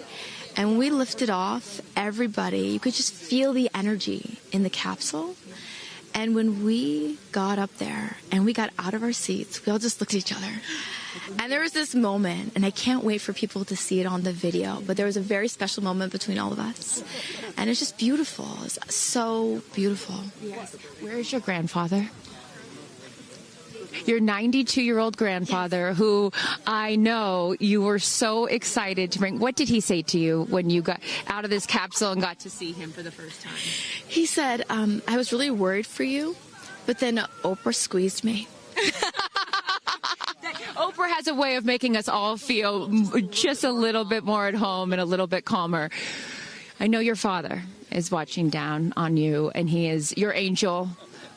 And when we lifted off, everybody, you could just feel the energy in the capsule. And when we got up there and we got out of our seats, we all just looked at each other. And there was this moment, and I can't wait for people to see it on the video, but there was a very special moment between all of us. And it's just beautiful. It's so beautiful. Yes. Where is your grandfather? Your 92-year-old grandfather, who I know you were so excited to bring. What did he say to you when you got out of this capsule and got to see him for the first time? He said, I was really worried for you, but then Oprah squeezed me. Oprah has a way of making us all feel just a little bit more at home and a little bit calmer. I know your father is watching down on you, and he is your angel.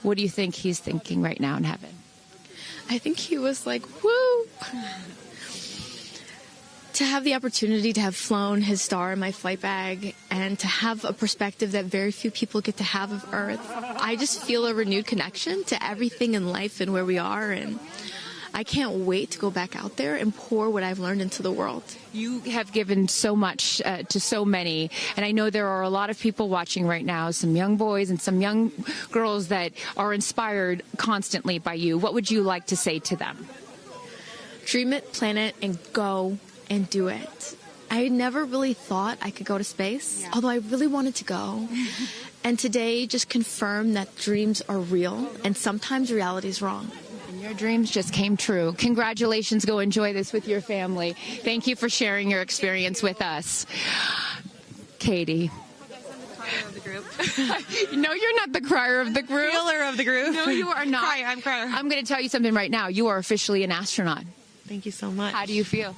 What do you think he's thinking right now in heaven? I think he was like, woo! To have the opportunity to have flown his star in my flight bag and to have a perspective that very few people get to have of Earth, I just feel a renewed connection to everything in life and where we are, and I can't wait to go back out there and pour what I've learned into the world. You have given so much to so many, and I know there are a lot of people watching right now, some young boys and some young girls that are inspired constantly by you. What would you like to say to them? Dream it, plan it, and go and do it. I never really thought I could go to space, although I really wanted to go. And today just confirmed that dreams are real, and sometimes reality is wrong. Your dreams just came true. Congratulations. Go enjoy this with your family. Thank you for sharing your experience with us. Katie. No, you're not the crier of the group. Feeler of the group. No, you are not. I'm crier. I'm going to tell you something right now. You are officially an astronaut. Thank you so much. How do you feel?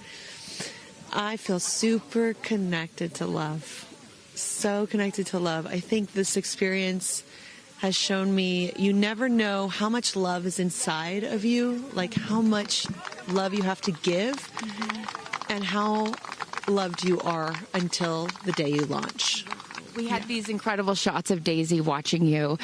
I feel super connected to love. so connected to love. I think this experience has shown me you never know how much love is inside of you, like how much love you have to give, and how loved you are until the day you launch. We had these incredible shots of Daisy watching you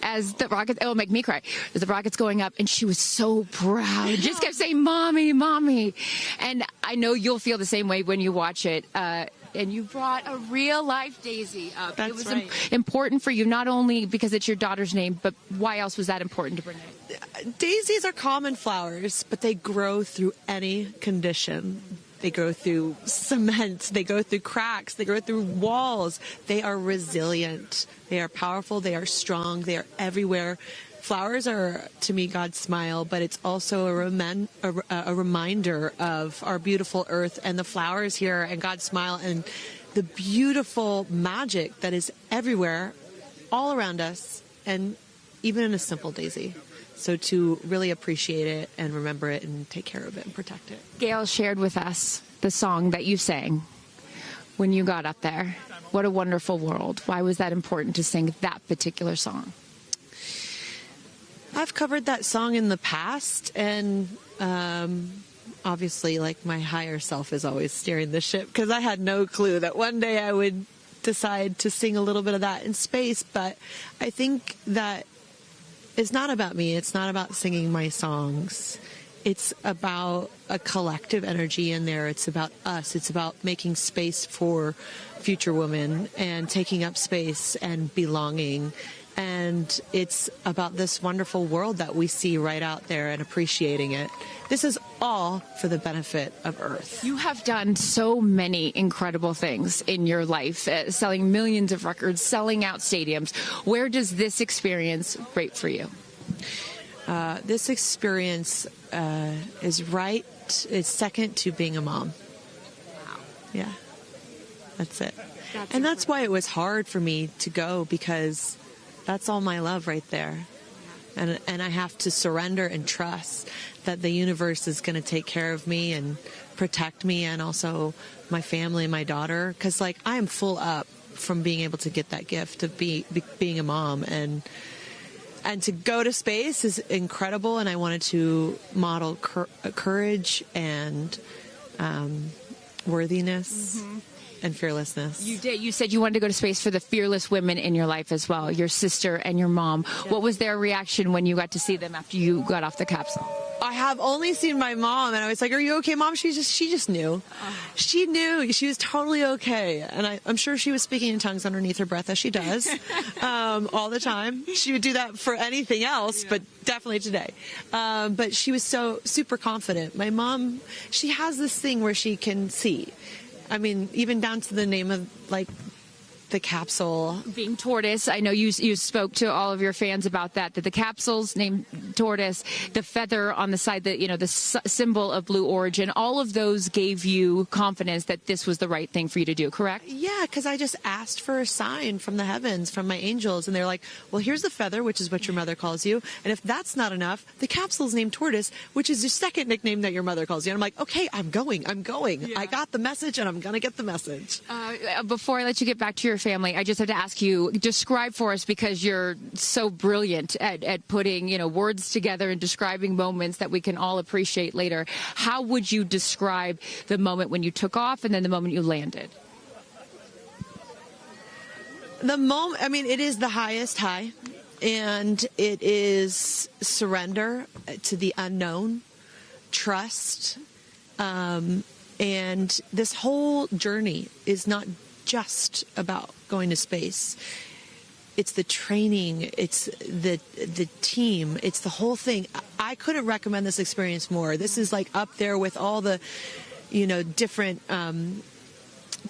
as the rocket, it'll make me cry, as the rocket's going up, and she was so proud. Just kept saying, Mommy, Mommy. And I know you'll feel the same way when you watch it. And you brought a real-life Daisy up. That's it was right. important for you, not only because it's your daughter's name, but why else was that important to bring it? Daisies are common flowers, but they grow through any condition. They go through cement, they go through cracks, they go through walls. They are resilient, they are powerful, they are strong, they are everywhere. Flowers are, to me, God's smile, but it's also a reminder of our beautiful earth and the flowers here and God's smile and the beautiful magic that is everywhere, all around us, and even in a simple daisy. So to really appreciate it and remember it and take care of it and protect it. Gayle shared with us the song that you sang when you got up there. What a wonderful world. Why was that important to sing that particular song? I've covered that song in the past, and obviously, like, my higher self is always steering the ship, because I had no clue that one day I would decide to sing a little bit of that in space. But I think that it's not about me. It's not about singing my songs. It's about a collective energy in there. It's about us. It's about making space for future women and taking up space and belonging. And it's about this wonderful world that we see right out there and appreciating it. This is all for the benefit of Earth. You have done so many incredible things in your life, selling millions of records, selling out stadiums. Where does this experience rate for you? This experience is second to being a mom. Wow. Yeah, that's it. That's why it was hard for me to go, because that's all my love right there. And I have to surrender and trust that the universe is going to take care of me and protect me, and also my family and my daughter. Because, like, I am full up from being able to get that gift of being a mom. And to go to space is incredible. And I wanted to model courage and worthiness. And fearlessness. You did. You said you wanted to go to space for the fearless women in your life as well, your sister and your mom. Yeah. What was their reaction when you got to see them after you got off the capsule? I have only seen my mom, and I was like, "Are you okay, Mom?" She just knew. She knew. She was totally okay, and I'm sure she was speaking in tongues underneath her breath, as she does all the time. She would do that for anything else, but definitely today. But she was so super confident. My mom, she has this thing where she can see. I mean, even down to the name of, like, the capsule being tortoise. I know you spoke to all of your fans about that the capsule's named tortoise, the feather on the side, the symbol of Blue Origin, all of those gave you confidence that this was the right thing for you to do, correct? Yeah, because I just asked for a sign from the heavens, from my angels, and they're like, well, here's the feather, which is what your mother calls you, and if that's not enough, the capsule's named Tortoise, which is your second nickname that your mother calls you. And I'm like, okay, I'm going. Yeah. I got the message, and I'm gonna get the message. Before I let you get back to your family, I just have to ask you, describe for us, because you're so brilliant at putting, words together and describing moments that we can all appreciate later. How would you describe the moment when you took off and then the moment you landed? The moment, I mean, it is the highest high, and it is surrender to the unknown, trust, and this whole journey is not just about going to space. It's the training, it's the team, it's the whole thing. I couldn't recommend this experience more. This is like up there with all the, different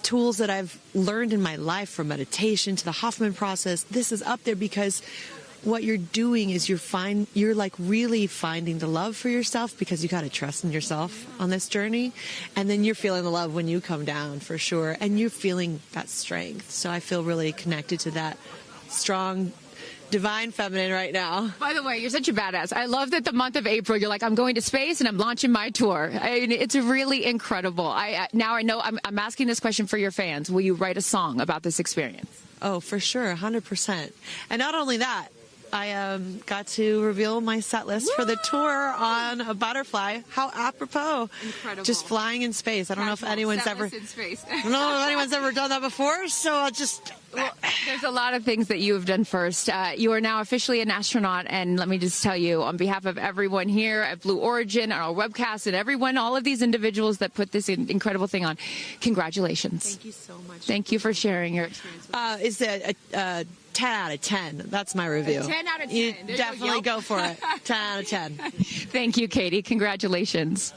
tools that I've learned in my life, from meditation to the Hoffman process. This is up there because what you're doing is you're like really finding the love for yourself, because you got to trust in yourself on this journey, and then you're feeling the love when you come down, for sure, and you're feeling that strength. So I feel really connected to that strong divine feminine right now. By the way, you're such a badass. I love that the month of April, you're like, I'm going to space and I'm launching my tour. I mean, it's really incredible. Now I know I'm asking this question for your fans. Will you write a song about this experience? Oh, for sure, 100%. And not only that, I got to reveal my set list for the tour on a butterfly. How apropos. Incredible. Just flying in space. I don't know if anyone's ever in space. I don't know if anyone's ever done that before, so I'll just Well, there's a lot of things that you have done first. You are now officially an astronaut, and let me just tell you, on behalf of everyone here at Blue Origin, our webcast, and everyone, all of these individuals that put this incredible thing on, congratulations. Thank you so much. Thank you for sharing your experience. Is it a 10 out of 10? That's my review. 10 out of 10. You There's definitely no go for it. 10 out of 10. Thank you, Katy. Congratulations.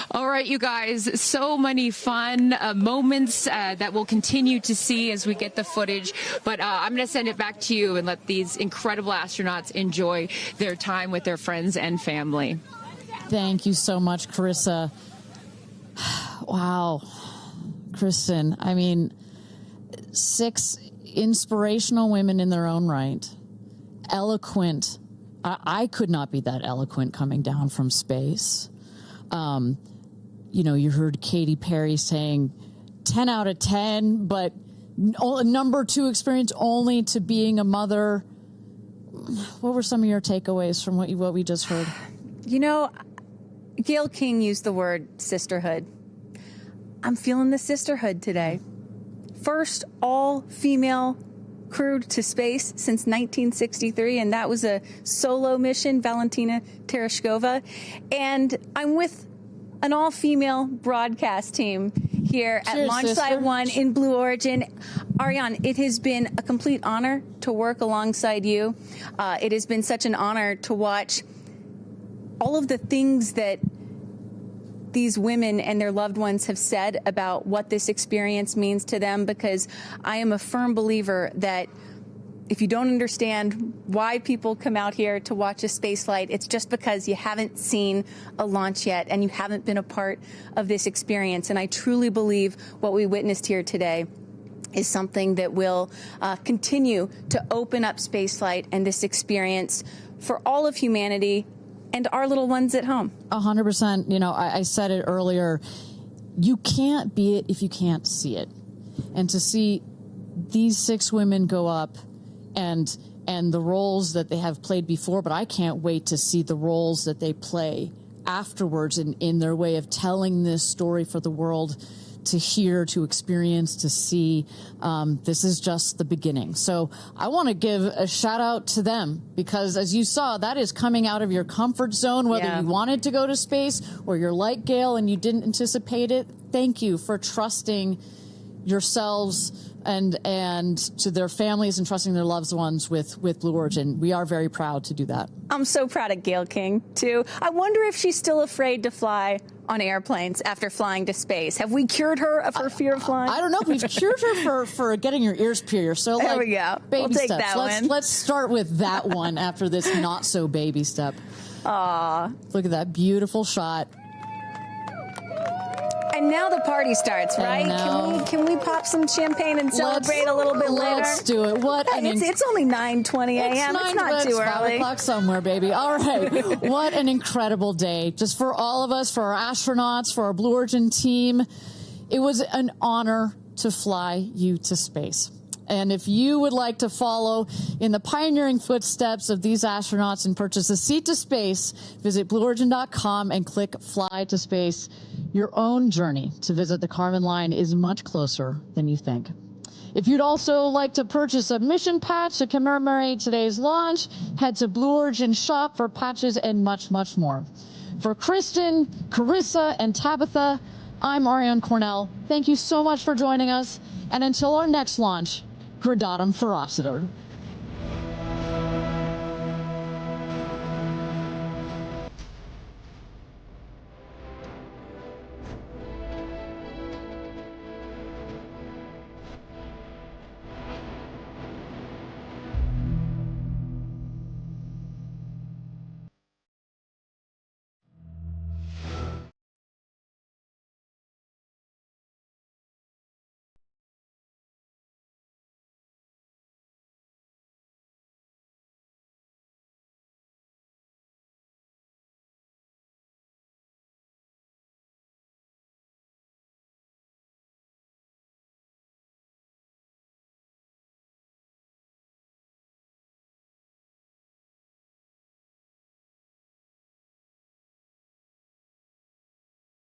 All right, you guys, so many fun moments that we'll continue to see as we get the footage. But I'm going to send it back to you and let these incredible astronauts enjoy their time with their friends and family. Thank you so much, Carissa. Wow. Kristen, I mean, 6 inspirational women in their own right, eloquent. I could not be that eloquent coming down from space. You know, you heard Katy Perry saying 10 out of 10, but number 2 experience only to being a mother. What were some of your takeaways from what we just heard? You know, Gayle King used the word sisterhood. I'm feeling the sisterhood today. First all-female crew to space since 1963, and that was a solo mission, Valentina Tereshkova. And I'm with an all-female broadcast team here at Launch Site 1 in Blue Origin. Ariane, it has been a complete honor to work alongside you. It has been such an honor to watch all of the things that these women and their loved ones have said about what this experience means to them, because I am a firm believer that if you don't understand why people come out here to watch a space flight, it's just because you haven't seen a launch yet and you haven't been a part of this experience. And I truly believe what we witnessed here today is something that will continue to open up spaceflight and this experience for all of humanity and our little ones at home. 100%. You know, I said it earlier. You can't be it if you can't see it. And to see these 6 women go up and the roles that they have played before, but I can't wait to see the roles that they play afterwards in their way of telling this story for the world to hear, to experience, to see. This is just the beginning. So I want to give a shout out to them, because as you saw, that is coming out of your comfort zone, whether you wanted to go to space or you're like Gayle and you didn't anticipate it. Thank you for trusting yourselves and to their families and trusting their loved ones with Blue Origin. We are very proud to do that. I'm so proud of Gayle King, too. I wonder if she's still afraid to fly on airplanes after flying to space. Have we cured her of her fear of flying? I don't know. We've cured her for getting your ears pierced. So there we go. Baby we'll take steps. that one. Let's start with that one after this not so baby step. Aw. Look at that beautiful shot. And now the party starts, right? Can we pop some champagne and celebrate a little bit later? Let's do it. It's only 9:20 a.m. It's not too early. 5 o'clock somewhere, baby. All right. What an incredible day. Just for all of us, for our astronauts, for our Blue Origin team. It was an honor to fly you to space. And if you would like to follow in the pioneering footsteps of these astronauts and purchase a seat to space, visit BlueOrigin.com and click Fly to Space. Your own journey to visit the Kármán line is much closer than you think. If you'd also like to purchase a mission patch to commemorate today's launch, head to Blue Origin shop for patches and much, much more. For Kristen, Carissa, and Tabitha, I'm Ariane Cornell. Thank you so much for joining us. And until our next launch, Gradatum Ferocitor.